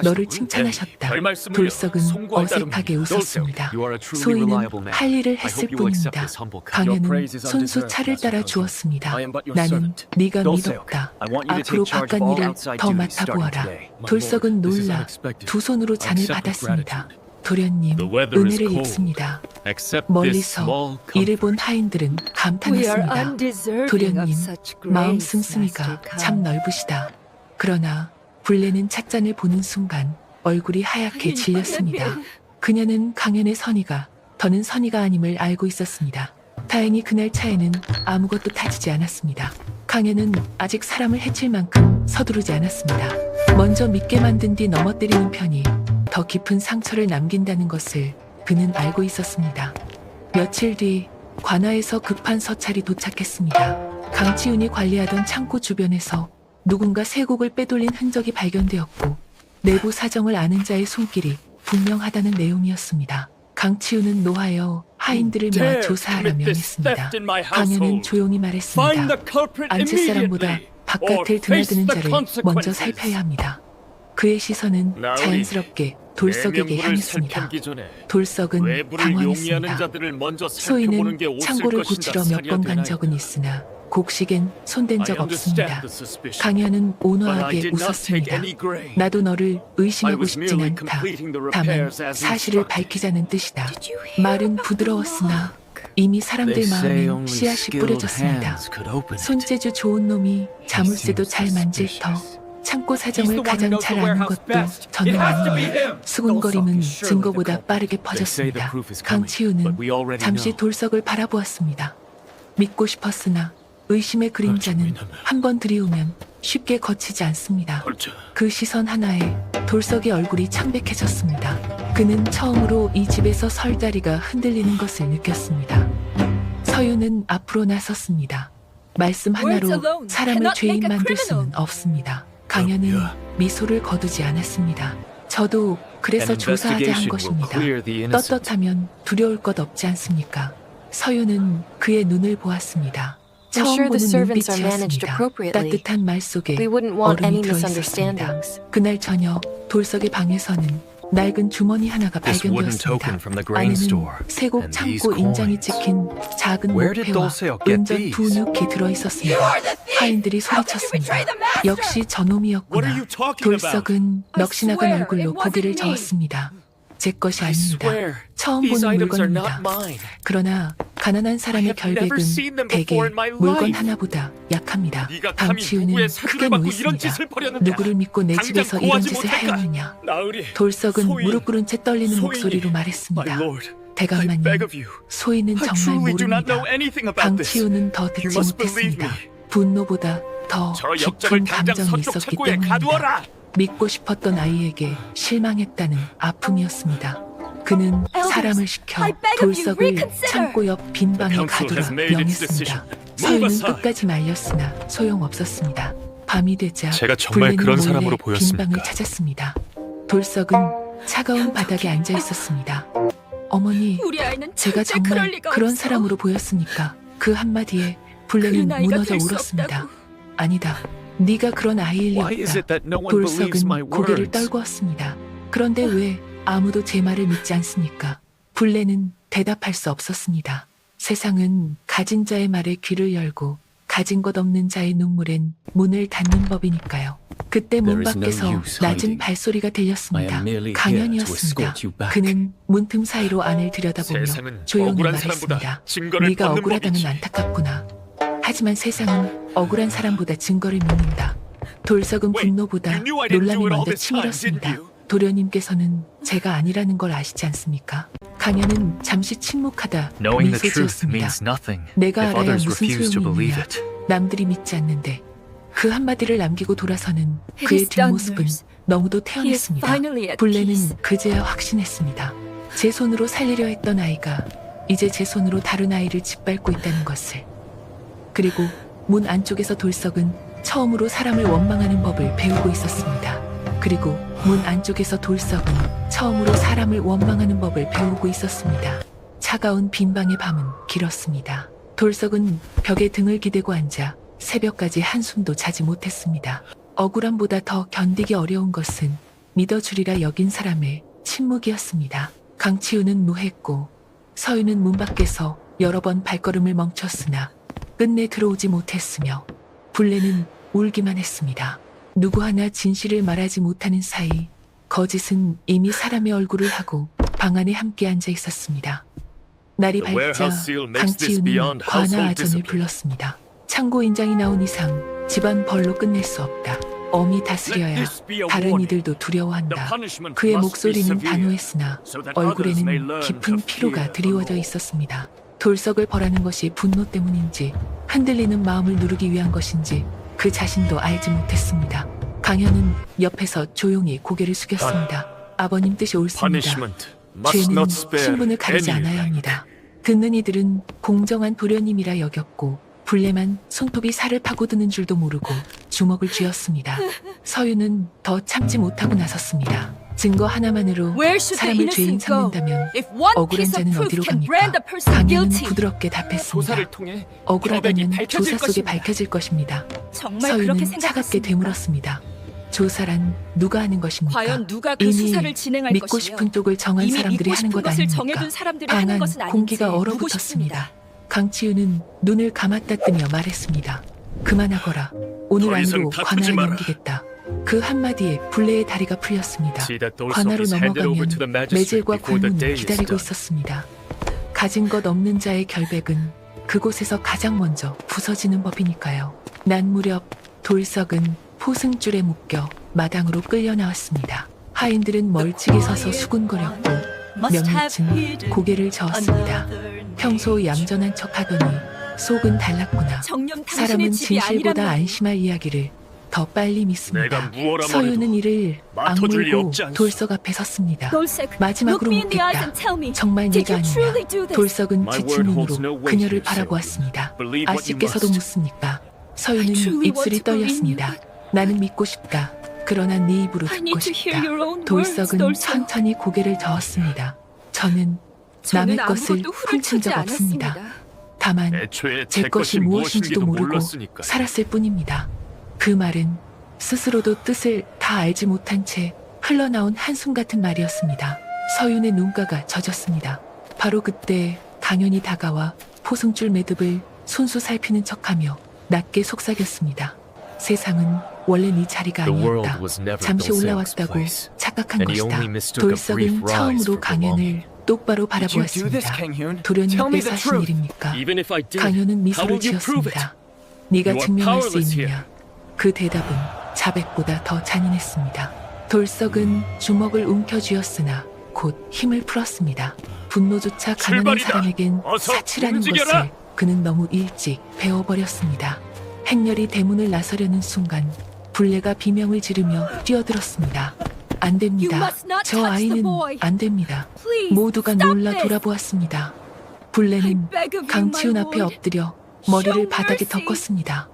Speaker 1: 너를 칭찬하셨다. 돌석은 어색하게 웃었습니다. 소인은 할 일을 했을 뿐입니다. 강현은 손수 차를 따라 주었습니다. 나는 네가 믿었다. 앞으로 바깥 일을 더 맡아보아라. 돌석은 놀라 두 손으로 잔을 받았습니다. 도련님, 은혜를 입습니다. 멀리서 이를 본 하인들은
Speaker 3: We are
Speaker 1: 감탄했습니다.
Speaker 3: undeserving
Speaker 1: 도련님,
Speaker 3: of such
Speaker 1: 마음
Speaker 3: grace,
Speaker 1: 씀씀이가
Speaker 3: Master
Speaker 1: 참
Speaker 3: Khan.
Speaker 1: 넓으시다. 그러나 블레는 찻잔을 보는 순간 얼굴이 하얗게 질렸습니다. 그녀는 강현의 선의가 더는 선의가 아님을 알고 있었습니다. 다행히 그날 차에는 아무것도 타지지 않았습니다. 강현은 아직 사람을 해칠 만큼 서두르지 않았습니다. 먼저 믿게 만든 뒤 넘어뜨리는 편이 더 깊은 상처를 남긴다는 것을 그는 알고 있었습니다. 며칠 뒤 관아에서 급한 서찰이 도착했습니다. 강치윤이 관리하던 창고 주변에서 누군가 쇠곡을 빼돌린 흔적이 발견되었고 내부 사정을 아는 자의 손길이 분명하다는 내용이었습니다. 강치윤은 노하여 하인들을 모아 조사하라며 했습니다. 강현은 조용히 말했습니다. 안칠 사람보다 바깥을 드나드는 자를 먼저 살펴야 합니다. 그의 시선은
Speaker 2: 나으리,
Speaker 1: 자연스럽게 돌석에게 향했습니다. 돌석은 당황했습니다. 소인은 창고를 고치러 몇 번 간 적은 있으나 곡식엔 손댄 적 없습니다. 강현은 온화하게 웃었습니다. 나도 너를 의심하고 싶진 않다. 다만 사실을 밝히자는 뜻이다.
Speaker 3: Did you hear
Speaker 1: 말은
Speaker 3: about
Speaker 1: 부드러웠으나 이미 사람들 마음에 씨앗이 뿌려졌습니다. 손재주 좋은 놈이 자물쇠도 잘 만질 터 창고 사정을 가장 잘 아는 것도 저는 아니에요. 수군거림은 증거보다 빠르게 퍼졌습니다. 강치우는 잠시 돌석을 바라보았습니다. 믿고 싶었으나 의심의 그림자는 한 번 들이우면 쉽게 거치지 않습니다. 그 시선 하나에 돌석의 얼굴이 창백해졌습니다. 그는 처음으로 이 집에서 설 자리가 흔들리는 것을 느꼈습니다. 서유는 앞으로 나섰습니다. 말씀 하나로 사람을 죄인 만들 수는 없습니다. 강현은 미소를 거두지 않았습니다. 저도 그래서
Speaker 2: An
Speaker 1: 조사하자 한
Speaker 2: investigation will
Speaker 1: 것입니다.
Speaker 2: clear the innocent.
Speaker 1: 떳떳하면 두려울 것 없지 않습니까? 서윤은 그의 눈을 보았습니다.
Speaker 3: I'm
Speaker 1: 처음
Speaker 3: sure the
Speaker 1: 보는
Speaker 3: servants are managed
Speaker 1: 눈빛이었습니다.
Speaker 3: appropriately.
Speaker 1: 따뜻한 말 속에
Speaker 3: We wouldn't want
Speaker 1: 얼음이
Speaker 3: any
Speaker 1: 들어있었습니다.
Speaker 3: misunderstandings.
Speaker 1: 그날 저녁 돌석의 방에서는 낡은 주머니 하나가
Speaker 2: This wooden
Speaker 1: 발견되었습니다.
Speaker 2: token from the grain
Speaker 1: 안에는
Speaker 2: store
Speaker 1: 세곡
Speaker 2: and these
Speaker 1: 창고 인장이
Speaker 2: coins.
Speaker 1: 찍힌 작은
Speaker 2: Where did
Speaker 1: 목패와
Speaker 2: Dulceo get
Speaker 1: 은전
Speaker 2: these?
Speaker 1: 2눅이 들어있었습니다. 하인들이 소리쳤습니다. 역시
Speaker 2: What are
Speaker 1: 저놈이었구나.
Speaker 2: you talking about?
Speaker 1: 돌석은 넋이 나간
Speaker 3: swear
Speaker 1: 얼굴로
Speaker 3: it wasn't
Speaker 1: 고개를
Speaker 3: me.
Speaker 1: 저었습니다. 제 것이
Speaker 2: I
Speaker 1: 아닙니다.
Speaker 2: swear,
Speaker 1: 처음
Speaker 2: these
Speaker 1: 보는
Speaker 2: items are not
Speaker 1: 물건입니다.
Speaker 2: mine.
Speaker 1: 그러나 가난한
Speaker 2: I
Speaker 1: 사람의
Speaker 2: have never seen them
Speaker 1: 결백은 대개
Speaker 2: before in my
Speaker 1: 물건
Speaker 2: life.
Speaker 1: 하나보다 약합니다.
Speaker 2: 네가 감히
Speaker 1: 강치우는
Speaker 2: 누구의
Speaker 1: 크게
Speaker 2: 사주를 받고 이런
Speaker 1: 노했습니다.
Speaker 2: 짓을 벌였느냐?
Speaker 1: 누구를 믿고 내
Speaker 2: 당장
Speaker 1: 집에서 이런
Speaker 2: 고하지
Speaker 1: 짓을
Speaker 2: 못할까?
Speaker 1: 하였느냐?
Speaker 2: 나으리,
Speaker 1: 돌석은
Speaker 2: 소인이,
Speaker 1: 무릎 꿇은 채 떨리는
Speaker 2: 소인이,
Speaker 1: 목소리로
Speaker 2: My
Speaker 1: 말했습니다.
Speaker 2: lord, I
Speaker 1: 대감마님,
Speaker 2: beg of you.
Speaker 1: 소인은
Speaker 2: I
Speaker 1: 정말
Speaker 2: truly do not
Speaker 1: 모릅니다.
Speaker 2: know anything about this.
Speaker 1: 강치우는 더
Speaker 2: You
Speaker 1: 듣지
Speaker 2: must believe
Speaker 1: 못했습니다.
Speaker 2: me.
Speaker 1: 분노보다 더
Speaker 2: 저
Speaker 1: 깊은
Speaker 2: 역적을 당장
Speaker 1: 감정이
Speaker 2: 서쪽
Speaker 1: 있었기
Speaker 2: 창고에
Speaker 1: 때문입니다.
Speaker 2: 가두어라.
Speaker 1: 믿고 싶었던 아이에게 실망했다는 아픔이었습니다. 그는 사람을 시켜
Speaker 3: I beg of you,
Speaker 1: 돌석을
Speaker 3: reconsider.
Speaker 1: 창고 옆 빈 방에
Speaker 2: The council
Speaker 1: 가두라
Speaker 2: has made its
Speaker 1: 명했습니다.
Speaker 2: decision.
Speaker 1: 서윤은
Speaker 2: Move aside.
Speaker 1: 끝까지 말렸으나 소용없었습니다. 밤이 되자
Speaker 2: 제가 정말 그런
Speaker 1: 불레는
Speaker 2: 사람으로
Speaker 1: 몰래
Speaker 2: 보였습니까?
Speaker 1: 빈 방을 찾았습니다. 돌석은 차가운 바닥에 앉아 있었습니다. 어머니,
Speaker 3: 우리 아이는
Speaker 1: 제가
Speaker 3: 절대 그럴
Speaker 1: 정말
Speaker 3: 리가
Speaker 1: 그런
Speaker 3: 없어.
Speaker 1: 사람으로 보였습니까? 그 한마디에
Speaker 3: 그런
Speaker 1: 불레는
Speaker 3: 아이가
Speaker 1: 무너져
Speaker 3: 될 수
Speaker 1: 울었습니다.
Speaker 3: 없다고.
Speaker 1: 아니다. 네가 그런 아이일 리
Speaker 2: Why is
Speaker 1: 없다.
Speaker 2: it that no one believes my
Speaker 1: 돌석은 고개를
Speaker 2: words?
Speaker 1: 떨구었습니다. 그런데 왜 아무도 제 말을 믿지 않습니까? 불레는 대답할 수 없었습니다. 세상은 가진 자의 말에 귀를 열고 가진 것 없는 자의 눈물엔 문을 닫는 법이니까요. 그때 문
Speaker 4: There is no
Speaker 1: 밖에서
Speaker 4: use
Speaker 1: 낮은
Speaker 4: hiding.
Speaker 1: 발소리가
Speaker 4: I
Speaker 1: 들렸습니다.
Speaker 4: am merely here to
Speaker 1: 강연이었습니다.
Speaker 4: escort you back.
Speaker 1: 그는 문틈 사이로 안을 들여다보며
Speaker 2: 세상은
Speaker 1: 조용히
Speaker 2: 억울한
Speaker 1: 말했습니다.
Speaker 2: 사람보다 증거를
Speaker 1: 네가
Speaker 2: 받는
Speaker 1: 억울하다면
Speaker 2: 법이지.
Speaker 1: 안타깝구나. 하지만 세상은 억울한 사람보다 증거를 믿는다. 돌석은
Speaker 2: Wait,
Speaker 1: 분노보다
Speaker 2: you knew I didn't
Speaker 1: 논란이
Speaker 2: do it all
Speaker 1: 먼저
Speaker 2: this time,
Speaker 1: 치밀었습니다.
Speaker 2: didn't you?
Speaker 1: 도련님께서는 제가 아니라는 걸 아시지 않습니까? 강연은 잠시 침묵하다
Speaker 4: Knowing the
Speaker 1: 미소
Speaker 4: truth
Speaker 1: 지었습니다.
Speaker 4: means nothing
Speaker 1: 내가
Speaker 4: if
Speaker 1: 알아야
Speaker 4: others
Speaker 1: 무슨
Speaker 4: refuse to
Speaker 1: 소용이
Speaker 4: believe
Speaker 1: 있느냐.
Speaker 4: it.
Speaker 1: 남들이 믿지 않는데 그 한마디를 남기고 돌아서는
Speaker 3: It
Speaker 1: 그의
Speaker 3: is done,
Speaker 1: 뒷모습은
Speaker 3: nurse.
Speaker 1: 너무도
Speaker 3: He is
Speaker 1: 태연했습니다.
Speaker 3: finally at
Speaker 1: 불레는
Speaker 3: peace.
Speaker 1: 그제야 확신했습니다. 제 손으로 살리려 했던 아이가 이제 제 손으로 다른 아이를 짓밟고 있다는 것을. 그리고 문 안쪽에서 돌석은 처음으로 사람을 원망하는 법을 배우고 있었습니다. 그리고 문 안쪽에서 돌석은 처음으로 사람을 원망하는 법을 배우고 있었습니다. 차가운 빈방의 밤은 길었습니다. 돌석은 벽에 등을 기대고 앉아 새벽까지 한숨도 자지 못했습니다. 억울함보다 더 견디기 어려운 것은 믿어주리라 여긴 사람의 침묵이었습니다. 강치우는 노했고 서윤은 문 밖에서 여러 번 발걸음을 멈췄으나 끝내 들어오지 못했으며 불레는 울기만 했습니다. 누구 하나 진실을 말하지 못하는 사이 거짓은 이미 사람의 얼굴을 하고 방 안에 함께 앉아 있었습니다. 날이
Speaker 2: The
Speaker 1: 밝자
Speaker 2: warehouse seal makes this
Speaker 1: 강치우는
Speaker 2: beyond
Speaker 1: 관아
Speaker 2: household
Speaker 1: 아전을
Speaker 2: discipline.
Speaker 1: 불렀습니다. 창고 인장이 나온 이상 집안 벌로 끝낼 수 없다. 엄히 다스려야
Speaker 2: Let this be a
Speaker 1: 다른
Speaker 2: warning.
Speaker 1: 이들도
Speaker 2: The
Speaker 1: 두려워한다.
Speaker 2: punishment
Speaker 1: 그의
Speaker 2: must be
Speaker 1: 목소리는
Speaker 2: severe,
Speaker 1: 단호했으나
Speaker 2: so that others may
Speaker 1: 얼굴에는
Speaker 2: learn
Speaker 1: 깊은
Speaker 2: to
Speaker 1: 피로가
Speaker 2: fear the
Speaker 1: 드리워져
Speaker 2: Lord.
Speaker 1: 있었습니다. 돌석을 벌하는 것이 분노 때문인지 흔들리는 마음을 누르기 위한 것인지 그 자신도 알지 못했습니다. 강현은 옆에서 조용히 고개를 숙였습니다. 아버님 뜻이 옳습니다.
Speaker 2: Punishment must
Speaker 1: 죄는
Speaker 2: not spare
Speaker 1: 신분을 가리지
Speaker 2: any
Speaker 1: 않아야
Speaker 2: rank.
Speaker 1: 합니다. 듣는 이들은 공정한 도련님이라 여겼고 불레만 손톱이 살을 파고드는 줄도 모르고 주먹을 쥐었습니다. 서윤은 더 참지 못하고 나섰습니다. 증거 하나만으로
Speaker 3: Where should the
Speaker 1: 사람을 죄인
Speaker 3: innocent go?
Speaker 1: 삼는다면
Speaker 3: If one
Speaker 1: 억울한
Speaker 3: piece of
Speaker 1: 자는
Speaker 3: proof
Speaker 1: 어디로
Speaker 3: can
Speaker 1: 갑니까?
Speaker 3: brand a person
Speaker 1: 강현은
Speaker 3: guilty.
Speaker 1: 부드럽게 답했습니다.
Speaker 2: 조사를 통해
Speaker 1: 억울하다면
Speaker 2: 결백이 밝혀질
Speaker 1: 조사 속에
Speaker 2: 것입니다.
Speaker 1: 밝혀질 것입니다.
Speaker 3: 정말 그렇게
Speaker 1: 서윤은 차갑게
Speaker 3: 생각했습니까?
Speaker 1: 되물었습니다. 조사란 누가 하는 것입니까?
Speaker 3: 과연 누가 그
Speaker 1: 이미
Speaker 3: 수사를 진행할
Speaker 1: 믿고
Speaker 3: 것이며
Speaker 1: 싶은 쪽을 정한
Speaker 3: 이미
Speaker 1: 사람들이
Speaker 3: 믿고
Speaker 1: 하는
Speaker 3: 싶은
Speaker 1: 것
Speaker 3: 것을
Speaker 1: 아닙니까?
Speaker 3: 정해둔 사람들이 하는
Speaker 1: 방안
Speaker 3: 것은 아닌지
Speaker 1: 공기가
Speaker 3: 묻고
Speaker 1: 얼어붙었습니다.
Speaker 3: 싶습니다.
Speaker 1: 강치우는 눈을 감았다 뜨며 말했습니다. 그만하거라. 오늘
Speaker 2: 더 이상
Speaker 1: 안으로
Speaker 2: 다투지
Speaker 1: 관아에
Speaker 2: 마라.
Speaker 1: 넘기겠다. 그 한마디에 불레의 다리가 풀렸습니다.
Speaker 2: See that Dolsok
Speaker 1: 관아로
Speaker 2: is handed over
Speaker 1: 넘어가면
Speaker 2: to the magistrate
Speaker 1: 매질과
Speaker 2: before the day
Speaker 1: 관문이
Speaker 2: is
Speaker 1: 기다리고
Speaker 2: done.
Speaker 1: 있었습니다. 가진 것 없는 자의 결백은 그곳에서 가장 먼저 부서지는 법이니까요. 난 무렵 돌석은 포승줄에 묶여 마당으로 끌려 나왔습니다. 하인들은 멀찍이 서서 수군거렸고 몇몇은 고개를 저었습니다. 평소 얌전한 척하더니 속은 달랐구나.
Speaker 3: 정녕 당신의
Speaker 1: 사람은
Speaker 3: 집이
Speaker 1: 진실보다
Speaker 3: 아니라면
Speaker 1: 안심할 이야기를 더 빨리 믿습니다.
Speaker 2: 내가 무엇라
Speaker 1: 서유는
Speaker 2: 말해도
Speaker 1: 이를
Speaker 2: 맡아줄 리
Speaker 1: 악물고
Speaker 2: 없지 않소.
Speaker 1: 돌석 앞에 섰습니다.
Speaker 3: 돌색,
Speaker 1: 마지막으로
Speaker 3: look me in the eyes
Speaker 1: 묻겠다.
Speaker 3: and tell me,
Speaker 1: 정말
Speaker 3: did
Speaker 1: 네가
Speaker 3: you
Speaker 1: 아니냐?
Speaker 3: truly do this?
Speaker 1: 돌석은
Speaker 2: My
Speaker 1: 지친
Speaker 2: word holds no
Speaker 1: 눈으로
Speaker 2: weight
Speaker 1: 그녀를
Speaker 2: here,
Speaker 1: 바라보았습니다.
Speaker 2: Believe what you
Speaker 1: 아씨께서도
Speaker 2: must.
Speaker 1: 묻습니까?
Speaker 3: I
Speaker 1: 서유는
Speaker 3: truly want
Speaker 1: 입술이
Speaker 3: to believe
Speaker 1: 떨렸습니다.
Speaker 3: you,
Speaker 1: 나는 믿고 싶다. 그러나 네 입으로
Speaker 3: I
Speaker 1: 듣고
Speaker 3: need to hear
Speaker 1: 싶다.
Speaker 3: your own words,
Speaker 1: 돌석은
Speaker 3: 돌석.
Speaker 1: 천천히 고개를 저었습니다. 저는 남의
Speaker 3: 저는
Speaker 1: 것을
Speaker 3: 아무것도 후를
Speaker 1: 훔친 적
Speaker 3: 치지
Speaker 1: 없습니다.
Speaker 3: 않았습니다.
Speaker 1: 다만
Speaker 2: 애초에
Speaker 1: 제 것이 무엇인지도 모르고
Speaker 2: 몰랐으니까.
Speaker 1: 살았을 뿐입니다. 그 말은 스스로도 뜻을 다 알지 못한 채 흘러나온 한숨 같은 말이었습니다. 서윤의 눈가가 젖었습니다. 바로 그때 강연이 다가와 포승줄 매듭을 손수 살피는 척하며 낮게 속삭였습니다. 세상은 원래 네 자리가
Speaker 2: The world
Speaker 1: 아니었다.
Speaker 2: was never
Speaker 1: 잠시
Speaker 2: Dolsek's
Speaker 1: 올라왔다고
Speaker 2: place.
Speaker 1: 착각한
Speaker 2: And he
Speaker 1: 것이다.
Speaker 2: only mistook a brief
Speaker 1: 돌석은
Speaker 2: rise
Speaker 1: 처음으로
Speaker 2: for
Speaker 1: 강연을
Speaker 2: belonging.
Speaker 1: 똑바로
Speaker 4: Did you do this,
Speaker 1: 바라보았습니다.
Speaker 4: Kang Hyun?
Speaker 1: 도련님께서 하신 일입니까?
Speaker 2: Even if I did,
Speaker 1: 강연은
Speaker 2: how
Speaker 1: 미소를
Speaker 2: will you prove it?
Speaker 1: 지었습니다. 네가
Speaker 2: You are
Speaker 1: 증명할 수
Speaker 2: powerless
Speaker 1: 있느냐? 그 대답은 자백보다 더 잔인했습니다. 돌석은 주먹을 움켜쥐었으나 곧 힘을 풀었습니다. 분노조차 가난한
Speaker 2: 출발이다.
Speaker 1: 사람에겐
Speaker 2: 어서
Speaker 1: 사치라는
Speaker 2: 움직여라.
Speaker 1: 것을 그는 너무 일찍 배워버렸습니다. 행렬이 대문을 나서려는 순간 불레가 비명을 지르며 뛰어들었습니다. 안
Speaker 3: You
Speaker 1: 됩니다.
Speaker 3: must not
Speaker 1: 저
Speaker 3: touch the
Speaker 1: 아이는
Speaker 3: boy.
Speaker 1: 안 됩니다.
Speaker 3: Please,
Speaker 1: 모두가
Speaker 3: stop
Speaker 1: 놀라
Speaker 3: this.
Speaker 1: 돌아보았습니다. 불레는
Speaker 3: I beg of you,
Speaker 1: 강치훈
Speaker 3: my
Speaker 1: 앞에
Speaker 3: lord.
Speaker 1: 엎드려 머리를
Speaker 3: Show
Speaker 1: 바닥에
Speaker 3: mercy.
Speaker 1: 덮었습니다.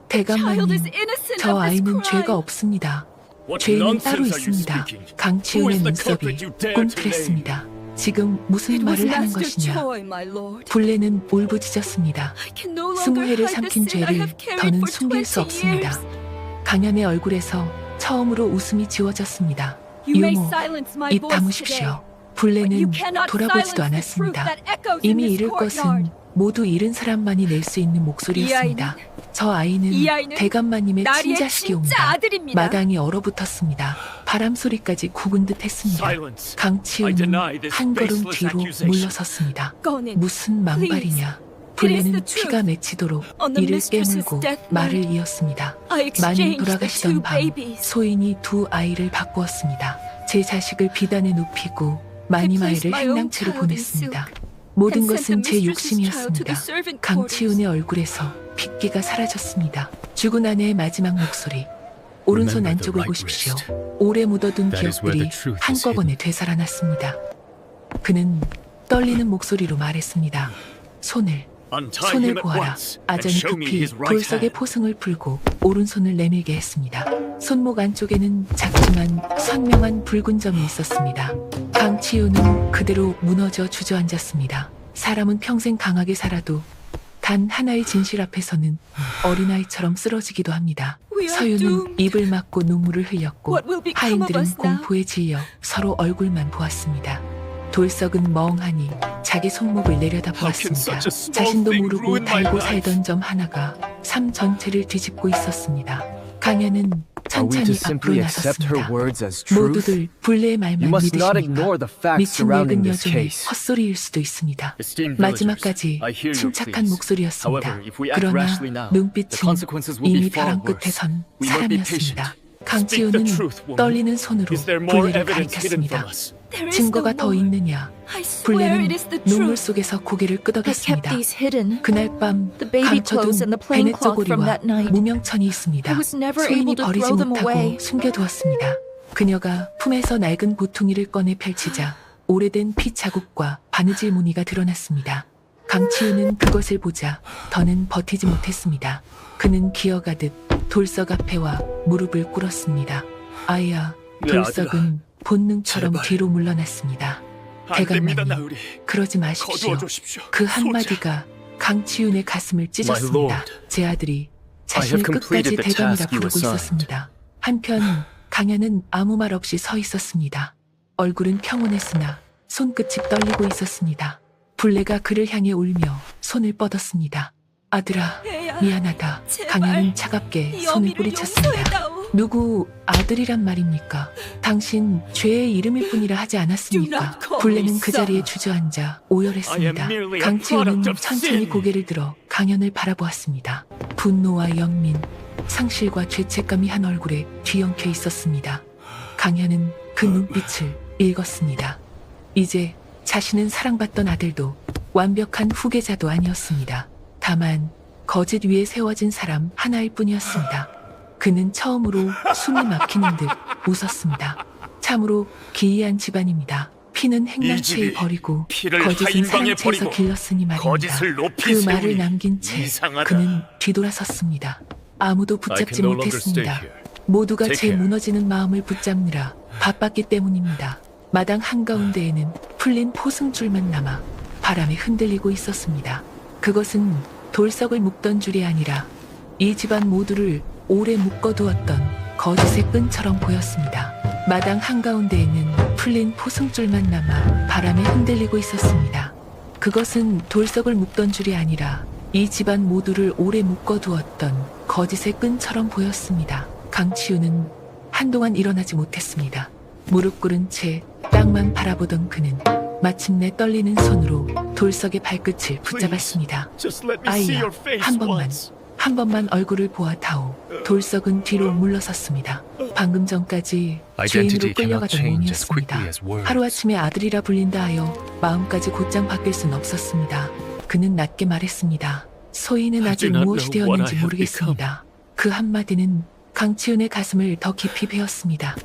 Speaker 3: Child
Speaker 1: 대감마님,
Speaker 3: is innocent
Speaker 1: 저
Speaker 3: of this
Speaker 1: 아이는
Speaker 3: crime.
Speaker 1: 죄가 없습니다.
Speaker 2: What
Speaker 1: 죄는
Speaker 2: nonsense
Speaker 1: 따로
Speaker 2: are you
Speaker 1: 있습니다.
Speaker 2: speaking?
Speaker 1: 강치훈의
Speaker 2: Who is the
Speaker 1: 눈썹이
Speaker 2: culprit you dare to
Speaker 1: 꿈틀했습니다. 지금 무슨
Speaker 3: It was
Speaker 1: 말을 하는
Speaker 3: Master
Speaker 1: 것이냐?
Speaker 3: Choi, my lord.
Speaker 1: 불레는 울부짖었습니다.
Speaker 3: I can no longer
Speaker 1: 20회를
Speaker 3: hide the
Speaker 1: 삼킨
Speaker 3: sin I
Speaker 1: 죄를
Speaker 3: have carried
Speaker 1: 더는
Speaker 3: for
Speaker 1: 숨길 수
Speaker 3: 20
Speaker 1: 없습니다.
Speaker 3: years.
Speaker 1: 강연의 얼굴에서 처음으로 웃음이 지워졌습니다.
Speaker 3: You may
Speaker 1: 유모,
Speaker 3: silence my
Speaker 1: 입
Speaker 3: voice today.
Speaker 1: 다무십시오.
Speaker 3: But you
Speaker 1: 불레는
Speaker 3: cannot
Speaker 1: 돌아보지도
Speaker 3: silence the truth
Speaker 1: 않았습니다.
Speaker 3: that echoes in
Speaker 1: 이미
Speaker 3: this
Speaker 1: 잃을
Speaker 3: courtyard.
Speaker 1: 것은 모두 잃은 사람만이 낼 수 있는 목소리였습니다. 저 아이는
Speaker 3: 이 아이는
Speaker 1: 대감마님의
Speaker 3: 나리의
Speaker 1: 친자식이
Speaker 3: 진짜
Speaker 1: 옵니다.
Speaker 3: 아들입니다.
Speaker 1: 마당이 얼어붙었습니다. 바람 소리까지 국은 듯 했습니다.
Speaker 2: Silence. I
Speaker 1: 강치훈은
Speaker 2: deny this
Speaker 1: 한 걸음
Speaker 2: baseless
Speaker 1: 뒤로
Speaker 2: accusation.
Speaker 1: 물러섰습니다.
Speaker 3: Gone in.
Speaker 1: 무슨 망발이냐?
Speaker 3: is
Speaker 1: 불레는
Speaker 3: the truth.
Speaker 1: 피가 맺히도록
Speaker 3: On the
Speaker 1: 이를
Speaker 3: mistress's
Speaker 1: 깨물고
Speaker 3: death
Speaker 1: 말을
Speaker 3: night,
Speaker 1: 이었습니다.
Speaker 3: I
Speaker 1: 많이
Speaker 3: exchanged the
Speaker 1: 돌아가시던
Speaker 3: two
Speaker 1: 밤
Speaker 3: babies.
Speaker 1: 소인이 두 아이를 바꾸었습니다. 제 자식을 비단에 눕히고 마니마이를
Speaker 3: my own
Speaker 1: 행랑채로
Speaker 3: child in
Speaker 1: 보냈습니다.
Speaker 3: silk
Speaker 1: 모든
Speaker 3: and
Speaker 1: 것은
Speaker 3: sent
Speaker 1: 제
Speaker 3: the mistress's child to the
Speaker 1: 욕심이었습니다.
Speaker 3: servant
Speaker 1: 강치훈의 얼굴에서 핏기가 사라졌습니다. 죽은 아내의 마지막 목소리. 오른손
Speaker 2: Remember the
Speaker 1: 안쪽을
Speaker 2: right
Speaker 1: 보십시오.
Speaker 2: wrist.
Speaker 1: 오래 묻어둔
Speaker 2: That is where
Speaker 1: 기억들이
Speaker 2: the truth is
Speaker 1: 한꺼번에 되살아났습니다. 그는 떨리는 목소리로 말했습니다. 손을
Speaker 2: Untie
Speaker 1: 손을
Speaker 2: him at
Speaker 1: 보아라.
Speaker 2: once and
Speaker 1: 아전이
Speaker 2: show me
Speaker 1: 급히
Speaker 2: his right
Speaker 1: 돌석의
Speaker 2: hand.
Speaker 1: 포승을 풀고 오른손을 내밀게 했습니다. 손목 안쪽에는 작지만 선명한 붉은 점이 있었습니다. 강치우는 그대로 무너져 주저앉았습니다. 사람은 평생 강하게 살아도 단 하나의 진실 앞에서는 어린아이처럼 쓰러지기도 합니다.
Speaker 3: We are
Speaker 1: 서유는
Speaker 3: doomed.
Speaker 1: 입을 막고 눈물을 흘렸고
Speaker 3: What will become of
Speaker 1: 하인들은
Speaker 3: us now?
Speaker 1: 공포에 질려 서로 얼굴만 보았습니다. 돌석은 멍하니 자기 손목을 내려다보았습니다.
Speaker 2: such a small
Speaker 1: 자신도
Speaker 2: thing
Speaker 1: 모르고
Speaker 2: ruin my
Speaker 1: 달고
Speaker 2: life?
Speaker 1: 살던 점 하나가 삶 전체를 뒤집고 있었습니다. 강연은
Speaker 4: Are we
Speaker 1: 천천히
Speaker 4: to
Speaker 1: 앞으로
Speaker 4: simply accept her
Speaker 1: 나섰습니다.
Speaker 4: words as truth?
Speaker 1: 모두들 불레의
Speaker 4: You
Speaker 1: 말만
Speaker 4: must not
Speaker 1: 믿으십니까?
Speaker 4: ignore the facts
Speaker 1: 미친
Speaker 4: surrounding
Speaker 1: 늙은
Speaker 4: this
Speaker 1: 여종의
Speaker 4: case.
Speaker 1: 헛소리일 수도 있습니다.
Speaker 2: Esteemed
Speaker 1: 마지막까지
Speaker 2: villagers, I hear your
Speaker 1: 침착한
Speaker 2: pleas.
Speaker 1: 목소리였습니다.
Speaker 2: However, if we act
Speaker 1: 그러나
Speaker 2: rashly now,
Speaker 1: 눈빛은
Speaker 2: the consequences will
Speaker 1: 이미
Speaker 2: be far
Speaker 1: 벼랑
Speaker 2: worse.
Speaker 1: 끝에 선
Speaker 2: We must be
Speaker 1: 사람이었습니다.
Speaker 2: patient.
Speaker 1: 강지우는
Speaker 2: Speak the truth, woman.
Speaker 1: 떨리는 손으로
Speaker 2: Is there more
Speaker 1: 불레를
Speaker 2: evidence hidden from
Speaker 1: 가리켰습니다.
Speaker 2: us?
Speaker 3: There is
Speaker 1: 증거가
Speaker 3: no
Speaker 1: 더
Speaker 3: more.
Speaker 1: 있느냐?
Speaker 3: I swear
Speaker 1: 불레는
Speaker 3: it is the
Speaker 1: 눈물
Speaker 3: truth.
Speaker 1: 속에서 고개를
Speaker 3: I kept
Speaker 1: 끄덕였습니다.
Speaker 3: these hidden.
Speaker 1: 그날 밤
Speaker 3: The baby clothes and the plain
Speaker 1: 베넷
Speaker 3: cloth from
Speaker 1: 쪼고리와
Speaker 3: that night.
Speaker 1: 무명천이 있습니다.
Speaker 3: I was never
Speaker 1: 소인이
Speaker 3: able to
Speaker 1: 버리지
Speaker 3: throw them
Speaker 1: 못하고
Speaker 3: away.
Speaker 1: 숨겨두었습니다. 그녀가 품에서 낡은 보퉁이를 꺼내 펼치자 오래된 피 자국과 바느질 무늬가 드러났습니다. 강치우는 그것을 보자 더는 버티지 못했습니다. 그는 기어가듯 돌석 앞에와 무릎을 꿇었습니다. 아이야,
Speaker 2: 내
Speaker 1: 돌석은 본능처럼
Speaker 2: 제발.
Speaker 1: 뒤로 물러났습니다.
Speaker 2: 안 됩니다,
Speaker 1: 대감마님,
Speaker 2: 나으리.
Speaker 1: 그러지 마십시오.
Speaker 2: 거두어 주십시오.
Speaker 1: 그
Speaker 2: 소자.
Speaker 1: 한마디가 강치윤의 가슴을 찢었습니다.
Speaker 2: lord,
Speaker 1: 제 아들이
Speaker 4: I
Speaker 1: 자신을
Speaker 4: have completed
Speaker 1: 끝까지
Speaker 4: the
Speaker 1: 대감이라
Speaker 4: task you
Speaker 1: 부르고
Speaker 4: assigned.
Speaker 1: 있었습니다. 한편 강현은 아무 말 없이 서 있었습니다. 얼굴은 평온했으나 손끝이 떨리고 있었습니다. 불레가 그를 향해 울며 손을 뻗었습니다. 아들아,
Speaker 3: 애야,
Speaker 1: 미안하다.
Speaker 3: 제발
Speaker 1: 강현은 차갑게
Speaker 3: 이
Speaker 1: 손을
Speaker 3: 어미를
Speaker 1: 뿌리쳤습니다.
Speaker 3: 용서해다오.
Speaker 1: 누구 아들이란 말입니까? 당신 죄의 이름일 뿐이라 하지
Speaker 3: Do
Speaker 1: 않았습니까?
Speaker 3: not call
Speaker 1: 불레는
Speaker 3: me
Speaker 1: 그
Speaker 3: son.
Speaker 1: 자리에 주저앉아
Speaker 2: I am
Speaker 1: 오열했습니다.
Speaker 2: merely a
Speaker 1: 강치우는
Speaker 2: product of
Speaker 1: 천천히
Speaker 2: sin.
Speaker 1: 고개를 들어 강현을 바라보았습니다. 분노와 영민, 상실과 죄책감이 한 얼굴에 뒤엉켜 있었습니다. 강현은 그 눈빛을 읽었습니다. 이제 자신은 사랑받던 아들도 완벽한 후계자도 아니었습니다. 다만 거짓 위에 세워진 사람 하나일 뿐이었습니다. 그는 처음으로 숨이 막히는 듯 웃었습니다. 참으로 기이한 집안입니다. 피는 행랑채에
Speaker 2: 집이
Speaker 1: 버리고
Speaker 2: 피를
Speaker 1: 거짓은
Speaker 2: 하인방에
Speaker 1: 사랑채에서
Speaker 2: 버리고
Speaker 1: 길렀으니 말입니다.
Speaker 2: 거짓을 높이
Speaker 1: 그 말을
Speaker 2: 세우니
Speaker 1: 남긴 채
Speaker 2: 이상하다.
Speaker 1: 그는 뒤돌아섰습니다. 아무도
Speaker 2: I
Speaker 1: 붙잡지
Speaker 2: can no longer stay
Speaker 1: 못했습니다.
Speaker 2: here.
Speaker 1: 모두가
Speaker 2: Take
Speaker 1: 제
Speaker 2: care.
Speaker 1: 무너지는 마음을 붙잡느라 바빴기 때문입니다. 마당 한가운데에는 풀린 포승줄만 남아 바람에 흔들리고 있었습니다. 그것은 돌석을 묶던 줄이 아니라 이 집안 모두를 오래 묶어두었던 거짓의 끈처럼 보였습니다. 마당 한가운데에는 풀린 포승줄만 남아 바람에 흔들리고 있었습니다. 그것은 돌석을 묶던 줄이 아니라 이 집안 모두를 오래 묶어두었던 거짓의 끈처럼 보였습니다. 강치우는 한동안 일어나지 못했습니다. 무릎 꿇은 채 땅만 바라보던 그는 마침내 떨리는 손으로 돌석의 발끝을 붙잡았습니다.
Speaker 2: Just let me see
Speaker 1: 아이야,
Speaker 2: your face
Speaker 1: 한 번만,
Speaker 2: once.
Speaker 1: 한 번만 얼굴을 보아다오. 돌석은 뒤로 물러섰습니다. 방금 전까지 죄인으로 끌려가던 몸이었습니다. 하루아침에 아들이라 불린다 하여 마음까지 곧장 바뀔 순 없었습니다. 그는 낮게 말했습니다. 소인은 아직 무엇이 되었는지 모르겠습니다. 그 한마디는 강치훈의 가슴을 더 깊이 베었습니다.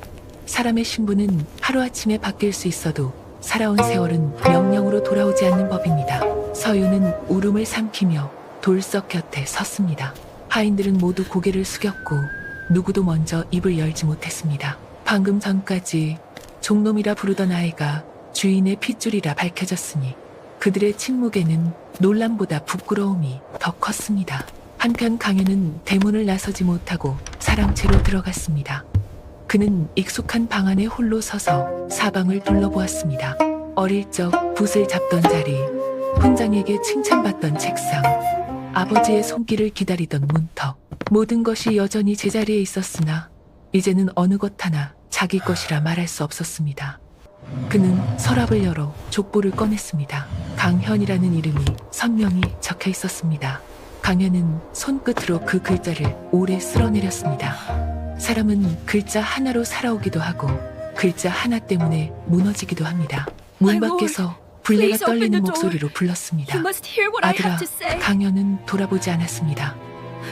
Speaker 1: 사람의 신분은 하루아침에 바뀔 수 있어도 살아온 세월은 명령으로 돌아오지 않는 법입니다. 서윤은 울음을 삼키며 돌석 곁에 섰습니다. 하인들은 모두 고개를 숙였고 누구도 먼저 입을 열지 못했습니다. 방금 전까지 종놈이라 부르던 아이가 주인의 핏줄이라 밝혀졌으니 그들의 침묵에는 놀람보다 부끄러움이 더 컸습니다. 한편 강현은 대문을 나서지 못하고 사랑채로 들어갔습니다. 그는 익숙한 방 안에 홀로 서서 사방을 둘러보았습니다. 어릴 적 붓을 잡던 자리, 훈장에게 칭찬받던 책상, 아버지의 손길을 기다리던 문턱, 모든 것이 여전히 제자리에 있었으나 이제는 어느 것 하나 자기 것이라 말할 수 없었습니다. 그는 서랍을 열어 족보를 꺼냈습니다. 강현이라는 이름이 선명히 적혀 있었습니다. 강현은 손끝으로 그 글자를 오래 쓸어내렸습니다. 사람은 글자 하나로 살아오기도 하고 글자 하나 때문에 무너지기도 합니다. 문 밖에서 불레가 떨리는 목소리로 불렀습니다.
Speaker 3: You must hear what I
Speaker 1: 아들아,
Speaker 3: have to say.
Speaker 1: 강현은 돌아보지 않았습니다.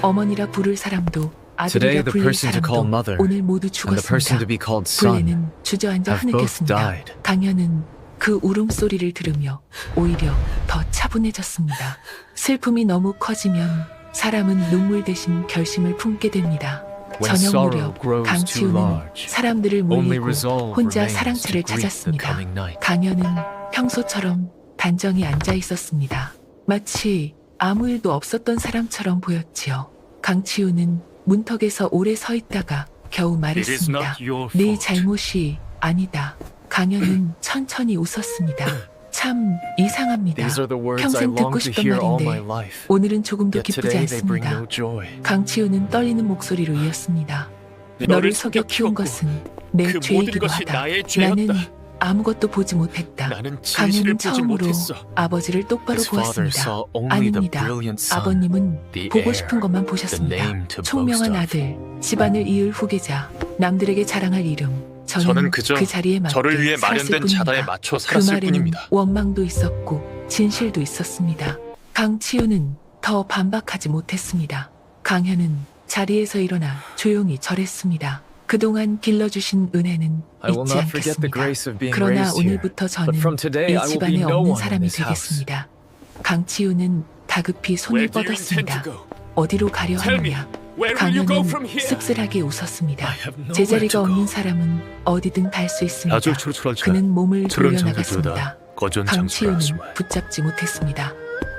Speaker 1: 어머니라 부를 사람도
Speaker 4: Today
Speaker 1: 아들이라
Speaker 4: the
Speaker 1: 불릴
Speaker 4: person to call
Speaker 1: 사람도
Speaker 4: mother
Speaker 1: 오늘 모두
Speaker 4: and the person
Speaker 1: 죽었습니다.
Speaker 4: to be called son
Speaker 1: 불레는 주저앉아
Speaker 4: have both
Speaker 1: 흐느꼈습니다.
Speaker 4: died.
Speaker 1: 강현은 그 울음소리를 들으며 오히려 더 차분해졌습니다. 슬픔이 너무 커지면 사람은 눈물 대신 결심을 품게 됩니다.
Speaker 4: When
Speaker 1: 저녁
Speaker 4: sorrow
Speaker 1: 무렵
Speaker 4: grows too
Speaker 1: 강치우는
Speaker 4: large,
Speaker 1: 사람들을
Speaker 4: only
Speaker 1: 물리고
Speaker 4: resolve
Speaker 1: 혼자
Speaker 4: remains to
Speaker 1: 사랑채를
Speaker 4: greet the
Speaker 1: 찾았습니다.
Speaker 4: coming night.
Speaker 1: 강현은 평소처럼 단정히 앉아 있었습니다. 마치 아무 일도 없었던 사람처럼 보였지요. 강치우는 문턱에서 오래 서 있다가 겨우
Speaker 2: It is
Speaker 1: 말했습니다.
Speaker 2: not your
Speaker 1: 네
Speaker 2: fault.
Speaker 1: 잘못이 아니다. 강현은 천천히 웃었습니다. 참 이상합니다.
Speaker 4: These are the words I
Speaker 1: 평생 듣고
Speaker 4: longed to
Speaker 1: 싶던
Speaker 4: hear all my
Speaker 1: 말인데
Speaker 4: life.
Speaker 1: 오늘은 조금도
Speaker 4: Yet
Speaker 1: 기쁘지
Speaker 4: today they bring
Speaker 1: 않습니다.
Speaker 4: no joy.
Speaker 1: 강치우는 떨리는 목소리로 이었습니다. 너를
Speaker 2: 너를
Speaker 1: 속여 키운
Speaker 2: 키웠고
Speaker 1: 것은 내
Speaker 2: 그 모든
Speaker 1: 죄이기도
Speaker 2: 것이
Speaker 1: 하다.
Speaker 2: 나의 죄였다.
Speaker 1: 나는 아무것도 보지 못했다.
Speaker 2: 나는 진실을
Speaker 1: 강현은
Speaker 2: 보지
Speaker 1: 처음으로
Speaker 2: 못했어.
Speaker 1: 아버지를 똑바로
Speaker 4: His father
Speaker 1: 보았습니다.
Speaker 4: saw only the
Speaker 1: 아닙니다.
Speaker 4: brilliant sun,
Speaker 1: 아버님은
Speaker 4: the
Speaker 1: 보고
Speaker 4: heir,
Speaker 1: 싶은 것만
Speaker 4: the
Speaker 1: 보셨습니다.
Speaker 4: name to
Speaker 1: 총명한
Speaker 4: boast of.
Speaker 1: 아들, 집안을 이을 후계자, 남들에게 자랑할 이름.
Speaker 2: 저는 그저
Speaker 1: 그 자리에 맞게
Speaker 2: 저를 위해
Speaker 1: 살았을
Speaker 2: 마련된
Speaker 1: 뿐입니다.
Speaker 2: 자다에 맞춰
Speaker 1: 그
Speaker 2: 살았을
Speaker 1: 말에는
Speaker 2: 뿐입니다.
Speaker 1: 원망도 있었고 진실도 있었습니다. 강치우는 더 반박하지 못했습니다. 강현은 자리에서 일어나 조용히 절했습니다. 그동안 길러주신 은혜는
Speaker 4: I will
Speaker 1: 잊지
Speaker 4: not forget the
Speaker 1: 않겠습니다.
Speaker 4: grace of being
Speaker 1: 그러나
Speaker 4: raised here.
Speaker 1: 오늘부터 저는
Speaker 4: But from today
Speaker 1: 이
Speaker 4: I will
Speaker 1: 집안에
Speaker 4: be no
Speaker 1: 없는
Speaker 4: one in
Speaker 1: 사람이
Speaker 4: this house.
Speaker 1: 되겠습니다. 강치우는 다급히 손을
Speaker 2: Where do you intend
Speaker 1: 뻗었습니다.
Speaker 2: to go?
Speaker 1: 어디로 가려
Speaker 2: Tell me,
Speaker 1: 하느냐?
Speaker 2: where will you go from
Speaker 1: 강현은
Speaker 2: here?
Speaker 1: 씁쓸하게 웃었습니다.
Speaker 2: I have nowhere
Speaker 1: 제자리가
Speaker 2: to go.
Speaker 1: 없는 사람은 어디든 갈 수 있습니다.
Speaker 2: 아주 출출하지만
Speaker 1: 그는 몸을
Speaker 2: 저런
Speaker 1: 돌려나갔습니다.
Speaker 2: 장소보다 거전
Speaker 1: 강치우는
Speaker 2: 장소라
Speaker 1: 붙잡지 못했습니다.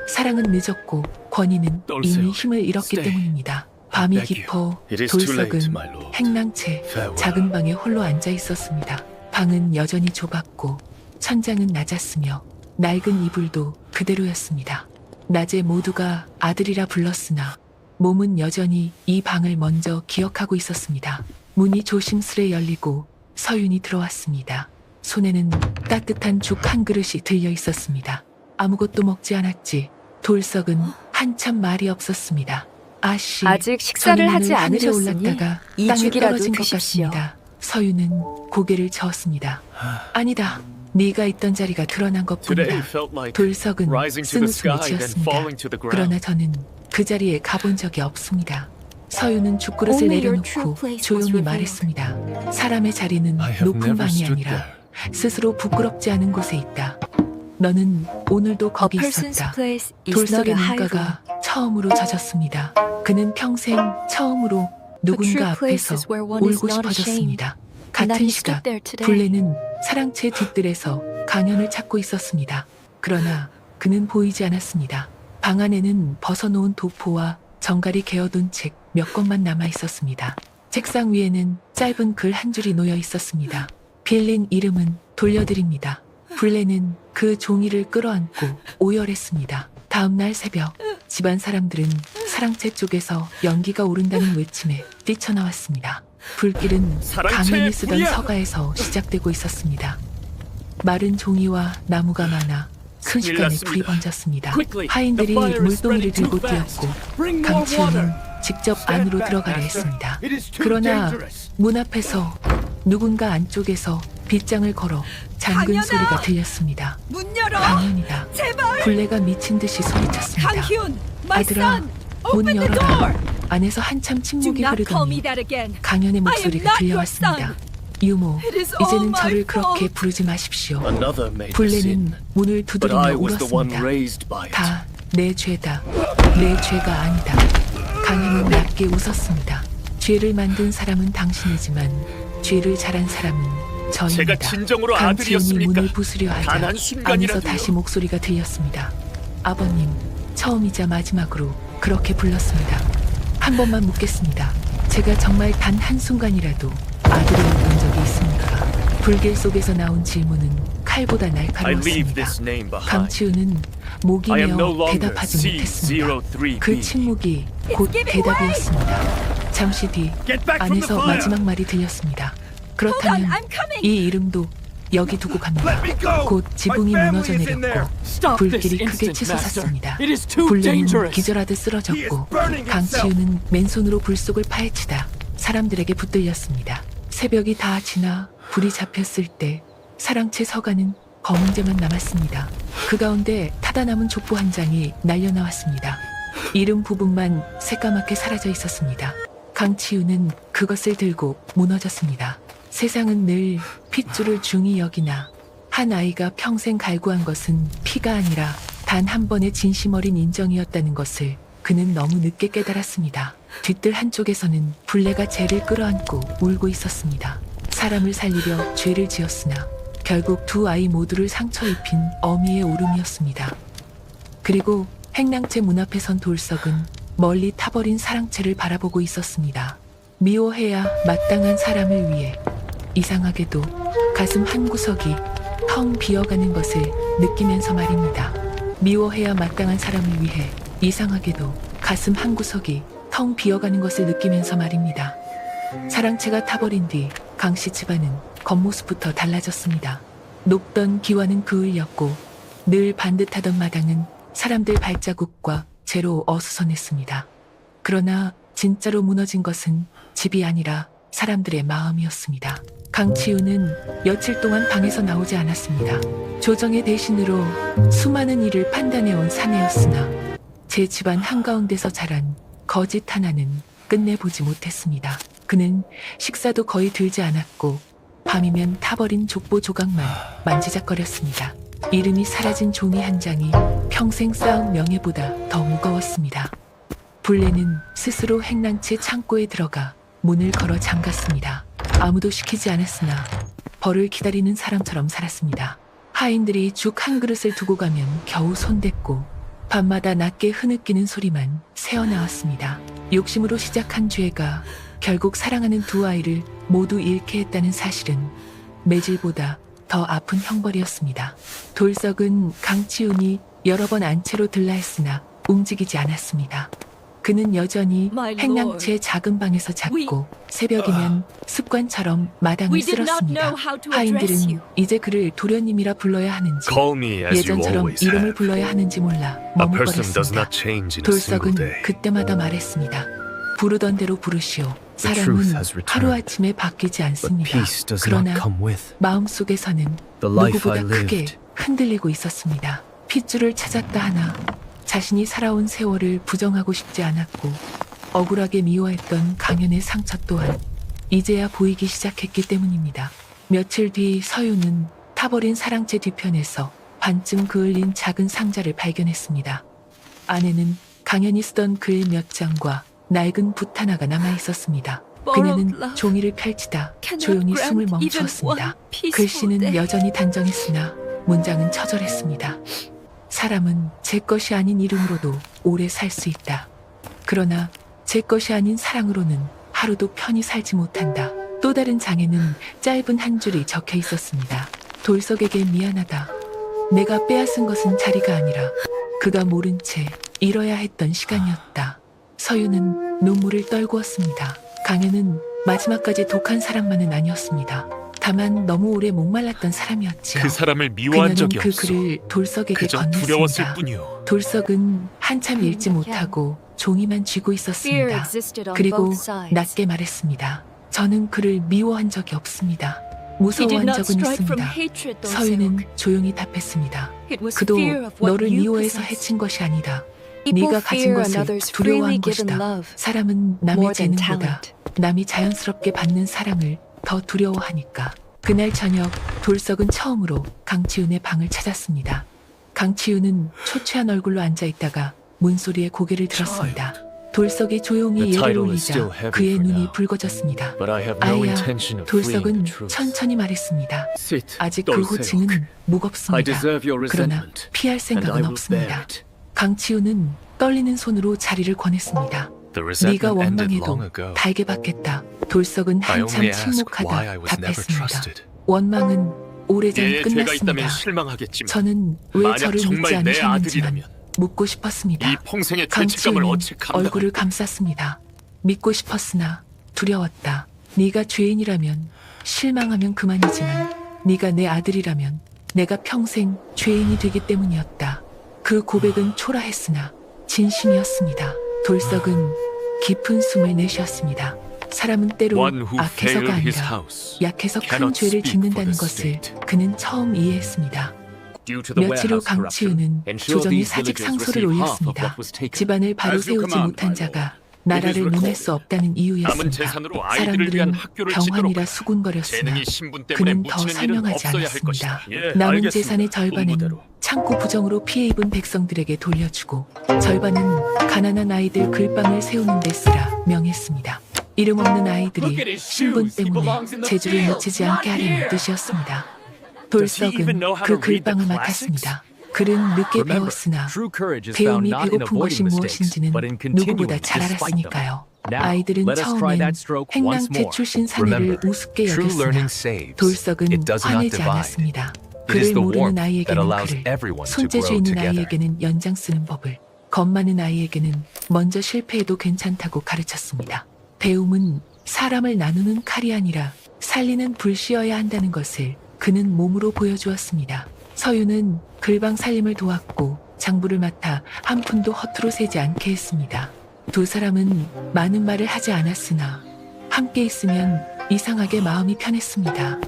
Speaker 1: 사랑은 늦었고 권위는
Speaker 2: 떨세요.
Speaker 1: 이미 힘을 잃었기
Speaker 2: Stay.
Speaker 1: 때문입니다. 밤이
Speaker 2: I beg you.
Speaker 1: 깊어
Speaker 2: It is too late,
Speaker 1: 돌석은
Speaker 2: my lord.
Speaker 1: 행랑채
Speaker 2: Farewell.
Speaker 1: 작은 방에 홀로 앉아 있었습니다. 방은 여전히 좁았고 천장은 낮았으며 낡은 이불도 그대로였습니다. 낮에 모두가 아들이라 불렀으나 몸은 여전히 이 방을 먼저 기억하고 있었습니다. 문이 조심스레 열리고 서윤이 들어왔습니다. 손에는 따뜻한 죽 한 그릇이 들려 있었습니다. 아무것도 먹지 않았지. 돌석은 한참 말이 없었습니다. 아씨,
Speaker 3: 아직 식사를
Speaker 1: 저는
Speaker 3: 하지
Speaker 1: 오늘 하늘에
Speaker 3: 않으셨으니
Speaker 1: 올랐다가
Speaker 3: 이
Speaker 1: 땅에
Speaker 3: 죽이라도
Speaker 1: 떨어진 것
Speaker 3: 드십시오.
Speaker 1: 같습니다. 서윤은 고개를 저었습니다. 아니다. 네가 있던 자리가 드러난
Speaker 2: Today
Speaker 1: 것뿐이다.
Speaker 2: felt like
Speaker 1: 돌석은
Speaker 2: rising to the
Speaker 1: 쓴웃음을
Speaker 2: sky then
Speaker 1: 지었습니다.
Speaker 2: falling to the
Speaker 1: 그러나
Speaker 2: ground.
Speaker 1: 저는 그 자리에 가본 적이 없습니다. 서윤은 죽그릇을
Speaker 3: Only your true
Speaker 1: 내려놓고
Speaker 3: place was
Speaker 1: 조용히
Speaker 3: revealed.
Speaker 1: 말했습니다. 사람의 자리는
Speaker 2: I have
Speaker 1: 높은
Speaker 2: never
Speaker 1: 방이
Speaker 2: stood
Speaker 1: 아니라
Speaker 2: there.
Speaker 1: 스스로 부끄럽지 않은 곳에 있다. 너는 오늘도
Speaker 3: A
Speaker 1: 거기
Speaker 3: person's
Speaker 1: 있었다.
Speaker 3: place is not
Speaker 1: 돌석의
Speaker 3: a high room.
Speaker 1: 눈가가 처음으로 젖었습니다. 그는 평생 처음으로 누군가
Speaker 3: true place
Speaker 1: 앞에서
Speaker 3: is where one is
Speaker 1: 울고
Speaker 3: not
Speaker 1: 싶어졌습니다.
Speaker 3: and that
Speaker 1: 같은
Speaker 3: he
Speaker 1: 시각
Speaker 3: stood there today.
Speaker 1: 블레는 사랑채 뒷뜰에서 강연을 찾고 있었습니다. 그러나 그는 보이지 않았습니다. 방 안에는 벗어놓은 도포와 정갈이 개어둔 책 몇 권만 남아 있었습니다. 책상 위에는 짧은 글 한 줄이 놓여 있었습니다. 빌린 이름은 돌려드립니다. 블레는 그 종이를 끌어안고 오열했습니다. 다음날 새벽 집안 사람들은 사랑채 쪽에서 연기가 오른다는 외침에 뛰쳐나왔습니다. 불길은
Speaker 2: 사랑채의
Speaker 1: 강연이 쓰던
Speaker 2: 불이야!
Speaker 1: 서가에서 시작되고 있었습니다. 마른 종이와 나무가 많아 순식간에 불이 번졌습니다. 하인들이 물동이를 들고 뛰었고 강치우는 직접 안으로 들어가려 했습니다. 그러나 문 앞에서 누군가 안쪽에서 빗장을 걸어 잠근
Speaker 3: 강연아!
Speaker 1: 소리가 들렸습니다.
Speaker 3: 문 열어!
Speaker 1: 강연이다.
Speaker 3: 제발!
Speaker 1: 블레가 미친 듯이 소리쳤습니다.
Speaker 3: 강희훈, my
Speaker 1: 아들아,
Speaker 3: son,
Speaker 1: 문
Speaker 3: open the
Speaker 1: 열어라.
Speaker 3: door.
Speaker 1: 안에서 한참
Speaker 3: Do
Speaker 1: 침묵이
Speaker 3: not call me
Speaker 1: 흐르더니
Speaker 3: that again.
Speaker 1: 강연의
Speaker 3: I am
Speaker 1: 목소리가
Speaker 3: not your
Speaker 1: 들려왔습니다.
Speaker 3: son.
Speaker 1: 유모,
Speaker 3: It is all
Speaker 1: 이제는
Speaker 3: my
Speaker 1: 저를 그렇게
Speaker 3: fault.
Speaker 1: 부르지 마십시오.
Speaker 2: Another made a
Speaker 1: 블레는
Speaker 2: sin,
Speaker 1: 문을
Speaker 2: but I
Speaker 1: 두드리며
Speaker 2: was the one
Speaker 1: 울었습니다.
Speaker 2: raised by it.
Speaker 1: 다 내 죄다. 내 죄가 아니다. 강현은 낮게 웃었습니다. 죄를 만든 사람은 당신이지만 죄를 잘한 사람은 저입니다.
Speaker 2: 제가 진정으로
Speaker 1: 강치윤이
Speaker 2: 아들이었습니까?
Speaker 1: 문을 부수려
Speaker 2: 단
Speaker 1: 하자
Speaker 2: 한
Speaker 1: 안에서
Speaker 2: 순간이라도요.
Speaker 1: 다시 목소리가 들렸습니다. 아버님, 처음이자 마지막으로 그렇게 불렀습니다. 한 번만 묻겠습니다. 제가 정말 단 한순간이라도 아들을 본 적이 있습니까? 불길 속에서 나온 질문은 칼보다
Speaker 2: I leave
Speaker 1: 날카로웠습니다.
Speaker 2: this name behind.
Speaker 1: 강치우는 목이
Speaker 2: I am no
Speaker 1: 메어
Speaker 2: longer
Speaker 1: 대답하지 못했습니다.
Speaker 2: C03B.
Speaker 1: 그 침묵이 곧 대답이었습니다. 잠시 뒤
Speaker 2: Get back from the
Speaker 1: 안에서
Speaker 2: fire.
Speaker 1: 마지막 말이 들렸습니다. 그렇다면
Speaker 3: Hold on, I'm coming.
Speaker 1: 이 이름도 여기 두고 갑니다.
Speaker 2: Let me go.
Speaker 1: 곧 지붕이
Speaker 2: My
Speaker 1: 무너져
Speaker 2: family is in there.
Speaker 1: 내렸고
Speaker 4: Stop this
Speaker 1: 불길이 크게
Speaker 4: instant, master.
Speaker 1: 치솟았습니다.
Speaker 4: It is too
Speaker 1: 블레는
Speaker 4: dangerous.
Speaker 1: 기절하듯
Speaker 2: He is
Speaker 1: 쓰러졌고
Speaker 2: burning
Speaker 1: 강치우는 맨손으로 불 속을 파헤치다 사람들에게 붙들렸습니다. 새벽이 다 지나 불이 잡혔을 때 사랑채 서가는 검은재만 남았습니다. 그 가운데 타다 남은 족보 한 장이 날려나왔습니다. 이름 부분만 새까맣게 사라져 있었습니다. 강치우는 그것을 들고 무너졌습니다. 세상은 늘 핏줄을 중히 여기나 한 아이가 평생 갈구한 것은 피가 아니라 단 한 번의 진심 어린 인정이었다는 것을 그는 너무 늦게 깨달았습니다. 뒷뜰 한쪽에서는 블레가 죄를 끌어안고 울고 있었습니다. 사람을 살리려 죄를 지었으나 결국 두 아이 모두를 상처 입힌 어미의 울음이었습니다. 그리고 행랑채 문 앞에 선 돌석은 멀리 타버린 사랑채를 바라보고 있었습니다. 미워해야 마땅한 사람을 위해 이상하게도 가슴 한구석이 텅 비어가는 것을 느끼면서 말입니다. 미워해야 마땅한 사람을 위해 이상하게도 가슴 한구석이 텅 비어가는 것을 느끼면서 말입니다. 사랑채가 타버린 뒤 강씨 집안은 겉모습부터 달라졌습니다. 높던 기와는 그을렸고 늘 반듯하던 마당은 사람들 발자국과 재로 어수선했습니다. 그러나 진짜로 무너진 것은 집이 아니라 사람들의 마음이었습니다. 강치우는 며칠 동안 방에서 나오지 않았습니다. 조정의 대신으로 수많은 일을 판단해온 사내였으나 제 집안 한가운데서 자란 거짓 하나는 끝내보지 못했습니다. 그는 식사도 거의 들지 않았고 밤이면 타버린 족보 조각만 만지작거렸습니다. 이름이 사라진 종이 한 장이 평생 쌓은 명예보다 더 무거웠습니다. 블레는 스스로 행랑채 창고에 들어가 문을 걸어 잠갔습니다. 아무도 시키지 않았으나 벌을 기다리는 사람처럼 살았습니다. 하인들이 죽 한 그릇을 두고 가면 겨우 손댔고 밤마다 낮게 흐느끼는 소리만 새어나왔습니다. 욕심으로 시작한 죄가 결국 사랑하는 두 아이를 모두 잃게 했다는 사실은 매질보다 더 아픈 형벌이었습니다. 돌석은 강치훈이 여러 번 안채로 들라 했으나 움직이지 않았습니다. 그는 여전히
Speaker 3: My lord.
Speaker 1: 행랑채 작은 방에서 잤고 새벽이면 습관처럼 마당을
Speaker 3: We did not
Speaker 1: 쓸었습니다.
Speaker 3: know how to address
Speaker 1: 하인들은
Speaker 3: you.
Speaker 1: 이제 그를 도련님이라 불러야 하는지
Speaker 2: Call me as you
Speaker 1: 예전처럼
Speaker 2: always
Speaker 1: 이름을
Speaker 2: have.
Speaker 1: 불러야 하는지 몰라
Speaker 2: A person does
Speaker 1: 머뭇거렸습니다.
Speaker 2: not change in a single
Speaker 1: 돌석은
Speaker 2: day.
Speaker 1: 그때마다 말했습니다. 부르던 대로 부르시오.
Speaker 5: The
Speaker 1: 사람은
Speaker 5: truth has returned.
Speaker 1: 하루아침에 바뀌지
Speaker 5: But
Speaker 1: 않습니다.
Speaker 5: peace does not
Speaker 1: 그러나
Speaker 5: come with
Speaker 1: 마음속에서는
Speaker 5: the life
Speaker 1: 누구보다
Speaker 5: I
Speaker 1: 크게
Speaker 5: lived.
Speaker 1: 흔들리고 있었습니다. 핏줄을 찾았다 하나 자신이 살아온 세월을 부정하고 싶지 않았고 억울하게 미워했던 강연의 상처 또한 이제야 보이기 시작했기 때문입니다. 며칠 뒤 서유는 타버린 사랑채 뒤편에서 반쯤 그을린 작은 상자를 발견했습니다. 안에는 강연이 쓰던 글 몇 장과 낡은 붓 하나가 남아 있었습니다. 그녀는 종이를 펼치다 조용히 숨을 멈추었습니다. 글씨는 여전히 단정했으나 문장은 처절했습니다. 사람은 제 것이 아닌 이름으로도 오래 살 수 있다. 그러나 제 것이 아닌 사랑으로는 하루도 편히 살지 못한다. 또 다른 장에는 짧은 한 줄이 적혀 있었습니다. 돌석에게 미안하다. 내가 빼앗은 것은 자리가 아니라 그가 모른 채 잃어야 했던 시간이었다. 서유는 눈물을 떨구었습니다. 강현은 마지막까지 독한 사람만은 아니었습니다. 다만 너무 오래 목말랐던 사람이었지요.
Speaker 2: 그 사람을 미워한
Speaker 1: 그녀는
Speaker 2: 적이
Speaker 1: 그
Speaker 2: 없어.
Speaker 1: 글을 돌석에게
Speaker 2: 그저 두려웠을
Speaker 1: 건넸습니다.
Speaker 2: 뿐이오.
Speaker 1: 돌석은 한참 읽지 못하고 종이만 쥐고 있었습니다. 그리고 낮게 말했습니다. 저는 그를 미워한 적이 없습니다. 무서워한 적은 있습니다. 서유는 조용히 답했습니다. 그도 너를 미워해서 해친 것이 아니다. 네가 가진 것을 두려워한 것이다. 사람은 남의 재능보다 남이 자연스럽게 받는 사랑을 더 두려워하니까. 그날 저녁 돌석은 처음으로 강치윤의 방을 찾았습니다. 강치윤은 초췌한 얼굴로 앉아있다가 문소리에 고개를 들었습니다. 돌석이 조용히
Speaker 2: The
Speaker 1: 예를
Speaker 2: title is
Speaker 1: 올리자
Speaker 2: still heavy
Speaker 1: 그의
Speaker 2: for
Speaker 1: 눈이
Speaker 2: now.
Speaker 1: 붉어졌습니다.
Speaker 2: But I have no
Speaker 1: 아야,
Speaker 2: intention of fleeing
Speaker 1: 돌석은
Speaker 2: the truth.
Speaker 1: 천천히 말했습니다.
Speaker 2: Sit,
Speaker 1: 아직 그
Speaker 2: 돌석.
Speaker 1: 호칭은
Speaker 2: I
Speaker 1: 무겁습니다.
Speaker 2: deserve your
Speaker 1: 그러나
Speaker 2: resentment,
Speaker 1: 피할
Speaker 2: and I
Speaker 1: 생각은
Speaker 2: will bear
Speaker 1: 없습니다.
Speaker 2: it.
Speaker 1: 강치우는 떨리는 손으로 자리를 권했습니다.
Speaker 2: The
Speaker 1: 네가
Speaker 2: resentment ended long
Speaker 1: 원망해도
Speaker 2: ago.
Speaker 1: 달게 받겠다. 돌석은
Speaker 2: I
Speaker 1: 한참
Speaker 2: only ask why I
Speaker 1: 침묵하다
Speaker 2: was never
Speaker 1: 답했습니다.
Speaker 2: trusted.
Speaker 1: 원망은 오래전
Speaker 2: 예, 죄가
Speaker 1: 끝났습니다.
Speaker 2: 있다면 실망하겠지만
Speaker 1: 저는 왜
Speaker 2: 만약
Speaker 1: 저를 믿지
Speaker 2: 정말 내
Speaker 1: 않으셨는지만
Speaker 2: 아들이라면
Speaker 1: 묻고 싶었습니다.
Speaker 2: 이 평생의 죄책감을
Speaker 1: 강치우는
Speaker 2: 어찌 감당할
Speaker 1: 얼굴을 감쌌습니다. 믿고 싶었으나 두려웠다. 네가 죄인이라면 실망하면 그만이지만 네가 내 아들이라면 내가 평생 죄인이 되기 때문이었다. 그 고백은 초라했으나 진심이었습니다. 돌석은 깊은 숨을 내쉬었습니다. 사람은 때로
Speaker 2: One who
Speaker 1: 악해서가
Speaker 2: failed his
Speaker 1: 아니라
Speaker 2: house
Speaker 1: 약해서 큰
Speaker 2: cannot
Speaker 1: 죄를
Speaker 2: speak
Speaker 1: 짓는다는
Speaker 2: for the
Speaker 1: 것을
Speaker 2: state.
Speaker 1: 그는 처음 이해했습니다.
Speaker 4: Due to the
Speaker 1: 며칠 후
Speaker 4: warehouse corruption,
Speaker 1: 강치우는
Speaker 4: ensure
Speaker 1: 조정에
Speaker 4: these
Speaker 1: 사직
Speaker 4: villagers
Speaker 1: 상소를
Speaker 4: receive half of
Speaker 1: 올렸습니다.
Speaker 4: what was taken.
Speaker 1: 집안을 바로
Speaker 4: As you
Speaker 1: 세우지
Speaker 4: command,
Speaker 1: 못한
Speaker 4: my
Speaker 1: 자가
Speaker 4: lord.
Speaker 1: 나라를
Speaker 4: It is
Speaker 1: 논할
Speaker 4: recorded.
Speaker 1: 수 없다는
Speaker 2: 남은
Speaker 1: 이유였습니다.
Speaker 2: 재산으로 아이들을 위한
Speaker 1: 사람들은
Speaker 2: 학교를
Speaker 1: 병환이라
Speaker 2: 짓도록
Speaker 1: 수군거렸으나
Speaker 2: 재능이 신분 때문에
Speaker 1: 그는 더
Speaker 2: 묻히는 일은
Speaker 1: 설명하지
Speaker 2: 없어야 할 것이다.
Speaker 1: 않았습니다.
Speaker 2: 예,
Speaker 1: 남은
Speaker 2: 알겠습니다.
Speaker 1: 재산의 절반은
Speaker 2: 본부대로.
Speaker 1: 창고 부정으로 피해 입은 백성들에게 돌려주고 절반은 가난한 아이들 글방을 세우는 데 쓰라 명했습니다. 이름 없는 아이들이 신분 때문에 재주를 놓치지 않게 하려는 뜻이었습니다. 돌석은 그 글방을 맡았습니다. 글은 늦게
Speaker 4: Remember,
Speaker 1: 배웠으나
Speaker 4: true courage is found
Speaker 1: 배움이
Speaker 4: not in
Speaker 1: 배고픈 것이
Speaker 4: avoiding mistakes,
Speaker 1: 무엇인지는
Speaker 4: but in
Speaker 1: 누구보다
Speaker 4: continuing
Speaker 1: 잘
Speaker 4: despite them.
Speaker 1: 알았으니까요.
Speaker 4: Now,
Speaker 1: 아이들은
Speaker 4: let us try
Speaker 1: 처음엔
Speaker 4: that stroke once
Speaker 1: 행랑채
Speaker 4: more.
Speaker 1: 출신 사내를
Speaker 4: Remember,
Speaker 1: 우습게
Speaker 4: true
Speaker 1: 여겼으나
Speaker 4: learning saves.
Speaker 1: 돌석은
Speaker 4: It does not
Speaker 1: 화내지
Speaker 4: divide.
Speaker 1: 않았습니다.
Speaker 4: It
Speaker 1: 글을
Speaker 4: is the
Speaker 1: 모르는
Speaker 4: warmth that
Speaker 1: 아이에게는
Speaker 4: allows
Speaker 1: 글을,
Speaker 4: everyone to
Speaker 1: 손재주
Speaker 4: grow
Speaker 1: 있는
Speaker 4: together.
Speaker 1: 아이에게는 연장 쓰는 법을, 겁 많은 아이에게는 먼저 실패해도 괜찮다고 가르쳤습니다. 배움은 사람을 나누는 칼이 아니라 살리는 불씨여야 한다는 것을 그는 몸으로 보여주었습니다. 서유는 글방 살림을 도왔고 장부를 맡아 한 푼도 허투루 세지 않게 했습니다. 두 사람은 많은 말을 하지 않았으나 함께 있으면 이상하게 마음이 편했습니다.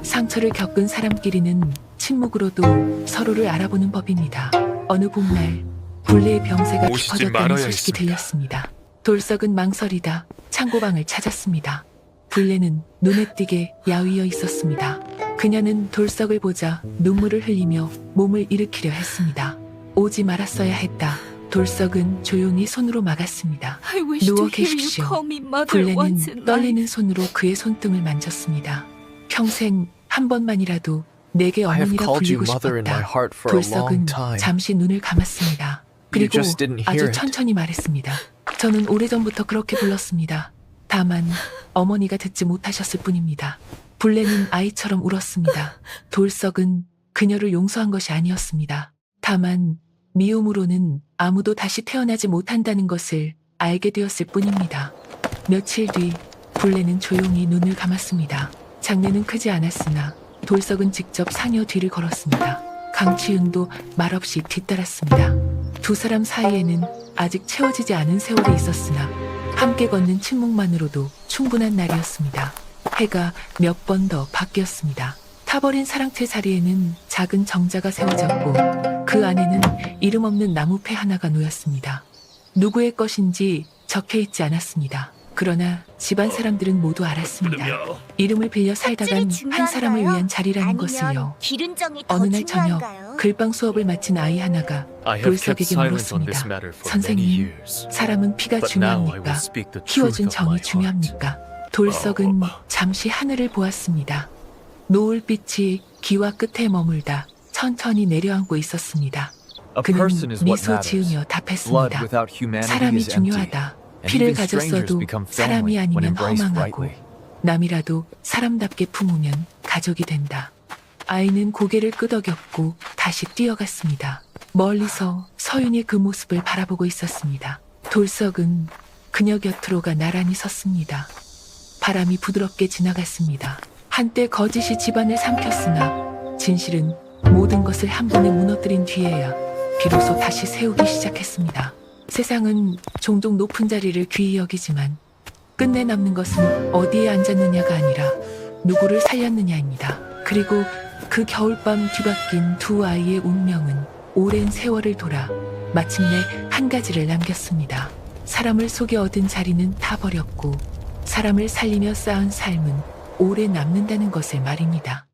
Speaker 1: 상처를 겪은 사람끼리는 침묵으로도 서로를 알아보는 법입니다. 어느 봄날 불내의 병세가
Speaker 2: 오시지
Speaker 1: 깊어졌다는
Speaker 2: 말아야
Speaker 1: 소식이
Speaker 2: 했습니다.
Speaker 1: 들렸습니다. 돌석은 망설이다 창고방을 찾았습니다. 불내는 눈에 띄게 야위어 있었습니다. 그녀는 돌석을 보자 눈물을 흘리며 몸을 일으키려 했습니다. 오지 말았어야 했다. 돌석은 조용히 손으로 막았습니다. 누워 계십시오. 불내는 떨리는 손으로 그의 손등을 만졌습니다. 평생 한 번만이라도 내게
Speaker 5: I have
Speaker 1: 어머니라
Speaker 5: called you
Speaker 1: 불리고
Speaker 5: mother in my
Speaker 1: 싶었다.
Speaker 5: heart for a long
Speaker 1: 돌석은
Speaker 5: time.
Speaker 1: 잠시 눈을 감았습니다. 그리고
Speaker 5: just didn't hear
Speaker 1: 아주
Speaker 5: it.
Speaker 1: 천천히 말했습니다. 저는 오래전부터 그렇게 불렀습니다. 다만 어머니가 듣지 못하셨을 뿐입니다. 불내는 아이처럼 울었습니다. 돌석은 그녀를 용서한 것이 아니었습니다. 다만 미움으로는 아무도 다시 태어나지 못한다는 것을 알게 되었을 뿐입니다. 며칠 뒤 불내는 조용히 눈을 감았습니다. 장례는 크지 않았으나 돌석은 직접 상여 뒤를 걸었습니다. 강치윤도 말없이 뒤따랐습니다. 두 사람 사이에는 아직 채워지지 않은 세월이 있었으나 함께 걷는 침묵만으로도 충분한 날이었습니다. 해가 몇 번 더 바뀌었습니다. 타버린 사랑채 자리에는 작은 정자가 세워졌고 그 안에는 이름 없는 나무패 하나가 놓였습니다. 누구의 것인지 적혀 있지 않았습니다. 그러나 집안 사람들은 모두 알았습니다. 이름을 빌려 살다간 한 사람을 위한 자리라는 것을요.
Speaker 5: 기른정이 더
Speaker 1: 어느 날 저녁
Speaker 5: 중요한가요?
Speaker 1: 글방 수업을 마친 아이 하나가
Speaker 2: I have kept
Speaker 1: 돌석에게
Speaker 2: silent on this
Speaker 1: 물었습니다.
Speaker 2: matter for many
Speaker 1: 선생님,
Speaker 2: years.
Speaker 1: 사람은 피가
Speaker 2: But now I will
Speaker 1: 중요합니까?
Speaker 2: speak the truth
Speaker 1: 키워준
Speaker 2: of my
Speaker 1: 정이
Speaker 2: heart.
Speaker 1: 중요합니까? 돌석은 잠시 하늘을 보았습니다. 노을빛이 귀와 끝에 머물다 천천히 내려앉고 있었습니다.
Speaker 4: A
Speaker 1: 그는
Speaker 4: person is what
Speaker 1: 미소
Speaker 4: matters.
Speaker 1: 지으며
Speaker 4: Blood
Speaker 1: 답했습니다.
Speaker 4: without humanity
Speaker 1: 사람이
Speaker 4: is empty.
Speaker 1: 중요하다.
Speaker 4: And
Speaker 1: 피를
Speaker 4: even strangers
Speaker 1: 가졌어도
Speaker 4: become
Speaker 1: 사람이
Speaker 4: family when
Speaker 1: 아니면
Speaker 4: embraced
Speaker 1: 허망하고
Speaker 4: rightly.
Speaker 1: 남이라도 사람답게 품으면 가족이 된다. 아이는 고개를 끄덕였고 다시 뛰어갔습니다. 멀리서 서윤이 그 모습을 바라보고 있었습니다. 돌석은 그녀 곁으로 가 나란히 섰습니다. 바람이 부드럽게 지나갔습니다. 한때 거짓이 집안을 삼켰으나 진실은 모든 것을 한 번에 무너뜨린 뒤에야 비로소 다시 세우기 시작했습니다. 세상은 종종 높은 자리를 귀히 여기지만 끝내 남는 것은 어디에 앉았느냐가 아니라 누구를 살렸느냐입니다. 그리고 그 겨울밤 뒤바뀐 두 아이의 운명은 오랜 세월을 돌아 마침내 한 가지를 남겼습니다. 사람을 속여 얻은 자리는 다 버렸고 사람을 살리며 쌓은 삶은 오래 남는다는 것을 말입니다.